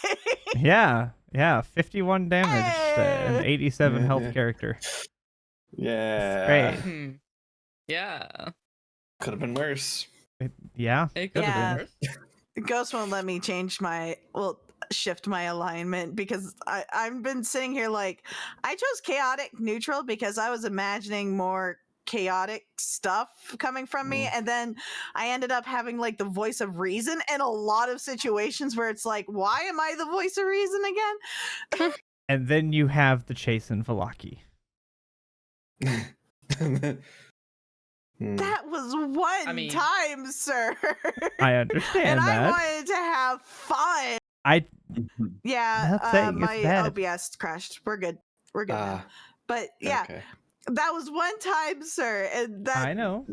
Yeah, 51 damage and Hey! 87 health character. Yeah. Great. Hmm. Yeah. Could have been worse. Yeah, It could could have have been. been. Ghost won't let me shift my alignment because I've been sitting here like I chose chaotic neutral because I was imagining more chaotic stuff coming from me, and then I ended up having like the voice of reason in a lot of situations where it's like, why am I the voice of reason again? And then you have the chase in Valaki. That was one time, sir. I understand and that. I wanted to have fun. Yeah, Not saying it's my bad. OBS crashed. We're good. We're good now. But yeah, Okay. that was one time, sir, and I know.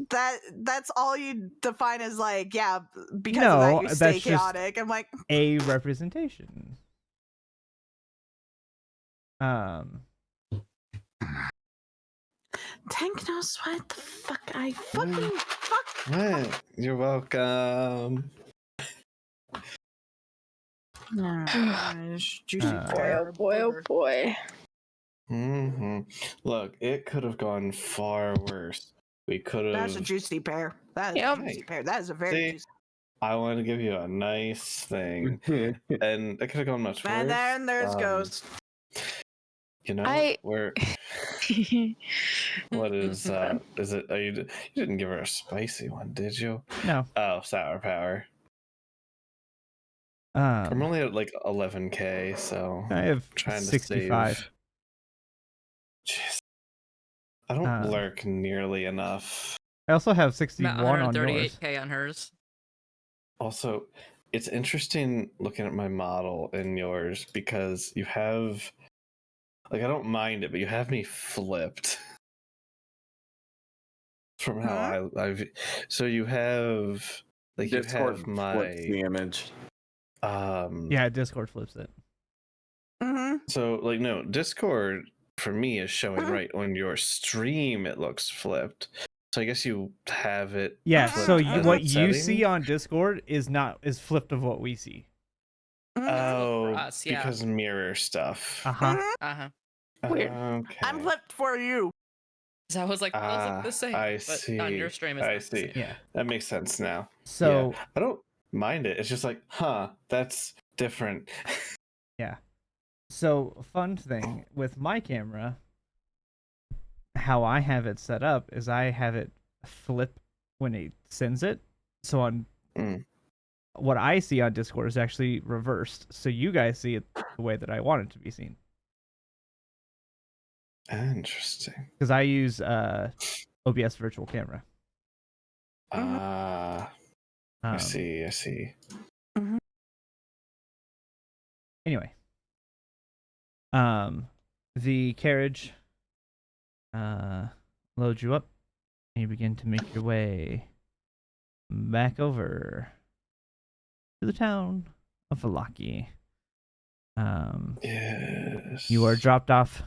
that's all you define as like, yeah, because No, of that you stay that's just chaotic. I'm like, a representation. Tank knows what the fuck I fucking fuck. What? You're welcome. Juicy Boy, Boy, pear. oh boy, oh boy. Mm-hmm. Look, it could have gone far worse. We could have. That's a juicy pear. That is Yep. a juicy pear. That is a very See? juicy. I want to give you a nice thing, and it could have gone much worse. And then there's Ghost. You know, I- where what is it? Oh, you didn't give her a spicy one, did you? no. Oh, sour power. I'm only at like 11k, so I have I'm trying 65. to save. Jeez. I don't lurk nearly enough. I also have About 61 on yours. 138k on hers. Also, it's interesting looking at my model and yours because you have, like, I don't mind it, but you have me flipped from how I've. So you have, like, you Discord have flips my the image. Yeah, Discord flips it. Mm-hmm. So, like, no, Discord for me is showing right on your stream. It looks flipped. So I guess you have it. Yeah, flipped so as what a you setting? see on Discord is flipped of what we see. Oh, For us, yeah. because mirror stuff. Uh-huh. Weird. Okay. I'm flipped for you. So I was like, those look the same. I but see. on your stream is I not the see. same. Yeah. That makes sense now. So yeah. mind it. It's just like, huh, that's different. Yeah. So, fun thing with my camera, how I have it set up is I have it flip when it sends it. So on Mm, what I see on Discord is actually reversed. So you guys see it the way that I want it to be seen. interesting. Because I use OBS virtual camera. Ah, I Um, see. I see. Anyway, the carriage loads you up, and you begin to make your way back over to the town of Valaki. Yes. You are dropped off.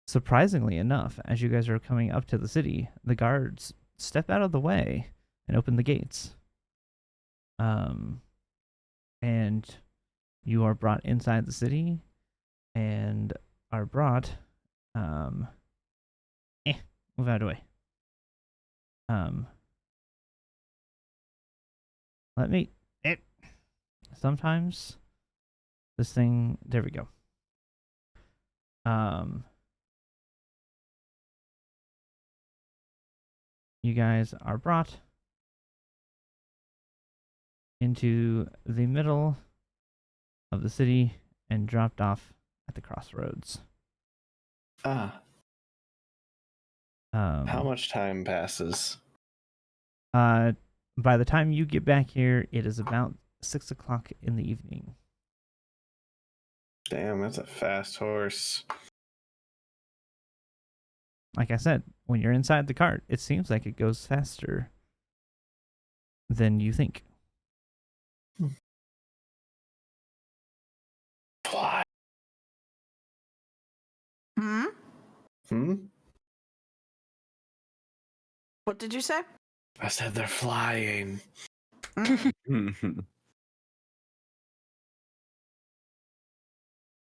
Surprisingly enough, as you guys are coming up to the city, the guards step out of the way and open the gates. And you are brought inside the city and are brought move out of the way. Let me sometimes this thing, there we go. You guys are brought into the middle of the city and dropped off at the crossroads. Ah, how much time passes? By the time you get back here, it is about 6 o'clock in the evening. Damn, that's a fast horse. Like I said, when you're inside the cart, it seems like it goes faster than you think. Fly. Hmm? Hmm? What did you say? I said they're flying.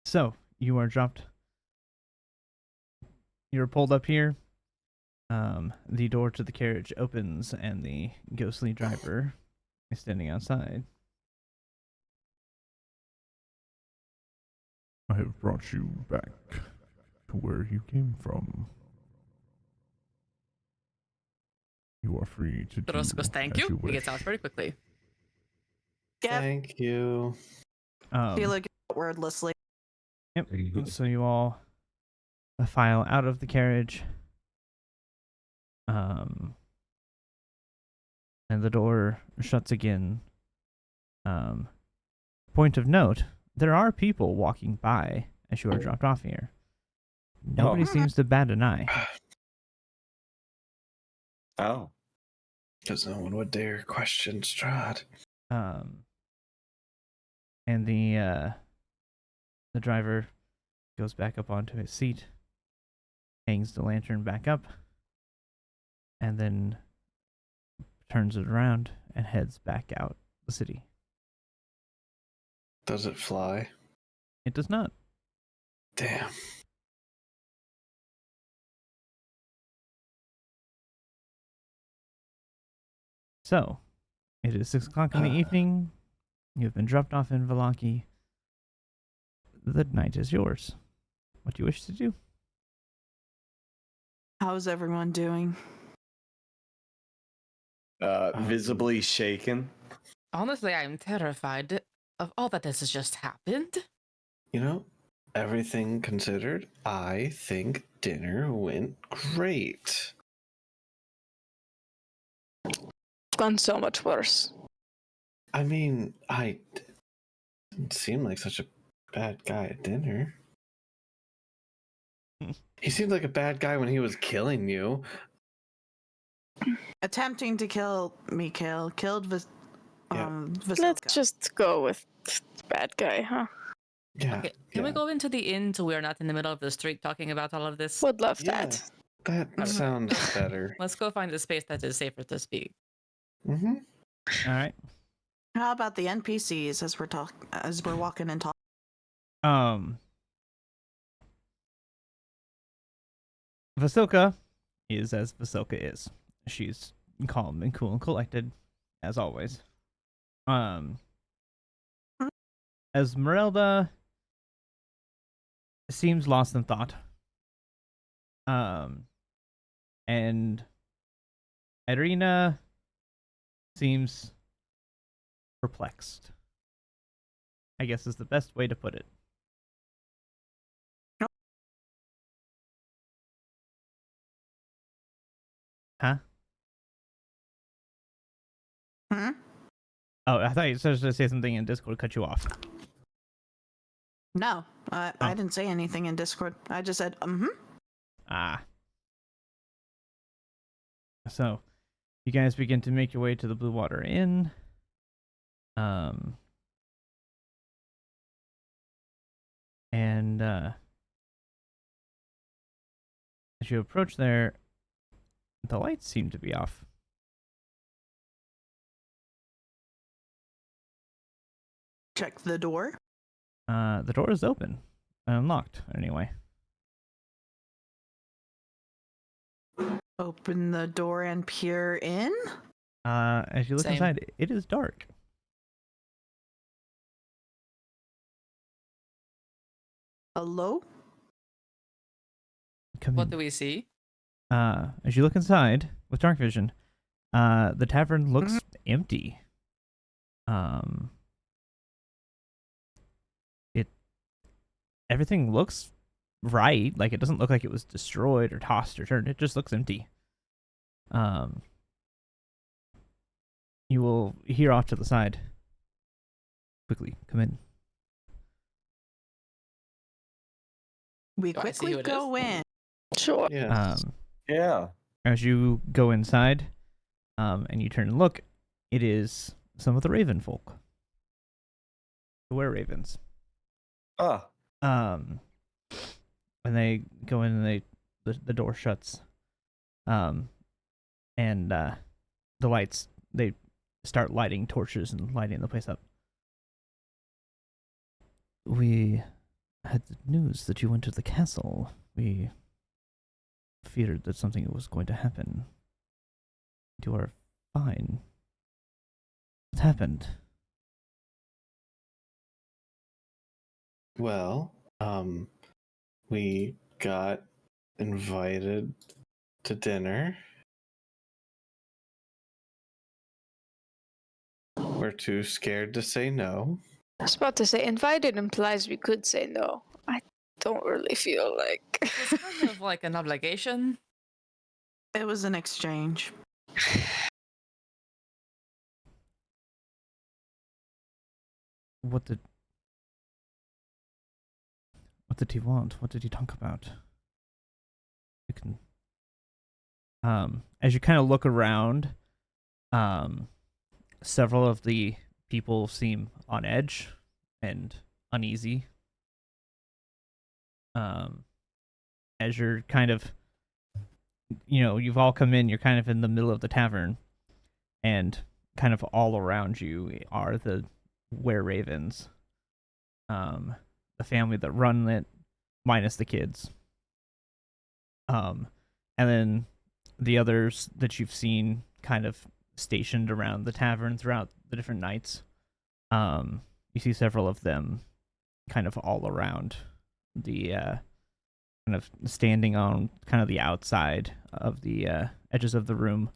So, you are dropped. You're pulled up here. The door to the carriage opens, and the ghostly driver is standing outside. I have brought you back to where you came from. You are free to do Doros goes, thank as you. you He wish. gets out very quickly. Yep. Thank you. Feel like wordlessly. Yep. So you all file out of the carriage. And the door shuts again. Point of note, there are people walking by as you are dropped off here. Nobody seems to bat an eye. Oh. Because no one would dare question Strahd. And the driver goes back up onto his seat, hangs the lantern back up, and then turns it around and heads back out the city. Does it fly? It does not. Damn. So, it is 6 o'clock in the evening. You have been dropped off in Valaki. The night is yours. What do you wish to do? How's everyone doing? Visibly shaken. Honestly, I'm terrified of all that has just happened. You know, everything considered, I think dinner went great. Gone so much worse. I mean, I didn't seem like such a bad guy at dinner. He seemed like a bad guy when he was killing you. Attempting to kill Mikhail killed Vasilka. Let's just go with bad guy, huh? Yeah. Okay, can we go into the inn so we're not in the middle of the street talking about all of this? Would love Yeah. that. That sounds better. Let's go find a space that is safer to speak. Mm-hmm. All right. How about the NPCs as we're walking and talking? Vasilka is as Vasilka is. She's calm and cool and collected. as always. Esmeralda seems lost in thought. And Irina seems perplexed, I guess is the best way to put it. Huh? Hmm? Oh, I thought you were supposed to say something in Discord, cut you off. No, I didn't say anything in Discord. I just said, Ah. So, you guys begin to make your way to the Blue Water Inn. And as you approach there, the lights seem to be off. check the door. The door is open. Unlocked, anyway. Open the door and peer in. As you look Same. inside, it is dark. Hello? Come What in. do we see? As you look inside with dark vision, the tavern looks empty. Everything looks right. Like, it doesn't look like it was destroyed or tossed or turned. It just looks empty. You will hear off to the side. Quickly, come in. We Do I see quickly who it go is? in. Sure. Yes. Yeah. As you go inside, and you turn and look, it is some of the Raven folk. The were-ravens. Ah. When they go in and the door shuts, and the lights, they start lighting torches and lighting the place up. We had the news that you went to the castle. We feared that something was going to happen. You are fine. What happened? Well, we got invited to dinner. We're too scared to say no. I was about to say, invited implies we could say no. I don't really feel like. It was kind of like an obligation. It was an exchange. What did he want? What did he talk about? You can as you kind of look around, several of the people seem on edge and uneasy. As you're kind of, you've all come in, you're kind of in the middle of the tavern, and kind of all around you are the were-ravens. The family that run it, minus the kids. And then the others that you've seen kind of stationed around the tavern throughout the different nights. You see several of them kind of all around the kind of standing on kind of the outside of the edges of the room,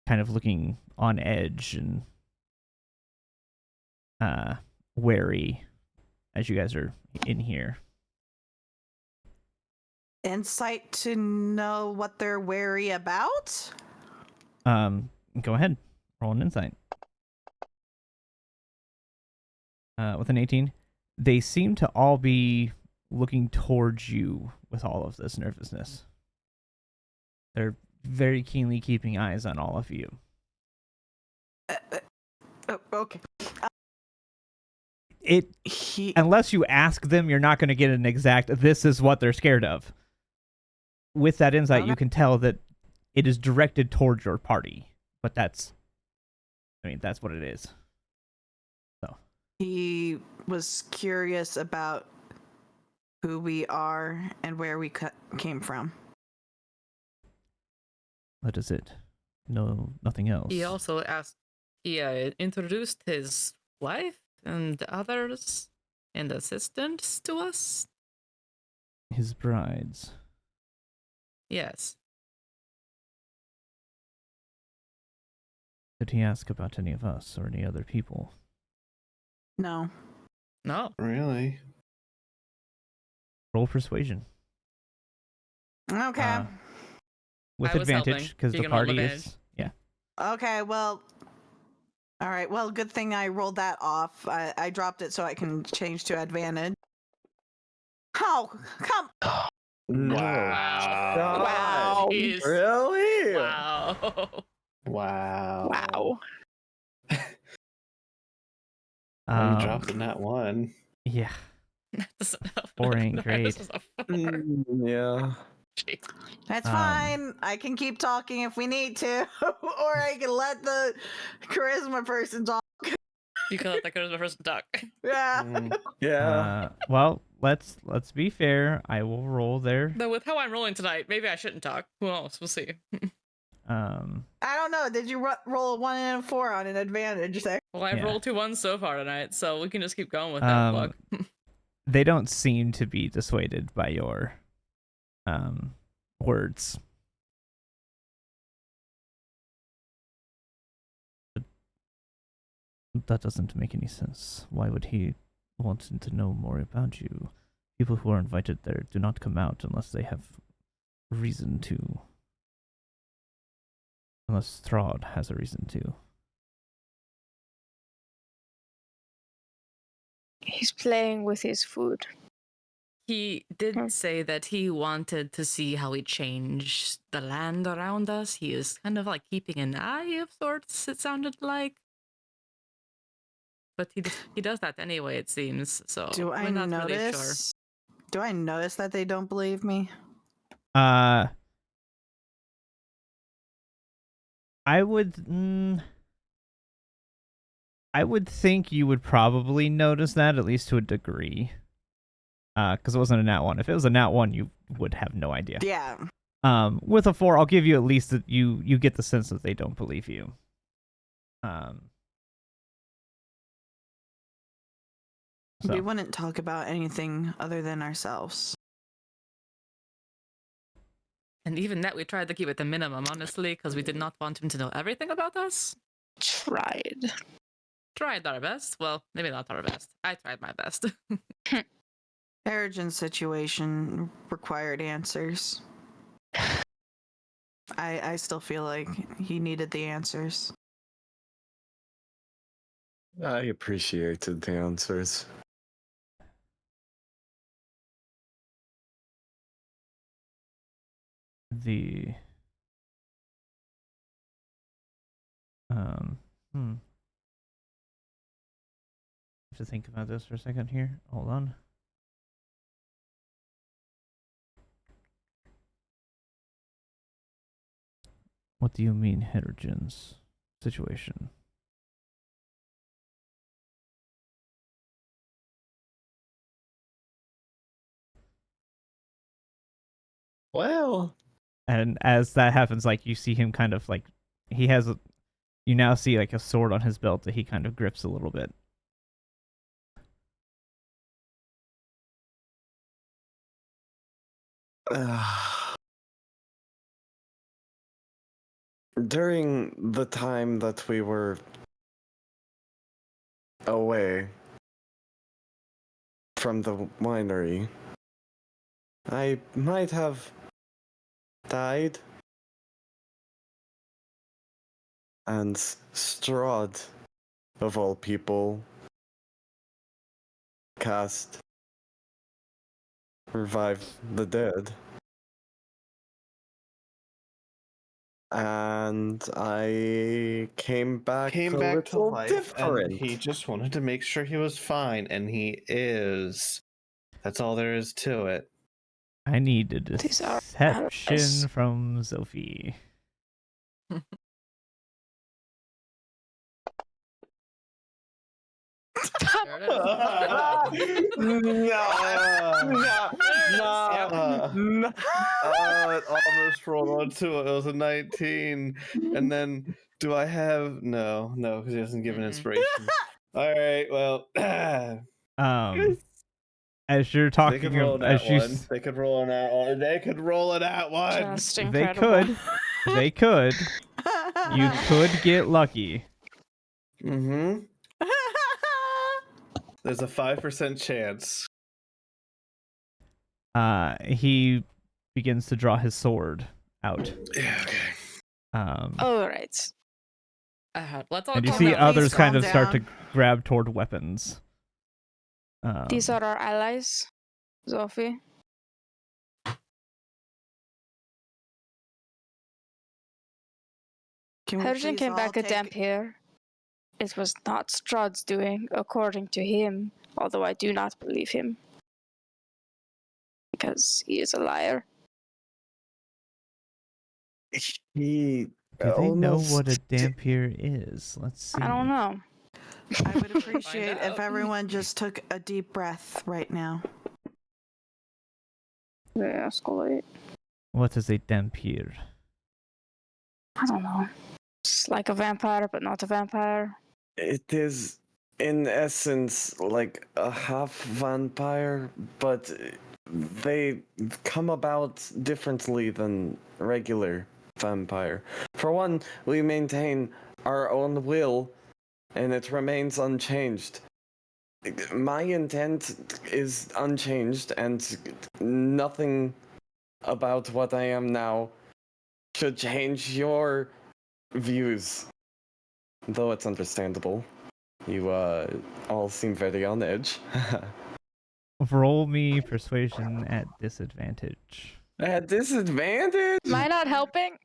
kind of looking on edge and wary as you guys are in here. Insight to know what they're wary about? Go ahead. Roll an insight. With an 18. They seem to all be looking towards you with all of this nervousness. They're very keenly keeping eyes on all of you. Okay. Unless you ask them, you're not going to get an exact, this is what they're scared of. With that insight, you can tell that it is directed towards your party. But that's what it is. So He was curious about who we are and where we came from. that is it. No, nothing else. He also asked He introduced his wife and others and assistants to us. His brides. Yes. Did he ask about any of us or any other people? No. No. Really? Roll persuasion. Okay. With I was helping. advantage, because You the can roll party advantage. is... Yeah. Okay, well. All right, well, good thing I rolled that off. I dropped it so I can change to advantage. Oh, come. Wow. Wow. Jeez. Really? Wow. Wow. Wow. You dropped in that one. Yeah. That doesn't help. 4 ain't This great. is a 4. Yeah. Jeez. That's Um, fine. I can keep talking if we need to, or I can let the charisma person talk. You call it the charisma person talk. Yeah. Mm. Yeah. Well, let's be fair. I will roll there. Though with how I'm rolling tonight, maybe I shouldn't talk. Who knows? We'll see. I don't know. Did you roll a 1 and a 4 on an advantage there? Well, I've Yeah. rolled 2 1s so far tonight, so we can just keep going with that plug. They don't seem to be dissuaded by your words. But that doesn't make any sense. Why would he want to know more about you? People who are invited there do not come out unless they have reason to. Unless Strahd has a reason to. He's playing with his food. He did say that he wanted to see how we change the land around us. He is kind of like keeping an eye of sorts, it sounded like. But he does that anyway, it seems. So Do I we're not notice? really sure. Do I notice that they don't believe me? I would think you would probably notice that, at least to a degree. Because it wasn't a nat 1. If it was a nat 1, you would have no idea. Yeah. With a 4, I'll give you at least that you get the sense that they don't believe you. So. We wouldn't talk about anything other than ourselves. And even that, we tried to keep it the minimum, honestly, because we did not want him to know everything about us. Tried. Tried our best. Well, maybe not our best. I tried my best. Erigen's situation required answers. I still feel like he needed the answers. I appreciated the answers. The I have to think about this for a second here. Hold on. What do you mean, Hedrigen's situation? Well, And as that happens, like, you see him kind of like, he has you now see like a sword on his belt that he kind of grips a little bit. During the time that we were away from the winery, I might have died. And Strahd, of all people, cast Revive the Dead. And I came back Came a back to little life, different. and he just wanted to make sure he was fine, and he is. That's all there is to it. I need a These are deception allies. from Sophie. There it is. It almost rolled onto it. It was a 19, and then Do I have no, because he doesn't give an inspiration. All right, well, As you're they talking, could roll on as that you, one. They could roll on that one. They could roll on that one. Just they incredible. could, they could, you could get lucky. Mm-hmm. There's a 5% chance. He begins to draw his sword out. Yeah. Okay. All right. Let's all And you calm see down. others Please kind calm of start to down. grab toward weapons. These are our allies, Zophie. Can we Herjin please came all back a take- damp here. It was not Strahd's doing, according to him, although I do not believe him. Because he is a liar. He Do they know almost what a dampier is? Let's see. I don't know. I would appreciate Find if out. everyone just took a deep breath right now. They escalate. What is a dampier? I don't know. It's like a vampire, but not a vampire. It is, in essence, like a half vampire, but they come about differently than regular vampire. For one, we maintain our own will, and it remains unchanged. My intent is unchanged, and nothing about what I am now should change your views. Though it's understandable. You all seem very on edge. Roll me persuasion at disadvantage. At disadvantage? Am I not helping?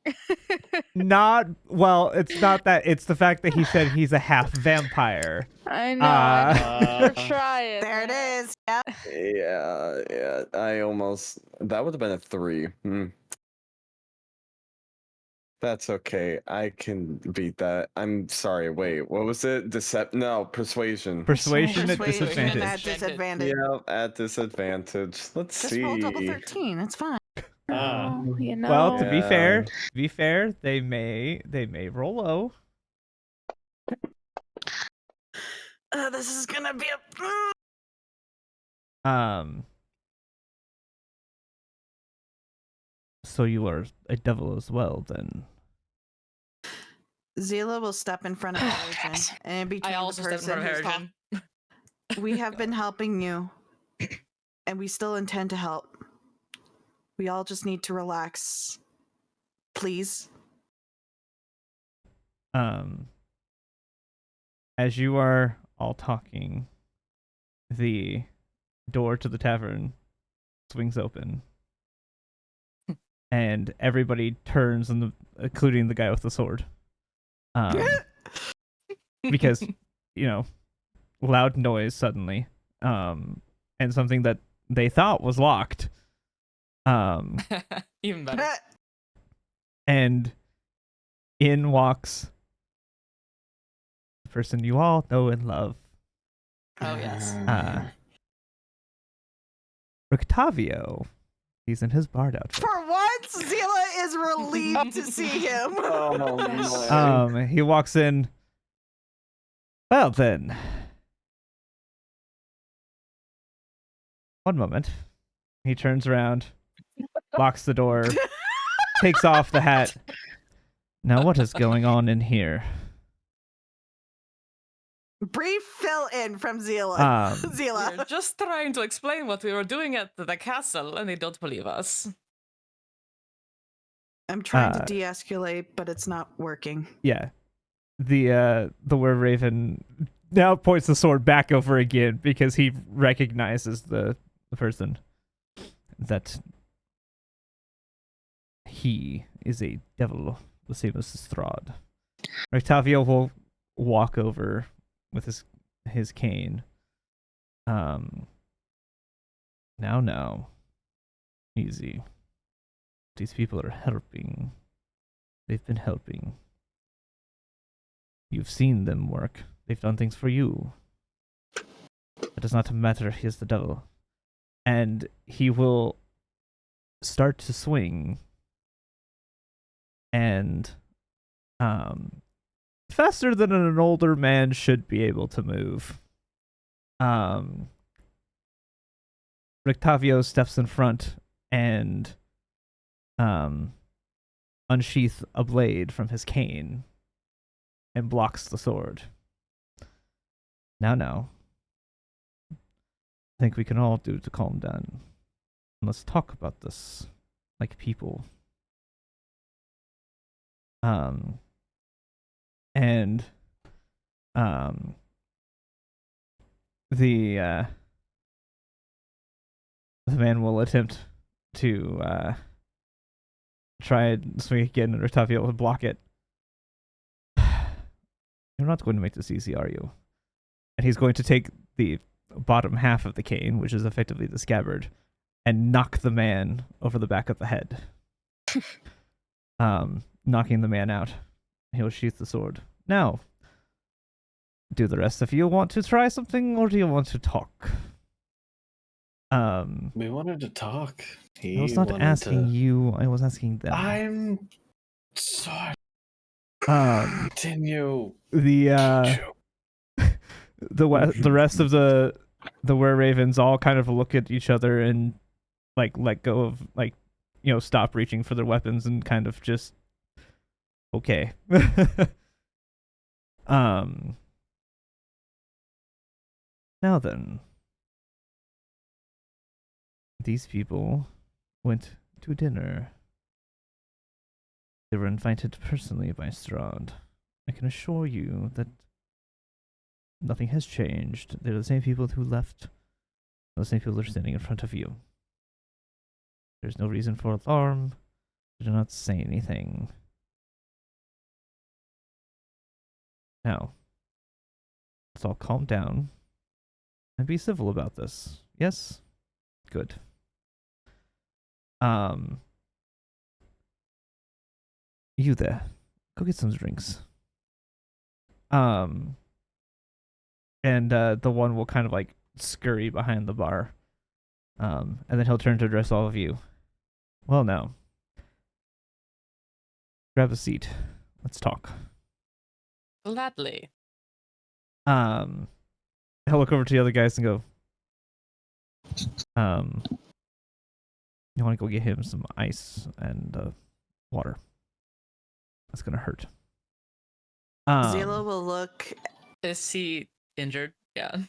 Not well. It's not that. It's the fact that he said he's a half vampire. I know. We're Uh, trying. There it is. Yep. Yeah. I almost. That would have been a 3. That's okay. I can beat that. I'm sorry. Wait, what was it? No, persuasion. Persuasion at Persuasion disadvantage. at disadvantage. Yeah, at disadvantage. Let's Just see. roll double 13. It's fine. Oh, you know. Well, to be Yeah. fair, they may roll low. This is gonna be So you are a devil as well, then. Zila will step in front of Harrigan Yes. and between I also the stepped in person front of who's Harrigan. We have been helping you, and we still intend to help. We all just need to relax. Please. As you are all talking, the door to the tavern swings open. And everybody turns, including the guy with the sword. Because, loud noise suddenly. And something that they thought was locked. Even better. And in walks the person you all know and love. Oh yes. Rictavio. He's in his bard outfit. For once, Zila is relieved to see him. Oh my. He walks in. Well then. One moment. He turns around, locks the door, takes off the hat. Now what is going on in here? Brief fill in from Zila. Um, We're Zila. just trying to explain what we were doing at the castle, and they don't believe us. I'm trying to de-escalate, but it's not working. Yeah. The Were Raven now points the sword back over again because he recognizes the person. That he is a devil, the same as Strahd. Octavio will walk over with his cane. Now. Easy. These people are helping. They've been helping. You've seen them work. They've done things for you. It does not matter. He is the devil. And he will start to swing. And faster than an older man should be able to move. Rictavio steps in front and unsheath a blade from his cane and blocks the sword. Now. I think we can all do to calm down. Let's talk about this like people. And the man will attempt to try and swing again, and Rictavio will block it. You're not going to make this easy, are you? And he's going to take the bottom half of the cane, which is effectively the scabbard, and knock the man over the back of the head. Knocking the man out. He'll sheath the sword. Now, do the rest of you want to try something, or do you want to talk? We wanted to talk. I was not asking you, I was asking them. I'm sorry. Continue. The rest of the were-ravens all kind of look at each other and like let go of, like, you know, stop reaching for their weapons and kind of just okay. Now then, these people went to dinner. They were invited personally by Strahd. I can assure you that nothing has changed. They're the same people who left. The same people are standing in front of you. There's no reason for alarm. Do not say anything. Now, let's all calm down and be civil about this. Yes? Good. You there. Go get some drinks. And the one will kind of like scurry behind the bar. And then he'll turn to address all of you. Well, now. Grab a seat. Let's talk. Gladly. He'll look over to the other guys and go, you want to go get him some ice and water. That's gonna hurt. Zila will look. Is he injured? Yeah.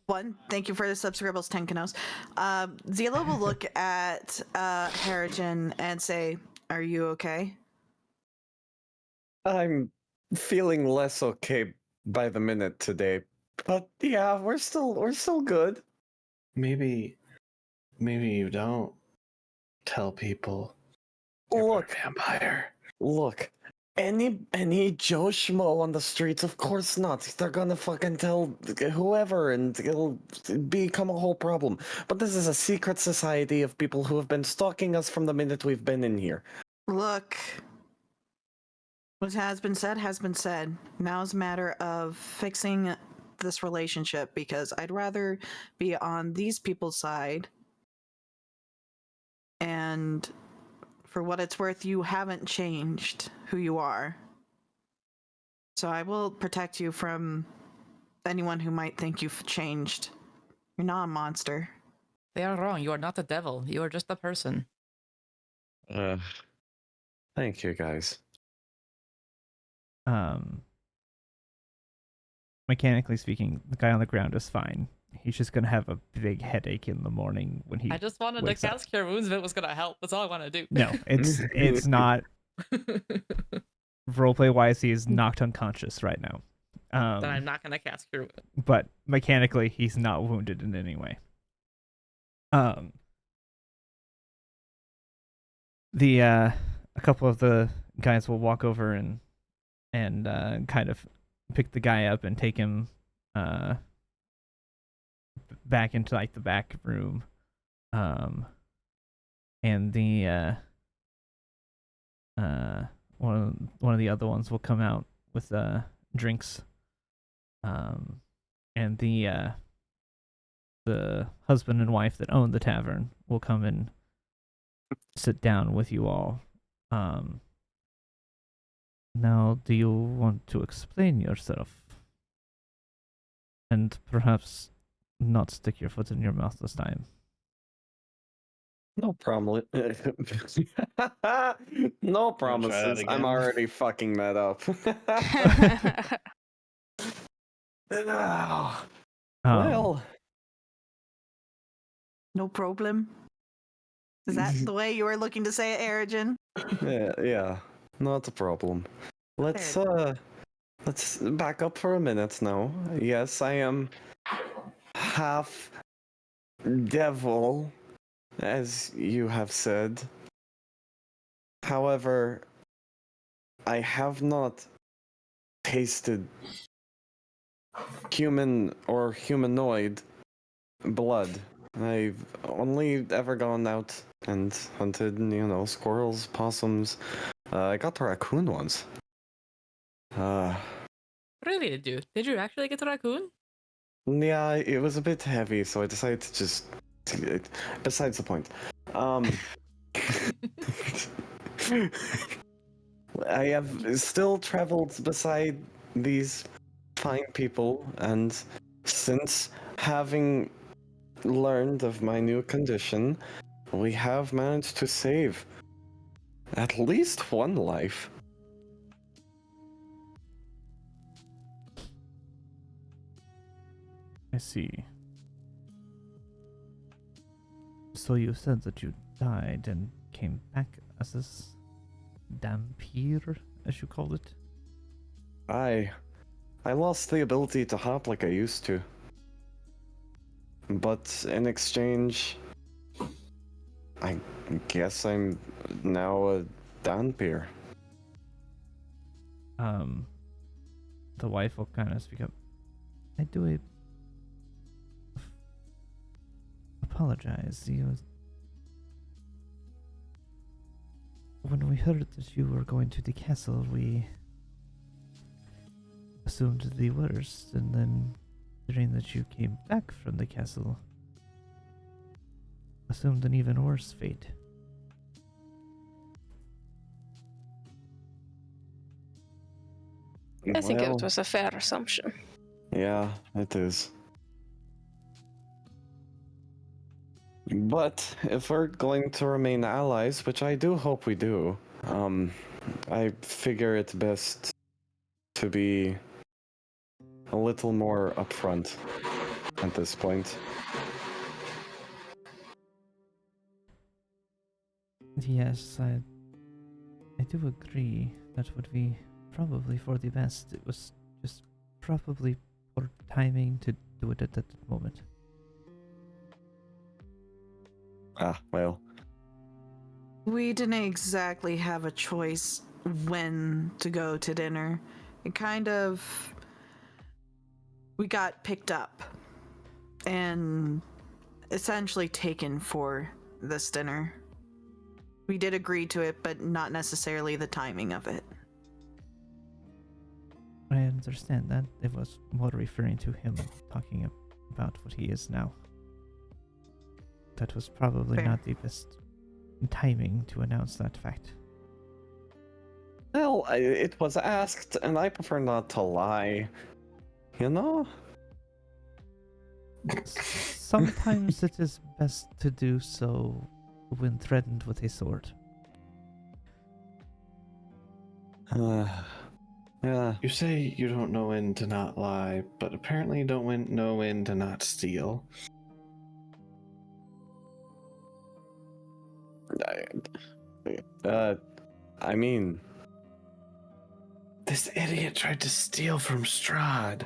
One, thank you for the subscribbles, 10 Kanos. Zila will look at Harrigan and say, "Are you okay?" I'm feeling less okay by the minute today, but yeah, we're still good. Maybe you don't tell people you're Look, a vampire. Look, any Joe Schmo on the streets, of course not. They're gonna fucking tell whoever, and it'll become a whole problem. But this is a secret society of people who have been stalking us from the minute we've been in here. Look, what has been said has been said. Now is a matter of fixing this relationship, because I'd rather be on these people's side. And for what it's worth, you haven't changed who you are. So I will protect you from anyone who might think you've changed. You're not a monster. They are wrong. You are not the devil. You are just a person. Thank you, guys. Mechanically speaking, the guy on the ground is fine. He's just gonna have a big headache in the morning when he. I just wanted to wakes up. cast Cure Wounds if it was gonna help. That's all I want to do. No, it's not. Roleplay wise, he is knocked unconscious right now. Then I'm not gonna cast Cure Wounds. But mechanically, he's not wounded in any way. A couple of the guys will walk over and kind of pick the guy up and take him back into like the back room. And the one of the other ones will come out with drinks. And the husband and wife that own the tavern will come and sit down with you all. Now, do you want to explain yourself? And perhaps not stick your foot in your mouth this time. No problem. No promises. I'm again? already fucking that up. Ah, well, No problem. Is that the way you were looking to say it, Erigin? yeah, not a problem. Let's back up for a minute now. Yes, I am half devil, as you have said. However, I have not tasted human or humanoid blood. I've only ever gone out and hunted, squirrels, possums. I got a raccoon once. Really, dude? Did you actually get a raccoon? Yeah, it was a bit heavy, so I decided to just. Besides the point. I have still traveled beside these fine people, and since having learned of my new condition, we have managed to save at least one life. I see. So you said that you died and came back as this Dampier, as you called it? I lost the ability to hop like I used to. But in exchange, I guess I'm now a Dampier. The wife will kind of speak up. I do apologize. When we heard that you were going to the castle, we assumed the worst, and then hearing that you came back from the castle, assumed an even worse fate. I think Well, it was a fair assumption. yeah, it is. But if we're going to remain allies, which I do hope we do, I figure it's best to be a little more upfront at this point. Yes, I do agree that would be probably for the best. It was just probably poor timing to do it at that moment. Well. We didn't exactly have a choice when to go to dinner. It kind of. We got picked up and essentially taken for this dinner. We did agree to it, but not necessarily the timing of it. I understand that. It was more referring to him talking about what he is now. That was probably Fair. not the best timing to announce that fact. Well, it was asked, and I prefer not to lie. You know? Sometimes it is best to do so when threatened with a sword. Yeah. You say you don't know when to not lie, but apparently you don't know when to not steal. I mean, This idiot tried to steal from Strahd.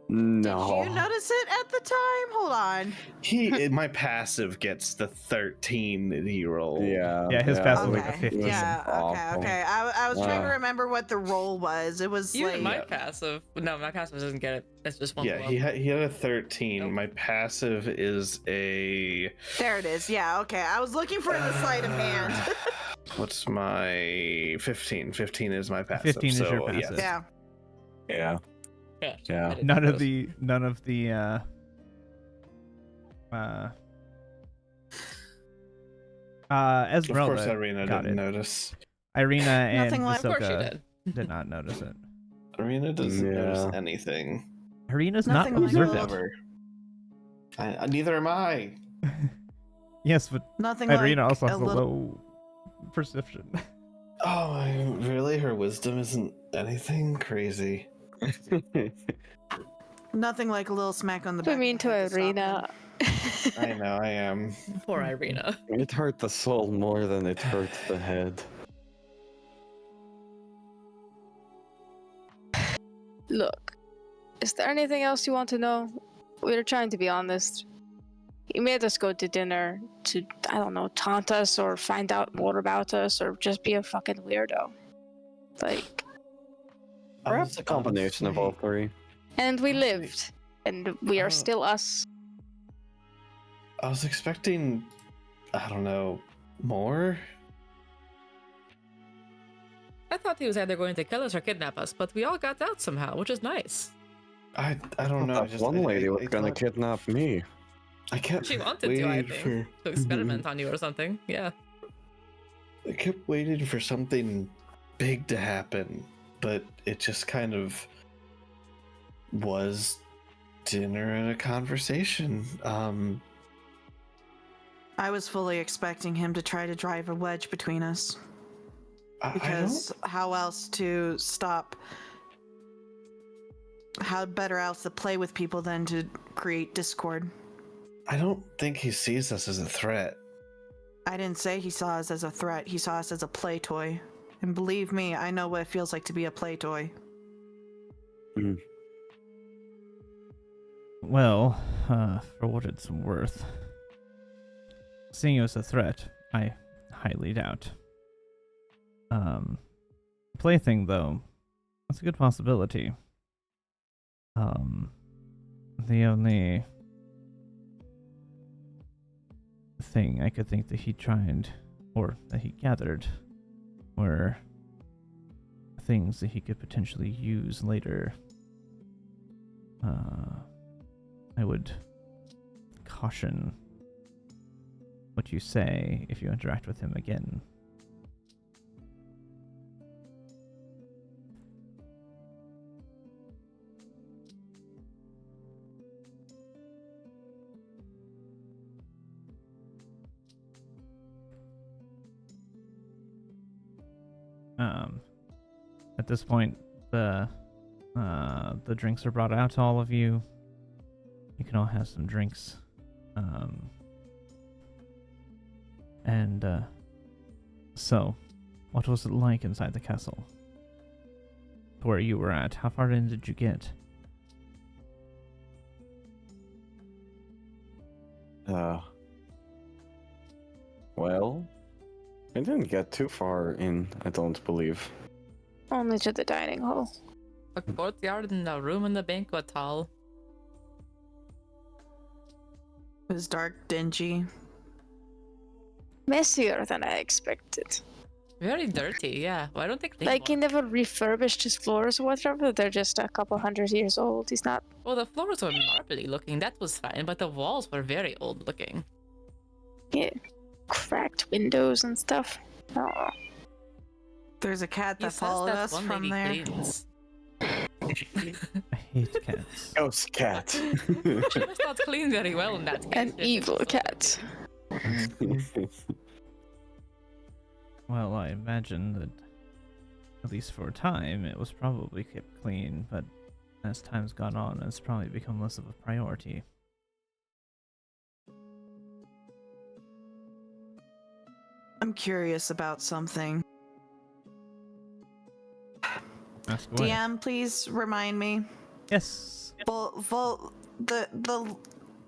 no. Did you notice it at the time? Hold on. My passive gets the 13 that he rolled. Yeah, his passive was like a Okay. 15. Yeah, Awful. okay. I was trying to Uh. remember what the roll was. It was Even like. my passive. No, my passive doesn't get it. It's just one. Yeah, below. he had a 13. Nope. My passive is a. There it is. Yeah, okay. I was looking for the sleight of hand. What's my 15? 15 is my passive. 15 is so, your passive. Yeah. Yeah. Yeah. Yeah. I didn't None of notice. the Of Esmeralda course, Irina got didn't it. notice. Irina and Nothing like- Of course she Ahsoka did. Did not notice it. Arena doesn't notice Yeah. anything. Arena's Nothing not like observant. Never. Neither am I. Yes, but Nothing like Irina also a has a little. low perception. Oh, really? Her wisdom isn't anything crazy. Nothing like a little smack on the We back. mean of the to head stop Irina. I know, I am. Poor Irina. It hurt the soul more than it hurt the head. Look, is there anything else you want to know? We're trying to be honest. He made us go to dinner to, I don't know, taunt us or find out more about us or just be a fucking weirdo. Like, Perhaps a combination of all three. and we Honestly, lived, and we are still us. I was expecting, I don't know, more? I thought he was either going to kill us or kidnap us, but we all got out somehow, which is nice. I don't know. That one lady was gonna thought- kidnap me. I kept She wanted to, I waiting think. for To experiment on you or something. Yeah. I kept waiting for something big to happen, but it just kind of was dinner and a conversation. I was fully expecting him to try to drive a wedge between us. Because how else to stop? How better else to play with people than to create discord? I don't think he sees us as a threat. I didn't say he saw us as a threat. He saw us as a play toy. And believe me, I know what it feels like to be a play toy. Well, for what it's worth, seeing you as a threat, I highly doubt. Plaything though, that's a good possibility. The only thing I could think that he tried, or that he gathered, were things that he could potentially use later. I would caution what you say if you interact with him again. At this point, the drinks are brought out to all of you. You can all have some drinks. So, what was it like inside the castle? Where you were at? How far in did you get? Well, I didn't get too far in, I don't believe. Only to the dining hall. A courtyard and a room in the banquet hall. It was dark, dingy. Messier than I expected. Very dirty, yeah. Well, I don't think they Like, he never refurbished his floors or whatever. They're just a couple 100 years old. He's not. Well, the floors were marbly looking, that was fine, but the walls were very old looking. Yeah. Cracked windows and stuff. Oh. There's a cat He that says followed that us one from lady there. cleans. I hate cats. Ghost cat. She must not clean very well in that An kitchen, evil so- cat. Well, I imagine that, at least for a time, it was probably kept clean, but as time's gone on, it's probably become less of a priority. I'm curious about something. Ask away. DM, please remind me. Yes. The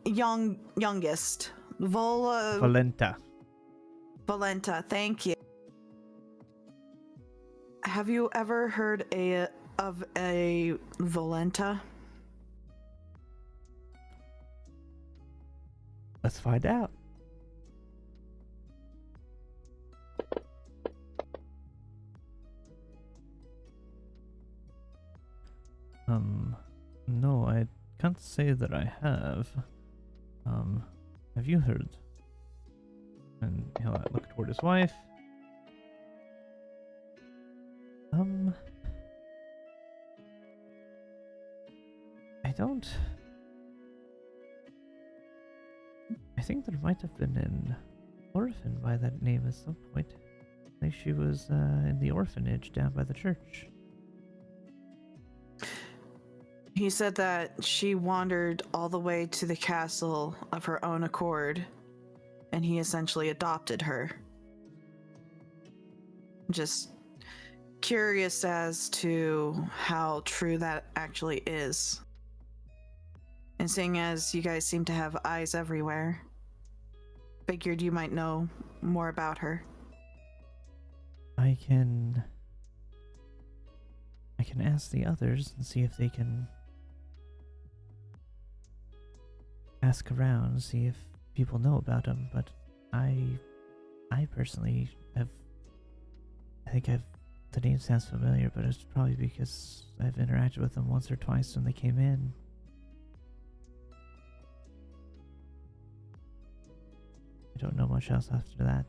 youngest. Valenta. Valenta, thank you. Have you ever heard of a Valenta? Let's find out. No, I can't say that I have. Have you heard? And he'll look toward his wife. don't. I think there might have been an orphan by that name at some point. I think she was in the orphanage down by the church. He said that she wandered all the way to the castle of her own accord, and he essentially adopted her. Just curious as to how true that actually is. And seeing as you guys seem to have eyes everywhere, figured you might know more about her. I can ask the others and see if they can ask around, see if people know about him, but I personally the name sounds familiar, but it's probably because I've interacted with them once or twice when they came in. I don't know much else after that.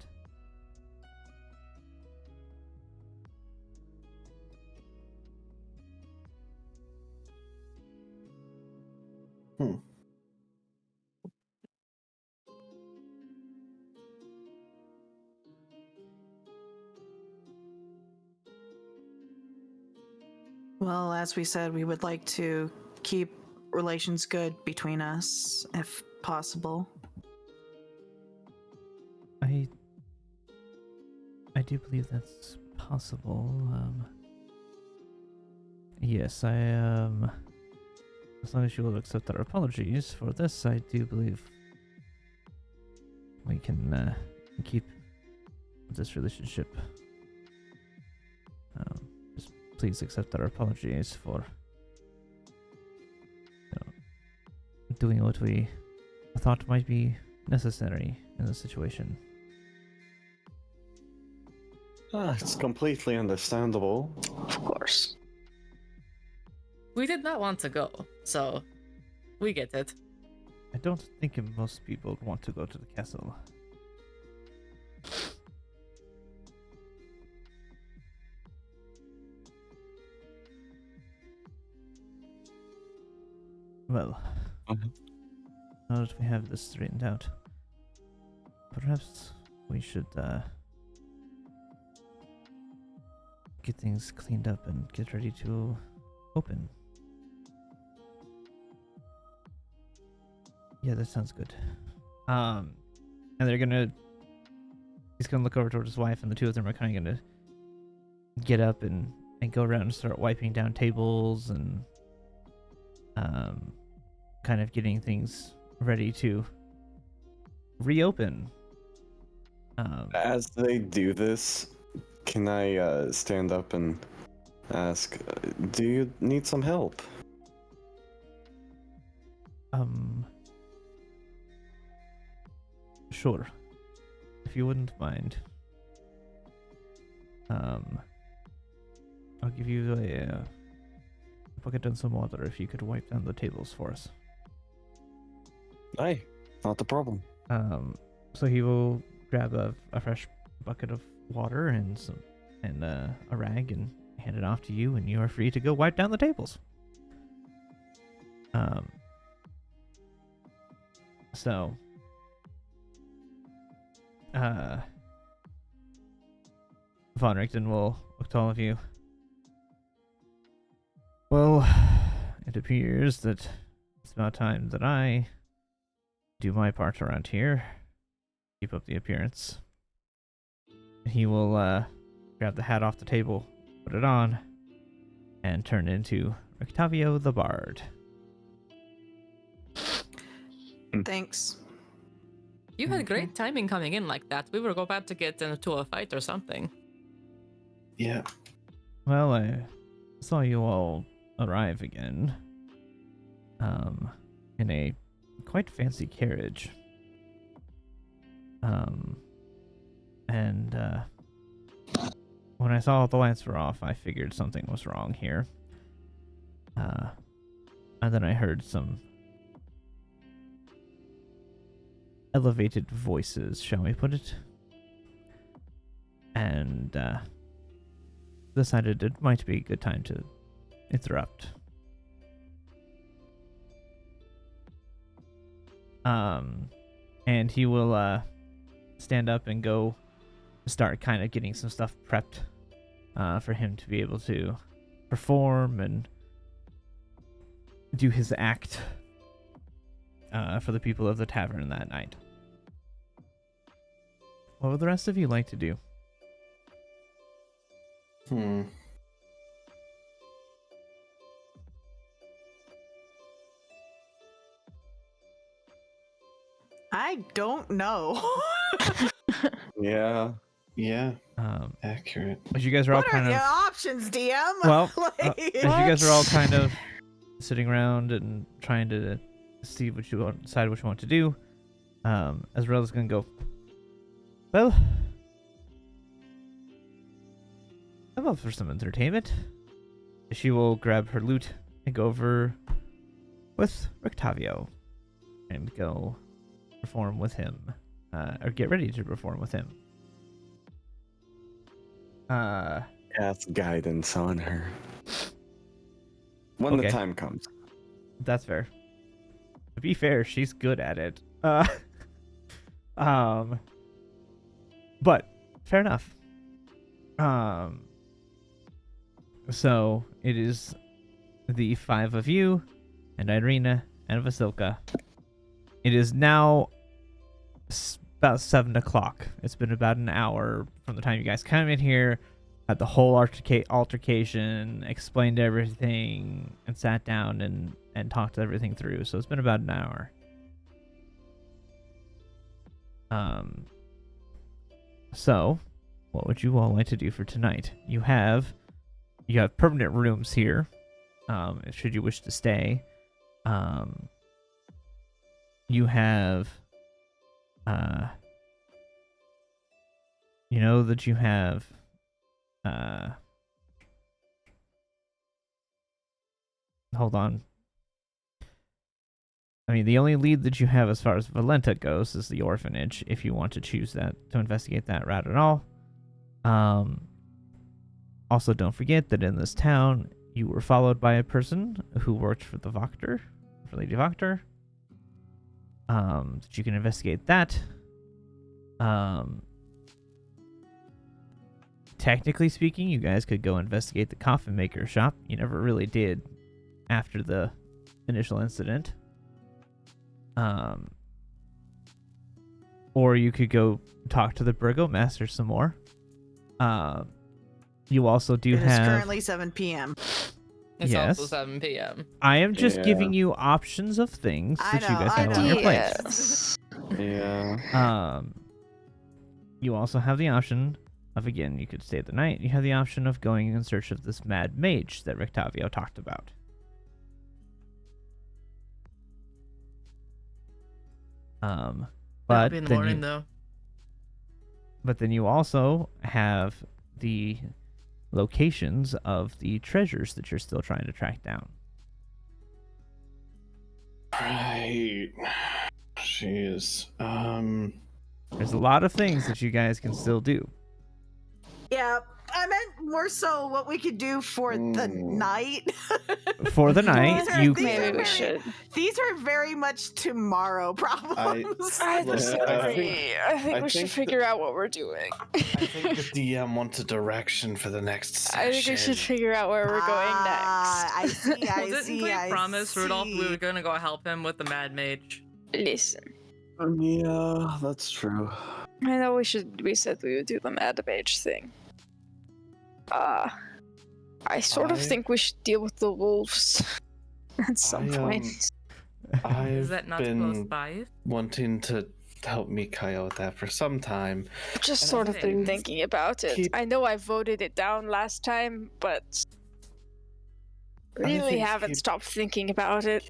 Well, as we said, we would like to keep relations good between us, if possible. I do believe that's possible. Yes, as long as you will accept our apologies for this, I do believe we can keep this relationship. Just please accept our apologies for doing what we thought might be necessary in this situation. It's completely understandable. Of course. We did not want to go, so we get it. I don't think most people want to go to the castle. Well, now that we have this straightened out, perhaps we should get things cleaned up and get ready to open. Yeah, that sounds good. And he's gonna look over towards his wife, and the two of them are kind of gonna get up and go around and start wiping down tables and kind of getting things ready to reopen. As they do this, can I stand up and ask, do you need some help? Sure. If you wouldn't mind. I'll give you a bucket and some water if you could wipe down the tables for us. Aye, not a problem. So he will grab a fresh bucket of water and a rag and hand it off to you, and you are free to go wipe down the tables. So Von Richten will look to all of you. Well, it appears that it's about time that I do my part around here. Keep up the appearance. He will grab the hat off the table, put it on, and turn into Octavio the Bard. Thanks. You had great timing coming in like that. We were about to get into a fight or something. Yeah. Well, I saw you all arrive again. In a quite fancy carriage. And when I saw the lights were off, I figured something was wrong here. And then I heard some elevated voices, shall we put it? And decided it might be a good time to interrupt. And he will stand up and go start kind of getting some stuff prepped for him to be able to perform and do his act for the people of the tavern that night. What would the rest of you like to do? I don't know. Yeah. Yeah, Um, accurate. as you guys are all What kind are of your options, DM? well, Like- as you guys are all kind of sitting around and trying to see what you want, decide what you want to do, Azraella's gonna go. Well, I'm up for some entertainment. She will grab her lute and go over with Rictavio and go perform with him, or get ready to perform with him. Cast guidance on her. When Okay. the time comes. That's fair. To be fair, she's good at it. But fair enough. So it is the 5 of you and Irina and Vasilka. It is now about 7 o'clock. It's been about an hour from the time you guys came in here, had the whole altercation, explained everything, and sat down and talked everything through. So it's been about an hour. So what would you all like to do for tonight? You have permanent rooms here, should you wish to stay. You have, you know that you have, hold on. I mean, the only lead that you have as far as Valenta goes is the orphanage, if you want to choose that, to investigate that route at all. Also, don't forget that in this town, you were followed by a person who worked for the Voctor, for Lady Voctor. That you can investigate that. Technically speaking, you guys could go investigate the coffin maker shop. You never really did after the initial incident. Or you could go talk to the burgomaster some more. You also do It is have... currently 7 p.m. It's Yes. also 7 p.m. I am just Yeah. giving you options of things I that you know, guys I have on know. your plate. Yes. Yeah. You also have the option of, again, you could stay the night. You have the option of going in search of this mad mage that Rictavio talked about. That'll But be in the then morning, you, though. but then you also have the locations of the treasures that you're still trying to track down. Right. Jeez. There's a lot of things that you guys can still do. Yeah, I meant more so what we could do for the night. For the night, These are- you these Maybe are we very- should. These are very much tomorrow problems. I Look, disagree. I think I we should think figure out what we're doing. I think the DM wants a direction for the next session. I think we should figure out where we're going next. I see, I Well, didn't see, we I promise Rudolph we see. were gonna go help him with the Mad Mage? Listen, Yeah, that's true. I know we said we would do the Mad Mage thing. I sort of I- think we should deal with the wolves at some I, point. Is I've that not close been by? wanting to help Mikael with that for some time. I've just and sort I of been think- thinking about it. keep- I know I voted it down last time, but really things haven't keep- stopped thinking about it.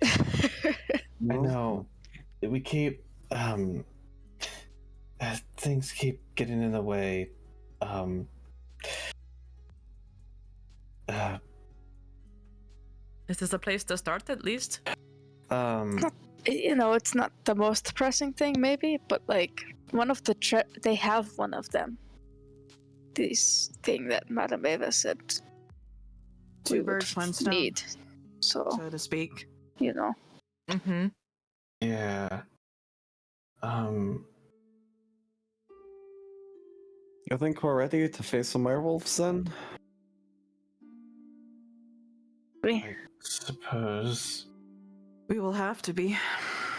I know. We keep things keep getting in the way. Is this a place to start at least? You know, it's not the most pressing thing, maybe, but like one of the they have one of them. This thing that Madame Eva said Two we would birds, one stone, need. So so to speak. you know, Mm-hmm. Yeah. You think we're ready to face some werewolves then? I suppose. We will have to be.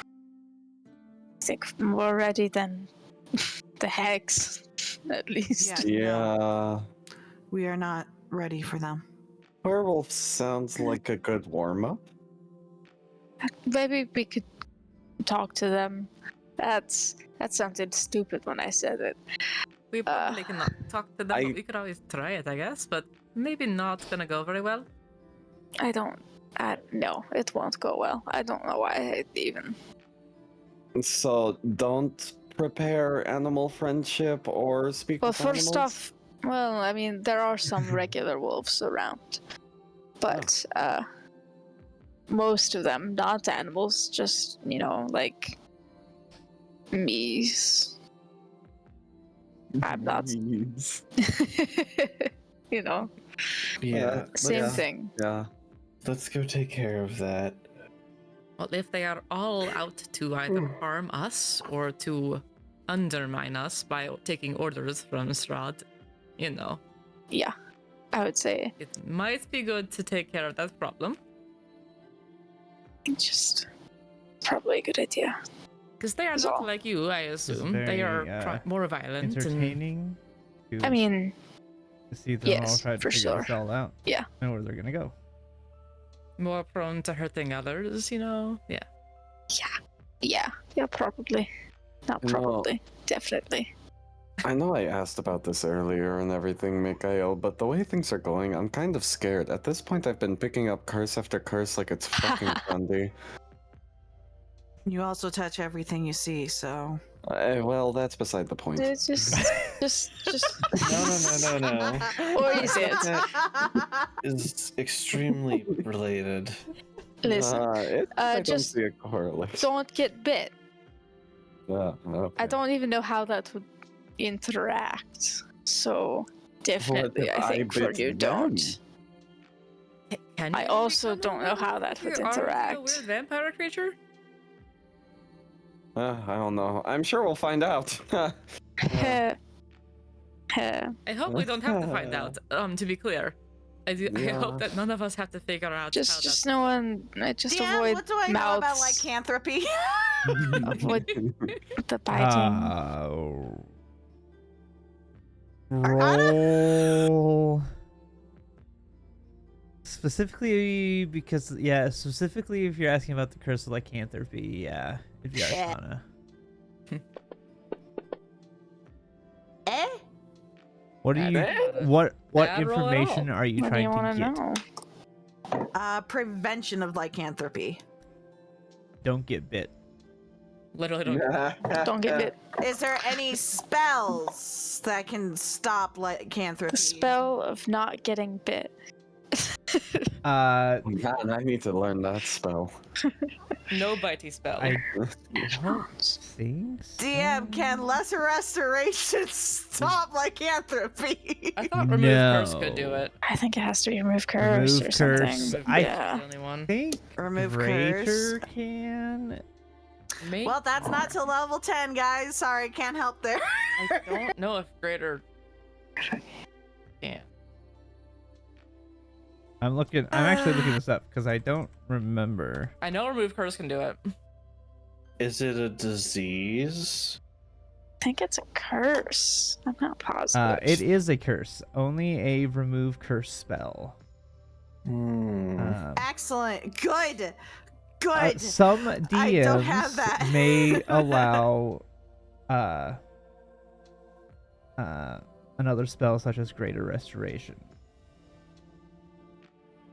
I think more ready than the hex, at least. Yeah. Yeah. No. We are not ready for them. Werewolf sounds like a good warm-up. Maybe we could talk to them. That sounded stupid when I said it. We probably cannot talk to them, I- but we could always try it, I guess. But maybe not gonna go very well. No, it won't go well. I don't know why I even. So don't prepare animal friendship or speak Well, with first animals? off, well, I mean, there are some regular wolves around, but most of them not animals, just like me's. I'm not. Jeez. Yeah. Same let's- thing. Yeah. Let's go take care of that. Well, if they are all out to either harm us or to undermine us by taking orders from Strahd, Yeah, I would say it might be good to take care of that problem. just probably a good idea. Because they are That's not all. like you, I is assume. They are very, more violent. And Entertaining. I mean, To see them all yes, try to for figure this sure. all out. Yeah. And where they're gonna go. more prone to hurting others, Yeah. Yeah, probably. Not No. probably, definitely. I know I asked about this earlier and everything, Mikhail, but the way things are going, I'm kind of scared. At this point, I've been picking up curse after curse like it's fucking candy. You also touch everything you see, so. Well, that's beside the point. It's just. No. Or is it? That is extremely related. Listen, I don't just see a correlation. don't get bit. Okay. I don't even know how that would interact. So definitely, if I I think for bit you them? don't. Can you I also become a don't know how werewolf that would if you are a interact. weird vampire creature? I don't know. I'm sure we'll find out. Heh. Heh. I hope we don't have to find out. To be clear, I Yeah. hope that none of us have to figure out how Just no one. Just Dan, avoid what do I know about mouths. lycanthropy? Avoid the biting. Roll. Specifically specifically if you're asking about the curse of lycanthropy, yeah. If you're Yeah. Arcana. Eh? What do you Bad- what bad roll at information all. are you What do you trying to want get? to know? Prevention of lycanthropy. Don't get bit. Literally don't. Don't get bit. Is there any spells that can stop lycanthropy? The spell of not getting bit. Man, I need to learn that spell. No bitey spell. I don't think so. DM, can lesser restoration stop lycanthropy? I thought remove curse could do No. it. I think it has to be remove curse Remove or something. curse. Remove I curse is yeah. the only one. think Remove Greater curse. can. Maybe. Well, that's not till level 10, guys. Sorry, can't help there. I don't know if greater. Yeah. I'm actually looking this up because I don't remember. I know remove curse can do it. Is it a disease? I think it's a curse. I'm not positive. It is a curse. Only a remove curse spell. Excellent. Good. Good. Some I don't have DMs that. may allow another spell such as Greater Restoration.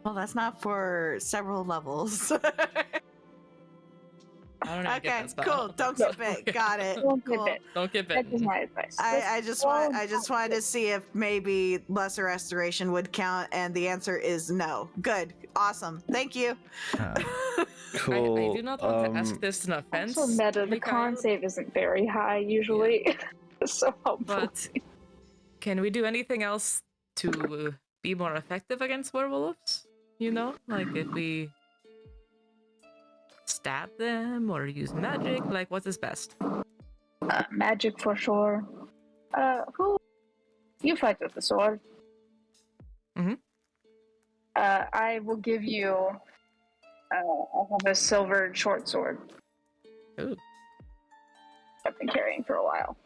Well, that's not for several levels. I don't know. Okay, cool. Don't get bit. Got it. Don't get Cool. bit. Don't get That is bitten. my advice. I just wanted to see if maybe lesser restoration would count, and the answer is no. Good. Awesome. Thank you. Cool. I do not want to ask this in offense. Also, meta, the Mikael, con save isn't very high usually. So helpful. But can we do anything else to be more effective against werewolves? Like if we stab them or use magic, like what is best? Magic for sure. Who? You fight with the sword. Mhm. I will give you. I have a silver short sword. Ooh. I've been carrying for a while.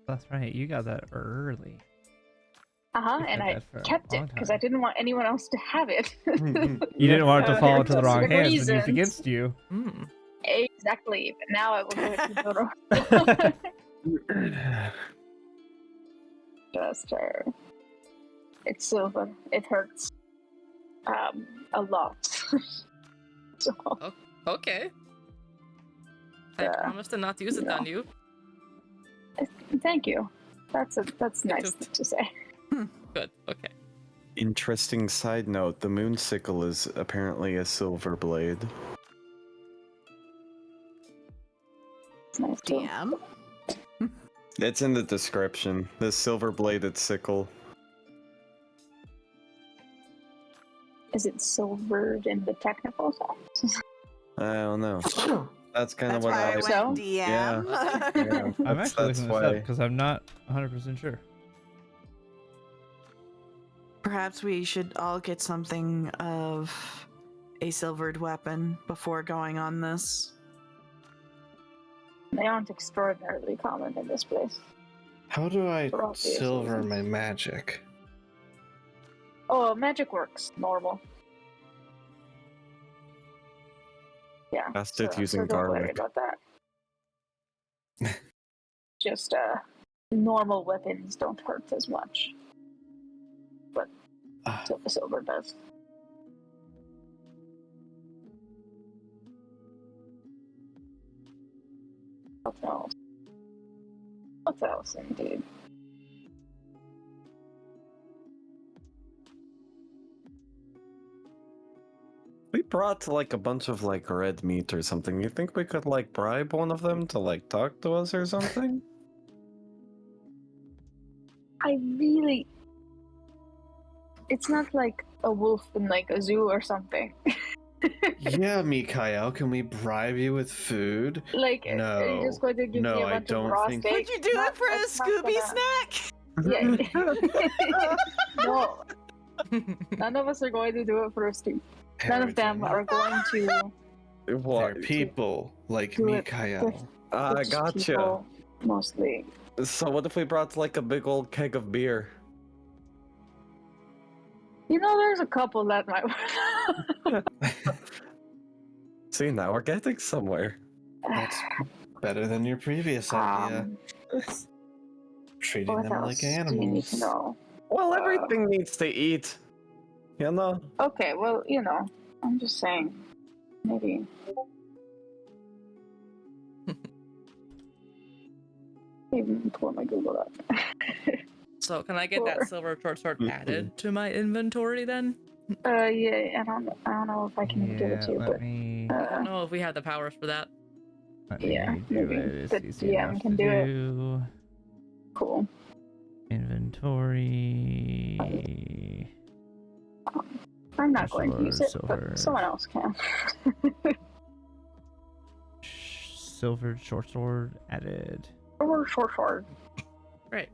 That's right. You got that early. And had I that for a kept it long because I time. didn't want anyone else to have it. You didn't want it to For fall into the wrong specific hands and used reasons. against you. Mm. Exactly, but now I will give it to Doro. Just it's silver. It hurts. A lot. So, Okay. I promise to not use it on you. thank you. That's nice toot. to say. Good. Okay. Interesting side note, the moon sickle is apparently a silver blade. It's nice too. DM. It's in the description. The silver bladed sickle. Is it silvered in the technical sense? I don't know. That's kind of That's what why I I went So? DM. Yeah. I'm That's- actually that's looking this up why- because I'm not 100% sure. Perhaps we should all get something of a silvered weapon before going on this. They aren't extraordinarily common in this place. How do I For obvious silver reasons. my magic? Oh, magic works normal. Yeah. Cast it using don't worry garlic. about that. Just normal weapons don't hurt as much. But silver does. What else? What else, indeed? We brought like a bunch of like red meat or something. You think we could like bribe one of them to like talk to us or something? I really. It's not like a wolf in like a zoo or something. Yeah, Mikhail, can we bribe you with food? Like, are No. you just going to give No, me a I bunch of don't raw think- steak? Would you do it for a That's not Scooby gonna- snack? Yeah. No. None of us are going to do it for a steak. None of them are going to They're What? people like Do it. Mikhail. I rich gotcha. people, mostly. So what if we brought like a big old keg of beer? You know, there's a couple that might. See, now we're getting somewhere. That's better than your previous idea. Treating What them else like do you need animals. to know? Well, everything needs to eat. You know? Okay, well, you know, I'm just saying, maybe. Even pull my Google up. So can I get that Sure. silver short sword added to my inventory then? Yeah, I don't know if I can give it to you, let but me, I don't know if we have the powers for that. let yeah, me do maybe it. It's the easy DM enough can to do it. do. Cool. Inventory. I'm not going to use it, Silver. but someone else can. Silver short sword added. Or short. Right.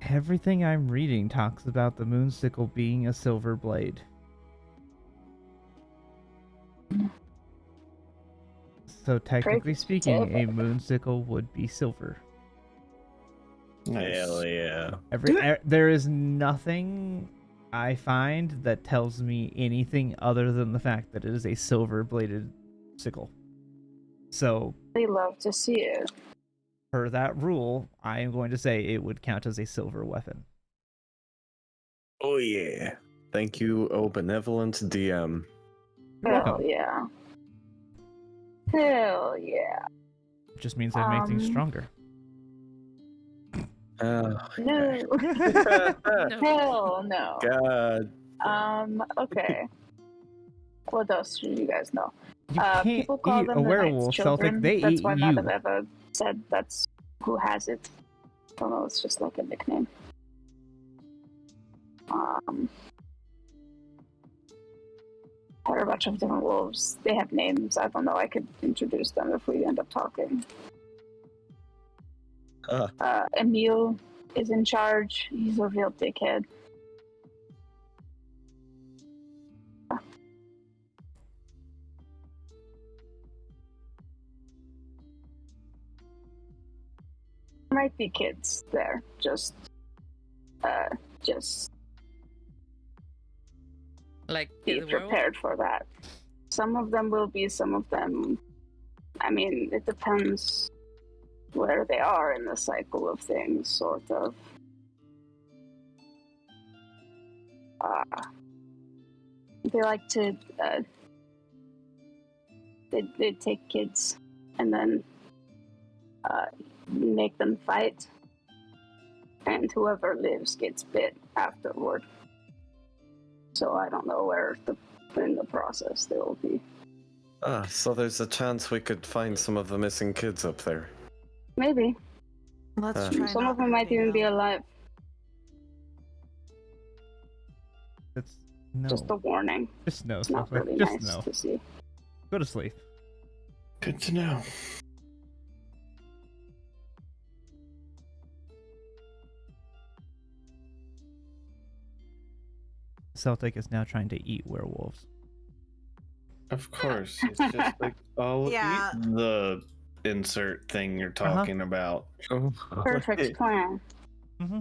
Everything I'm reading talks about the moon sickle being a silver blade. So technically speaking, a moon sickle would be silver. Nice. yeah. There is nothing I find that tells me anything other than the fact that it is a silver bladed sickle. So They love to see it. per that rule, I am going to say it would count as a silver weapon. Oh yeah. Thank you, oh benevolent DM. Hell welcome. yeah. Hell yeah. It just means I make things Um, stronger. No. No. Hell no. God. Okay. What else should you guys know? You can't People call eat them a the werewolf, Knight's Children. Celtic. They That's eat why none you. have ever said that's who has it. I don't know, it's just like a nickname. There are a bunch of different wolves. They have names. I don't know. I could introduce them if we end up talking. Emil is in charge. He's a real dickhead. Might be kids there. Just Like be in the world? prepared for that. Some of them will be, some of them. I mean, it depends where they are in the cycle of things, sort of. They like to. They take kids and then make them fight, and whoever lives gets bit afterward. So I don't know where in the process they will be. So there's a chance we could find some of the missing kids up there. Maybe. Let's try. Some not of them might hurting even be them. alive. That's no. Just a warning. Just no. It's not really Just nice no. to see. Go to sleep. Good to know. Celtic is now trying to eat werewolves. Of course. It's just like, oh, Yeah. eat the insert thing you're talking about. Perfect plan. Mm-hmm.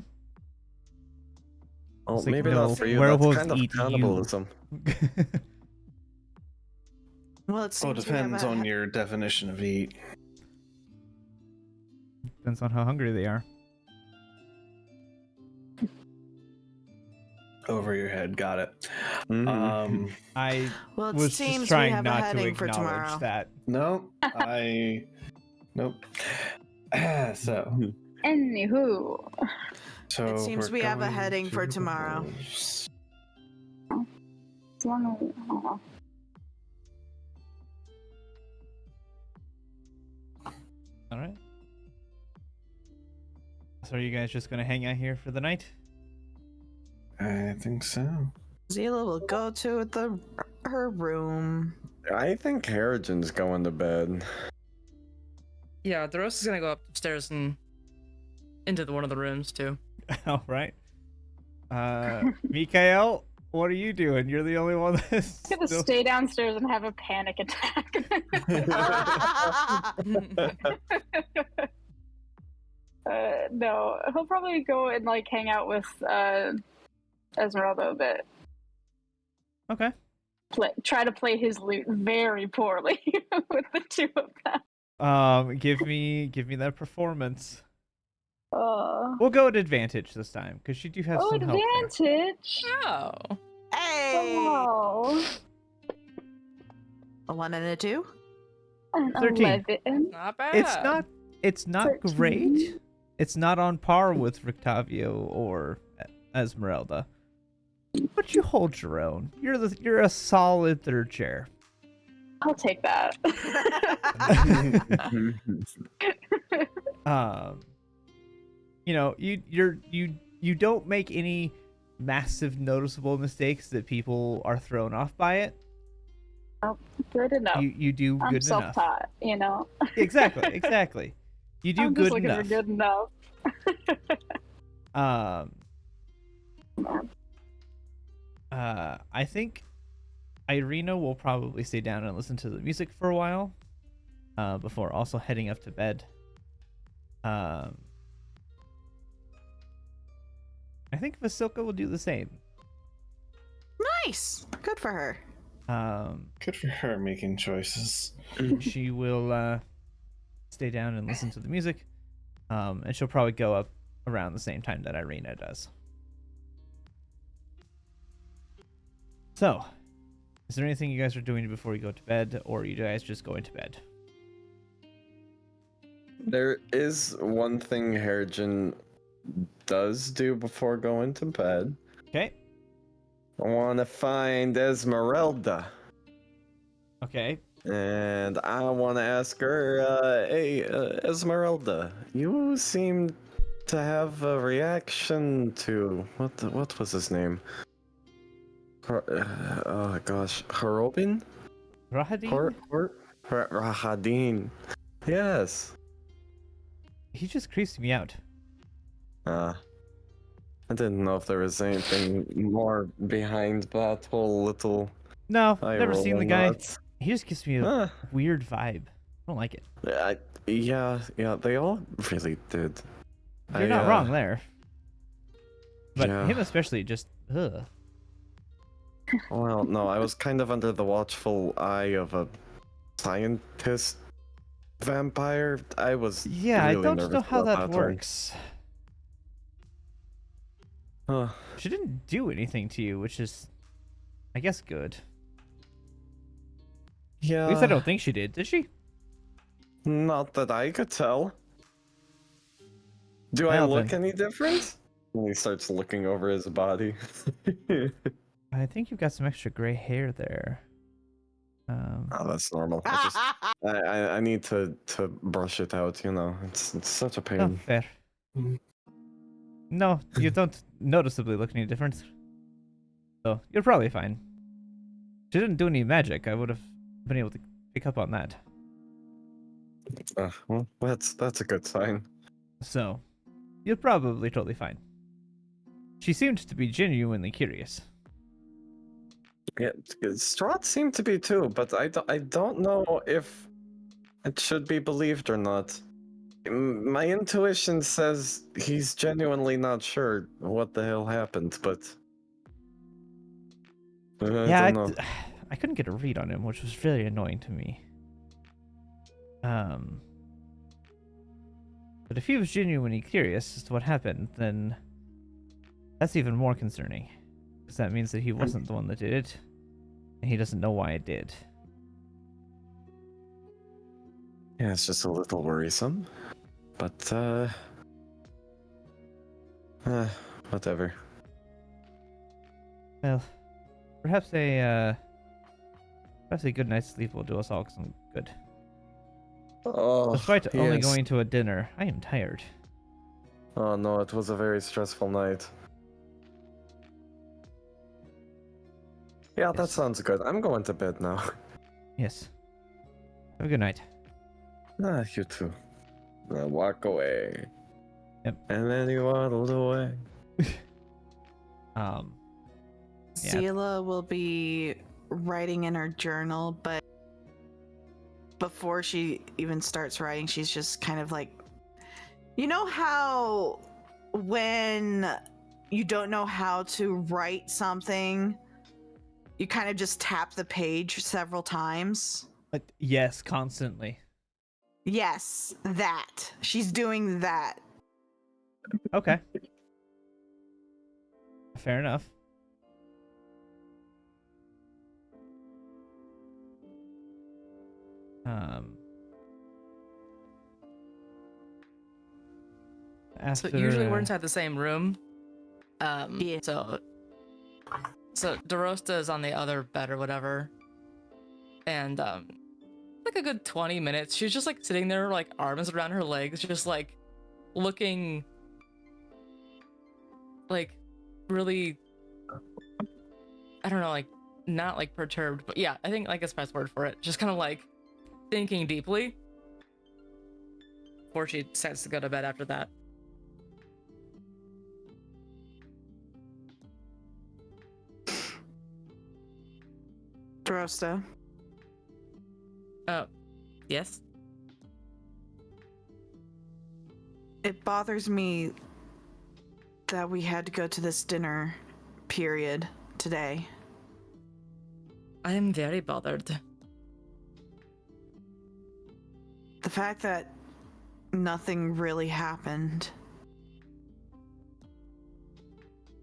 Oh, It's like, maybe no, not for you. werewolves That's kind of eat you. cannibalism. Well, it Oh, seems depends on your definition of eat. Depends on how hungry they are. Over your head, got it. Mhm. I Well, it was seems just trying we have a not to heading for acknowledge tomorrow. that. No, nope. So Anywho, It seems we're we have a going heading for to the tomorrow. wolves. as long as All right. So are you guys just gonna hang out here for the night? I think so. Zila will go to her room. I think Harrigan's going to bed. Yeah, the rest is gonna go upstairs and into one of the rooms too. All right. Mikael, what are you doing? You're the only one that's I'm gonna still... stay downstairs and have a panic attack. No, he'll probably go and like hang out with Esmeralda a bit. Okay. Try to play his lute very poorly with the two of them. Give me that performance. Oh, We'll go at advantage this time because you do have some help there. advantage! Oh. Hey! Oh, A 1 and a 2? an 13. 11. Not bad. It's not 13. great. It's not on par with Rictavio or Esmeralda. But you hold your own. You're a solid third chair. I'll take that. You know, you don't make any massive noticeable mistakes that people are thrown off by it. Oh, good enough. You do I'm good enough. self-taught, you know. Exactly. You do I'm good just looking enough. for good enough. I think Irina will probably stay down and listen to the music for a while, before also heading up to bed. I think Vasilka will do the same. Nice! Good for her. Good for her making choices. She will stay down and listen to the music, and she'll probably go up around the same time that Irina does. So, is there anything you guys are doing before you go to bed, or are you guys just going to bed? There is one thing Harrigan does do before going to bed. Okay. I want to find Esmeralda. Okay. And I want to ask her, hey, Esmeralda, you seem to have a reaction to what was his name? Oh gosh, Harobin? Rahadin? Rahadin. Yes. He just creeps me out. I didn't know if there was anything more behind that whole little No, eye never seen roll the or guy. not. He just gives me a Huh. weird vibe. I don't like it. Yeah, they all really did. You're not wrong there. But yeah. him especially just, ugh. Well, no, I was kind of under the watchful eye of a scientist vampire. I was Yeah, I really don't nervous know how about that one. works. Huh. She didn't do anything to you, which is, I guess, good. Yeah. At least I don't think she did she? Not that I could tell. Do I Well, look then. any different? And he starts looking over his body. I think you've got some extra gray hair there. Oh, that's normal. I need to brush it out, you know. It's such a Oh, pain. fair. No, you don't noticeably look any different. So, you're probably fine. She didn't do any magic. I would have been able to pick up on that. Well, that's a good sign. So, you're probably totally fine. She seemed to be genuinely curious. Yeah, Strahd seemed to be too, but I don't know if it should be believed or not. My intuition says he's genuinely not sure what the hell happened, but I Yeah, don't know. I couldn't get a read on him, which was very annoying to me. But if he was genuinely curious as to what happened, then that's even more concerning. Because that means that he wasn't the one that did it, and he doesn't know why it did. Yeah, it's just a little worrisome, but whatever. Well, perhaps a good night's sleep will do us all some good. Oh, Despite only yes. going to a dinner, I am tired. Oh no, it was a very stressful night. Yeah, that Yes. sounds good. I'm going to bed now. Yes. Have a good night. You too. Now walk away. Yep. And then he waddled away. Yeah. Seela will be writing in her journal, but before she even starts writing, she's just kind of like, you know how when you don't know how to write something, you kind of just tap the page several times? Yes, constantly. Yes, that. She's doing that. Okay. Fair enough. So After, usually we're inside the same room. Yeah. So DeRosta is on the other bed or whatever. And like a good 20 minutes, she's just like sitting there, like arms around her legs, just like looking like really, I don't know, like not like perturbed, but yeah, I think like that's the best word for it. Just kind of like thinking deeply before she decides to go to bed after that. Drosta. Yes? It bothers me that we had to go to this dinner period today. I am very bothered. The fact that nothing really happened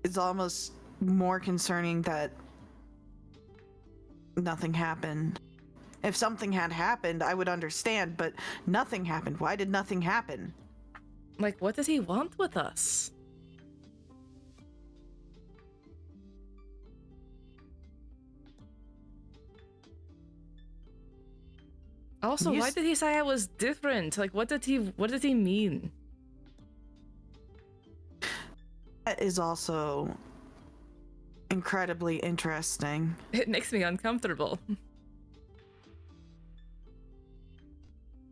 is almost more concerning that nothing happened. If something had happened, I would understand, but nothing happened. Why did nothing happen? Like, what does he want with us? Also, why did he say I was different? Like, what did he mean? That is also incredibly interesting. It makes me uncomfortable.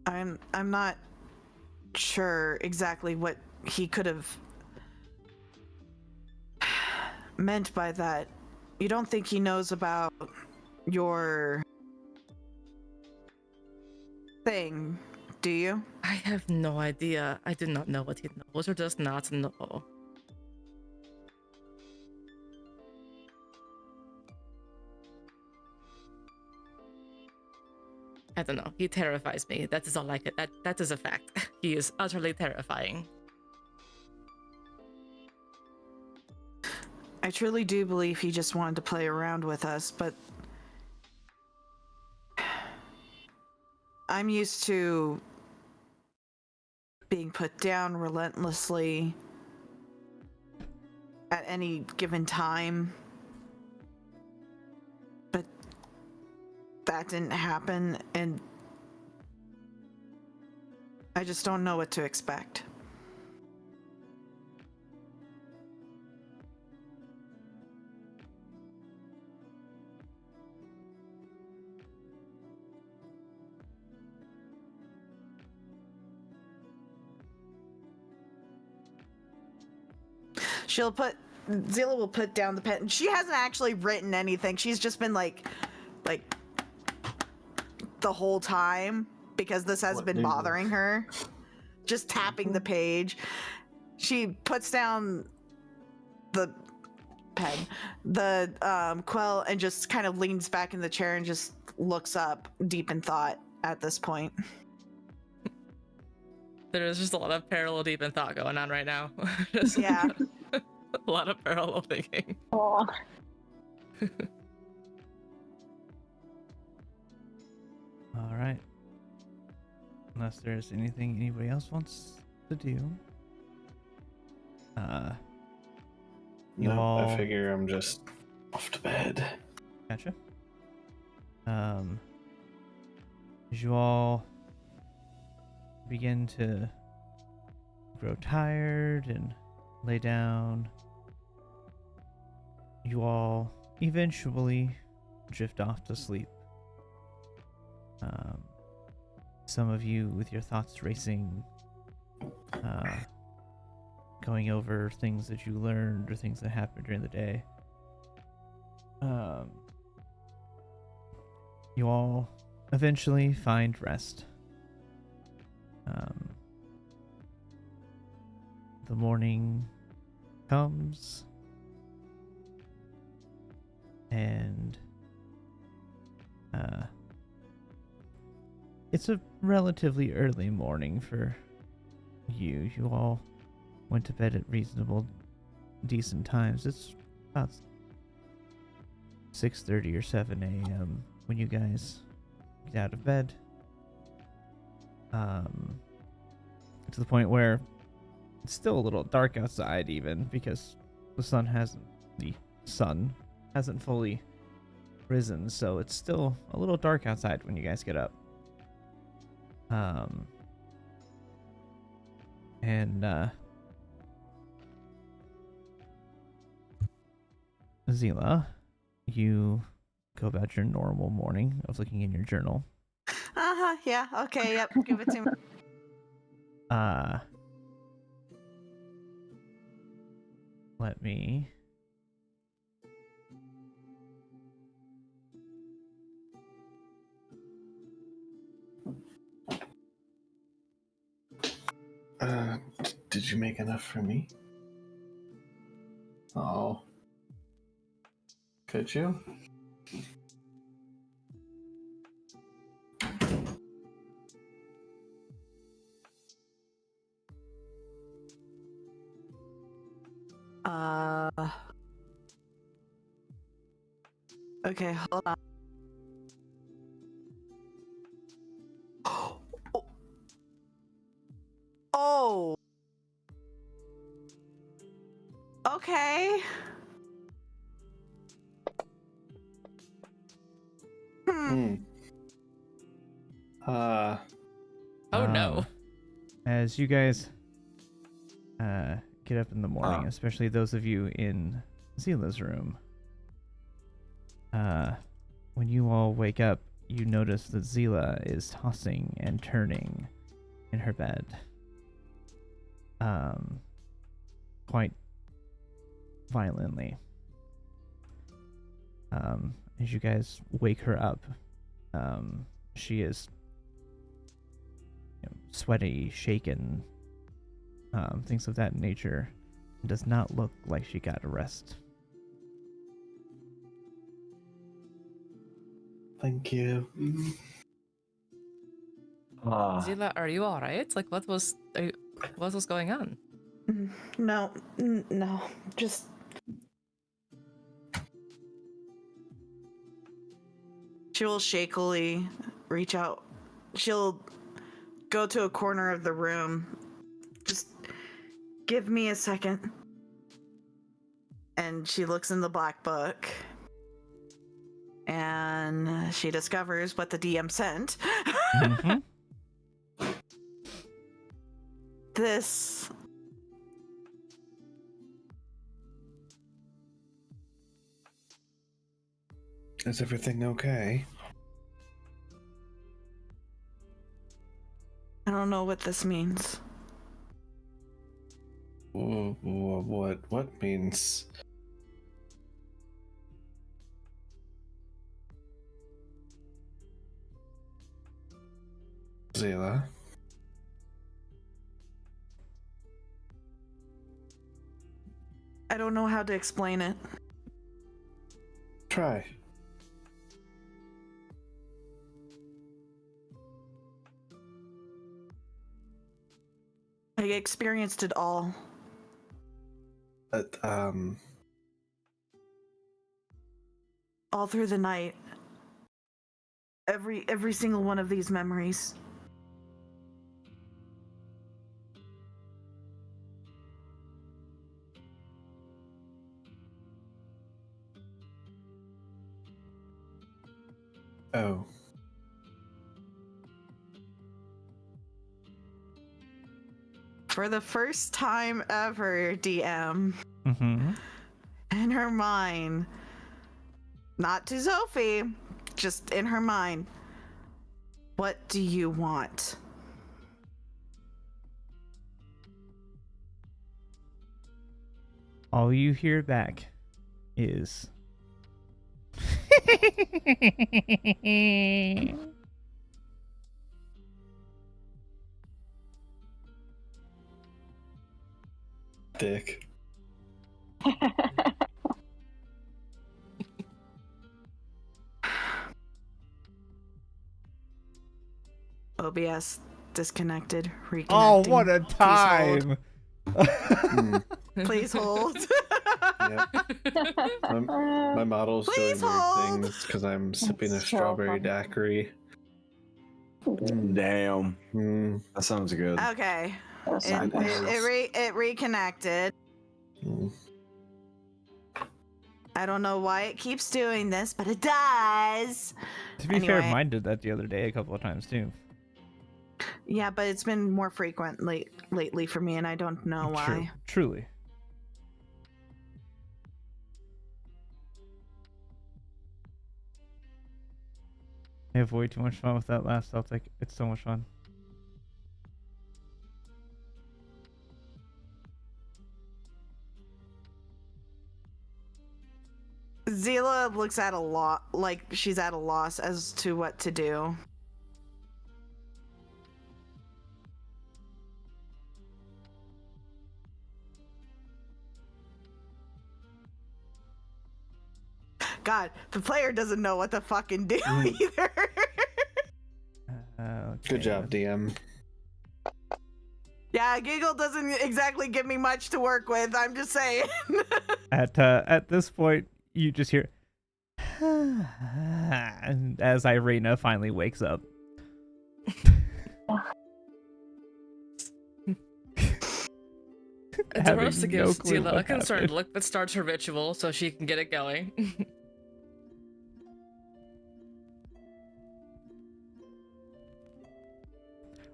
I'm not sure exactly what he could have meant by that. You don't think he knows about your thing, do you? I have no idea. I do not know what he knows or does not know. I don't know. He terrifies me. That is all I could. That is a fact. He is utterly terrifying. I truly do believe he just wanted to play around with us, but I'm used to being put down relentlessly at any given time. But that didn't happen, and I just don't know what to expect. Zila will put down the pen. She hasn't actually written anything. She's just been like the whole time, because this has been bothering her. Just tapping the page. She puts down the pen, the quill, and just kind of leans back in the chair and just looks up, deep in thought at this point. There is just a lot of parallel deep in thought going on right now. Yeah. A lot of parallel thinking. Oh. All right. Unless there's anything anybody else wants to do. You No, all... I figure I'm just off to bed. Gotcha. As you all begin to grow tired and lay down, you all eventually drift off to sleep. Some of you with your thoughts racing, going over things that you learned or things that happened during the day. You all eventually find rest. The morning comes, and it's a relatively early morning for you. You all went to bed at reasonable, decent times. It's about 6:30 or 7 a.m. when you guys get out of bed. To the point where it's still a little dark outside, even because the sun hasn't fully risen, so it's still a little dark outside when you guys get up. Zila, you go about your normal morning of looking in your journal. Yeah, okay, yep, give it to me. Let me... Did you make enough for me? Oh. Could you? Okay, hold on. Oh. Okay. Oh no. As you guys get up in the morning, especially those of you in Zila's room, when you all wake up, you notice that Zila is tossing and turning in her bed. Quite violently. As you guys wake her up, she is sweaty, shaken, things of that nature. Does not look like she got a rest. Thank you. Zila, are you alright? Like, what was going on? No, no, just. She will shakily reach out. She'll go to a corner of the room. Just give me a second. And she looks in the black book. And she discovers what the DM sent. Mm-hmm. This. Is everything okay? I don't know what this means. What means? Zila? I don't know how to explain it. Try. I experienced it all. All through the night. Every single one of these memories. Oh. For the first time ever, DM, Mm-hmm. in her mind, not to Sophie, just in her mind, what do you want? All you hear back is Dick. OBS disconnected. Reconnecting. oh, what a Please hold. time! Please hold. Yep. My model's Please doing weird hold. things because I'm sipping a That's so strawberry funny. daiquiri. Damn. Mm, That sounds good. Okay. That It, sounds it reconnected. mm. I don't know why it keeps doing this, but it does. To be fair, Anyway. mine did that the other day a couple of times too. Yeah, but it's been more frequent lately for me, and I don't know why. True, truly. I have way too much fun with that last Celtic. It's so much fun. Zila looks at a lot, like she's at a loss as to what to do. God, the player doesn't know what to fucking do either. Okay, Good job, DM. Yeah, Giggle doesn't exactly give me much to work with. I'm just saying. At this point, you just hear as Irina finally wakes up. Having Darosa no gives clue Zila a what concerned happened. look but starts her ritual so she can get it going.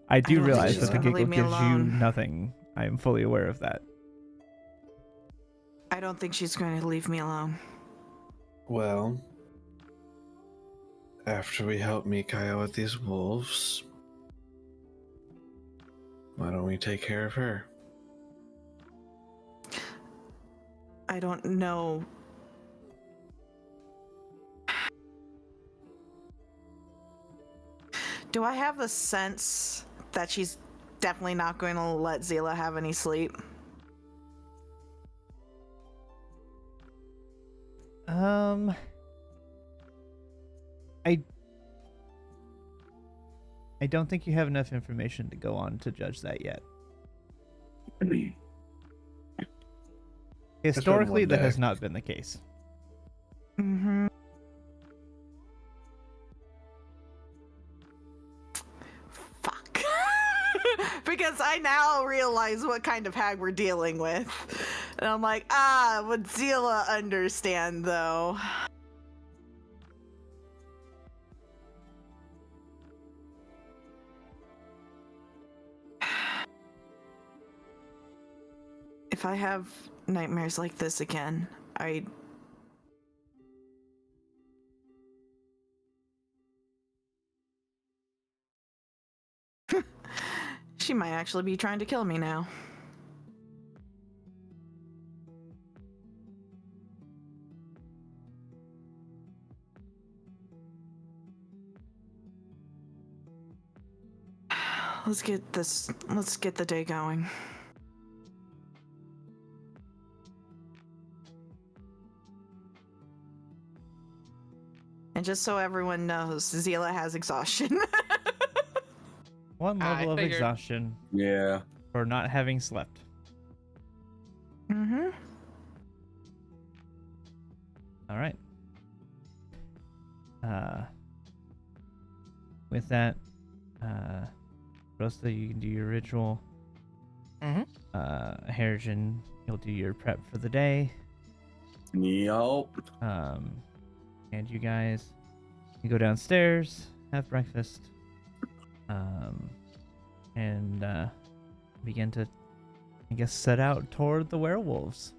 I do don't think realize she's that the gonna giggle leave me gives you alone. nothing. I am fully aware of that. I don't think she's going to leave me alone. Well, after we help Mikaya with these wolves, why don't we take care of her? I don't know. Do I have the sense that she's definitely not going to let Zila have any sleep? I don't think you have enough information to go on to judge that yet. Historically, one that day. has not been the case. Mm-hmm. Fuck. Because I now realize what kind of hag we're dealing with. And I'm like, would Zila understand though? If I have nightmares like this again, she might actually be trying to kill me now. Let's get the day going. And just so everyone knows, Zila has exhaustion. One level of figured. exhaustion Yeah. for not having slept. Mm-hmm. All right. With that, Rosta, you can do your ritual. Mhm. Harrigan, you'll do your prep for the day. Yup. And you guys, you go downstairs, have breakfast, and begin to, I guess, set out toward the werewolves.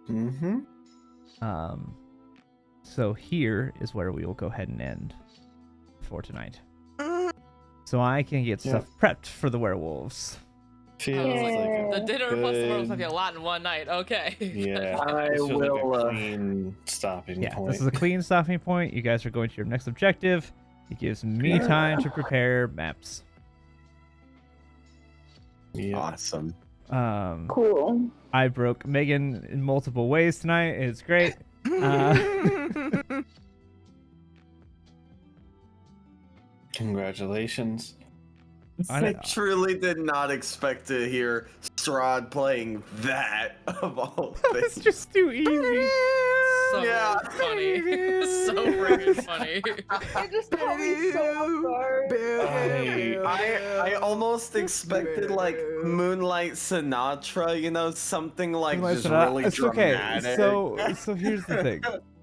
Mm-hmm. So here is where we will go ahead and end for tonight. Mm. So I can get stuff prepped for the werewolves. Feels Yeah. like The a dinner plus the world was good- gonna be a lot in one night. Okay. Yeah, I this feels will, like a clean stopping Yeah, point. this is a clean stopping point. You guys are going to your next objective. It gives me time to prepare maps. Yeah. Awesome. Cool. I broke Megan in multiple ways tonight. It's great. Congratulations. I truly did not expect to hear Strahd playing that of all It's things. just too easy. So Yeah. funny. So freaking funny. It just caught me so off guard. I almost expected like Moonlight Sinatra, you know, something like Moonlight just Sonata- really it's okay. dramatic. So here's the thing.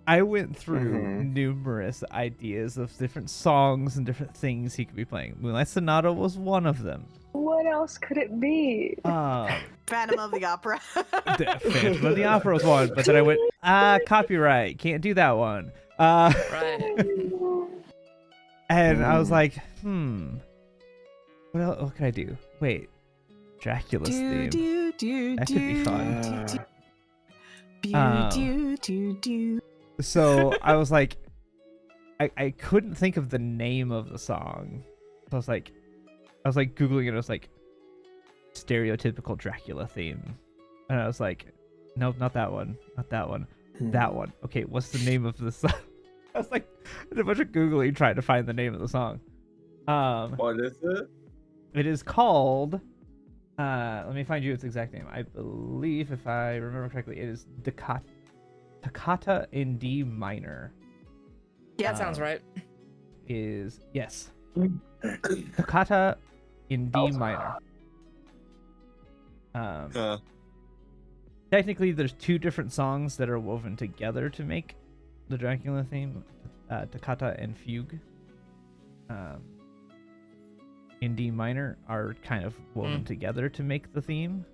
I went through Mhm. numerous ideas of different songs and different things he could be playing. Moonlight Sonata was one of them. What else could it be? Phantom of the Opera. The Phantom of the Opera was one, but then I went, copyright, can't do that one. Right. And I was like, what else? What can I do? Wait, Dracula's theme. That could be fun. So I was like, I couldn't think of the name of the song. So I was like Googling it. I was like, stereotypical Dracula theme. And I was like, nope, not that one. Not that one. That one. Okay, what's the name of the song? I was like, I did a bunch of Googling trying to find the name of the song. What is it? It is called, let me find you its exact name. I believe, if I remember correctly, it is Toccata in D minor. Yeah, that sounds right. Is, yes. Toccata in D minor. Technically, there's two different songs that are woven together to make the Dracula theme. Toccata and Fugue. In D minor are kind of woven together to make the theme.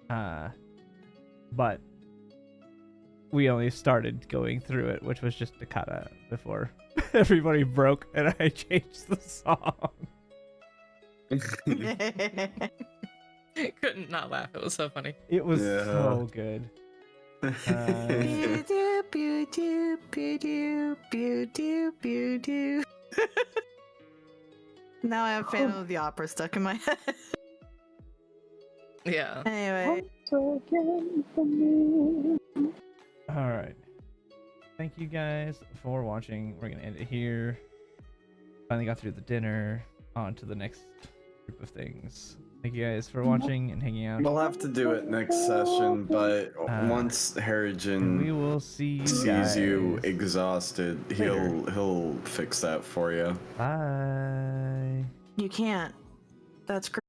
But we only started going through it, which was just Toccata before. everybody broke, and I changed the song. Couldn't not laugh. It was so funny. It was Yeah. so good. Now I have Phantom of the Opera stuck in my head. Yeah. Anyway, All right. Thank you guys for watching. We're gonna end it here. Finally got through the dinner. On to the next group of things. Thank you guys for watching and hanging out. We'll have to do it next session, but once And we Harrigan will see you sees guys. you exhausted, later. he'll fix that for you. Bye. you can't. That's great.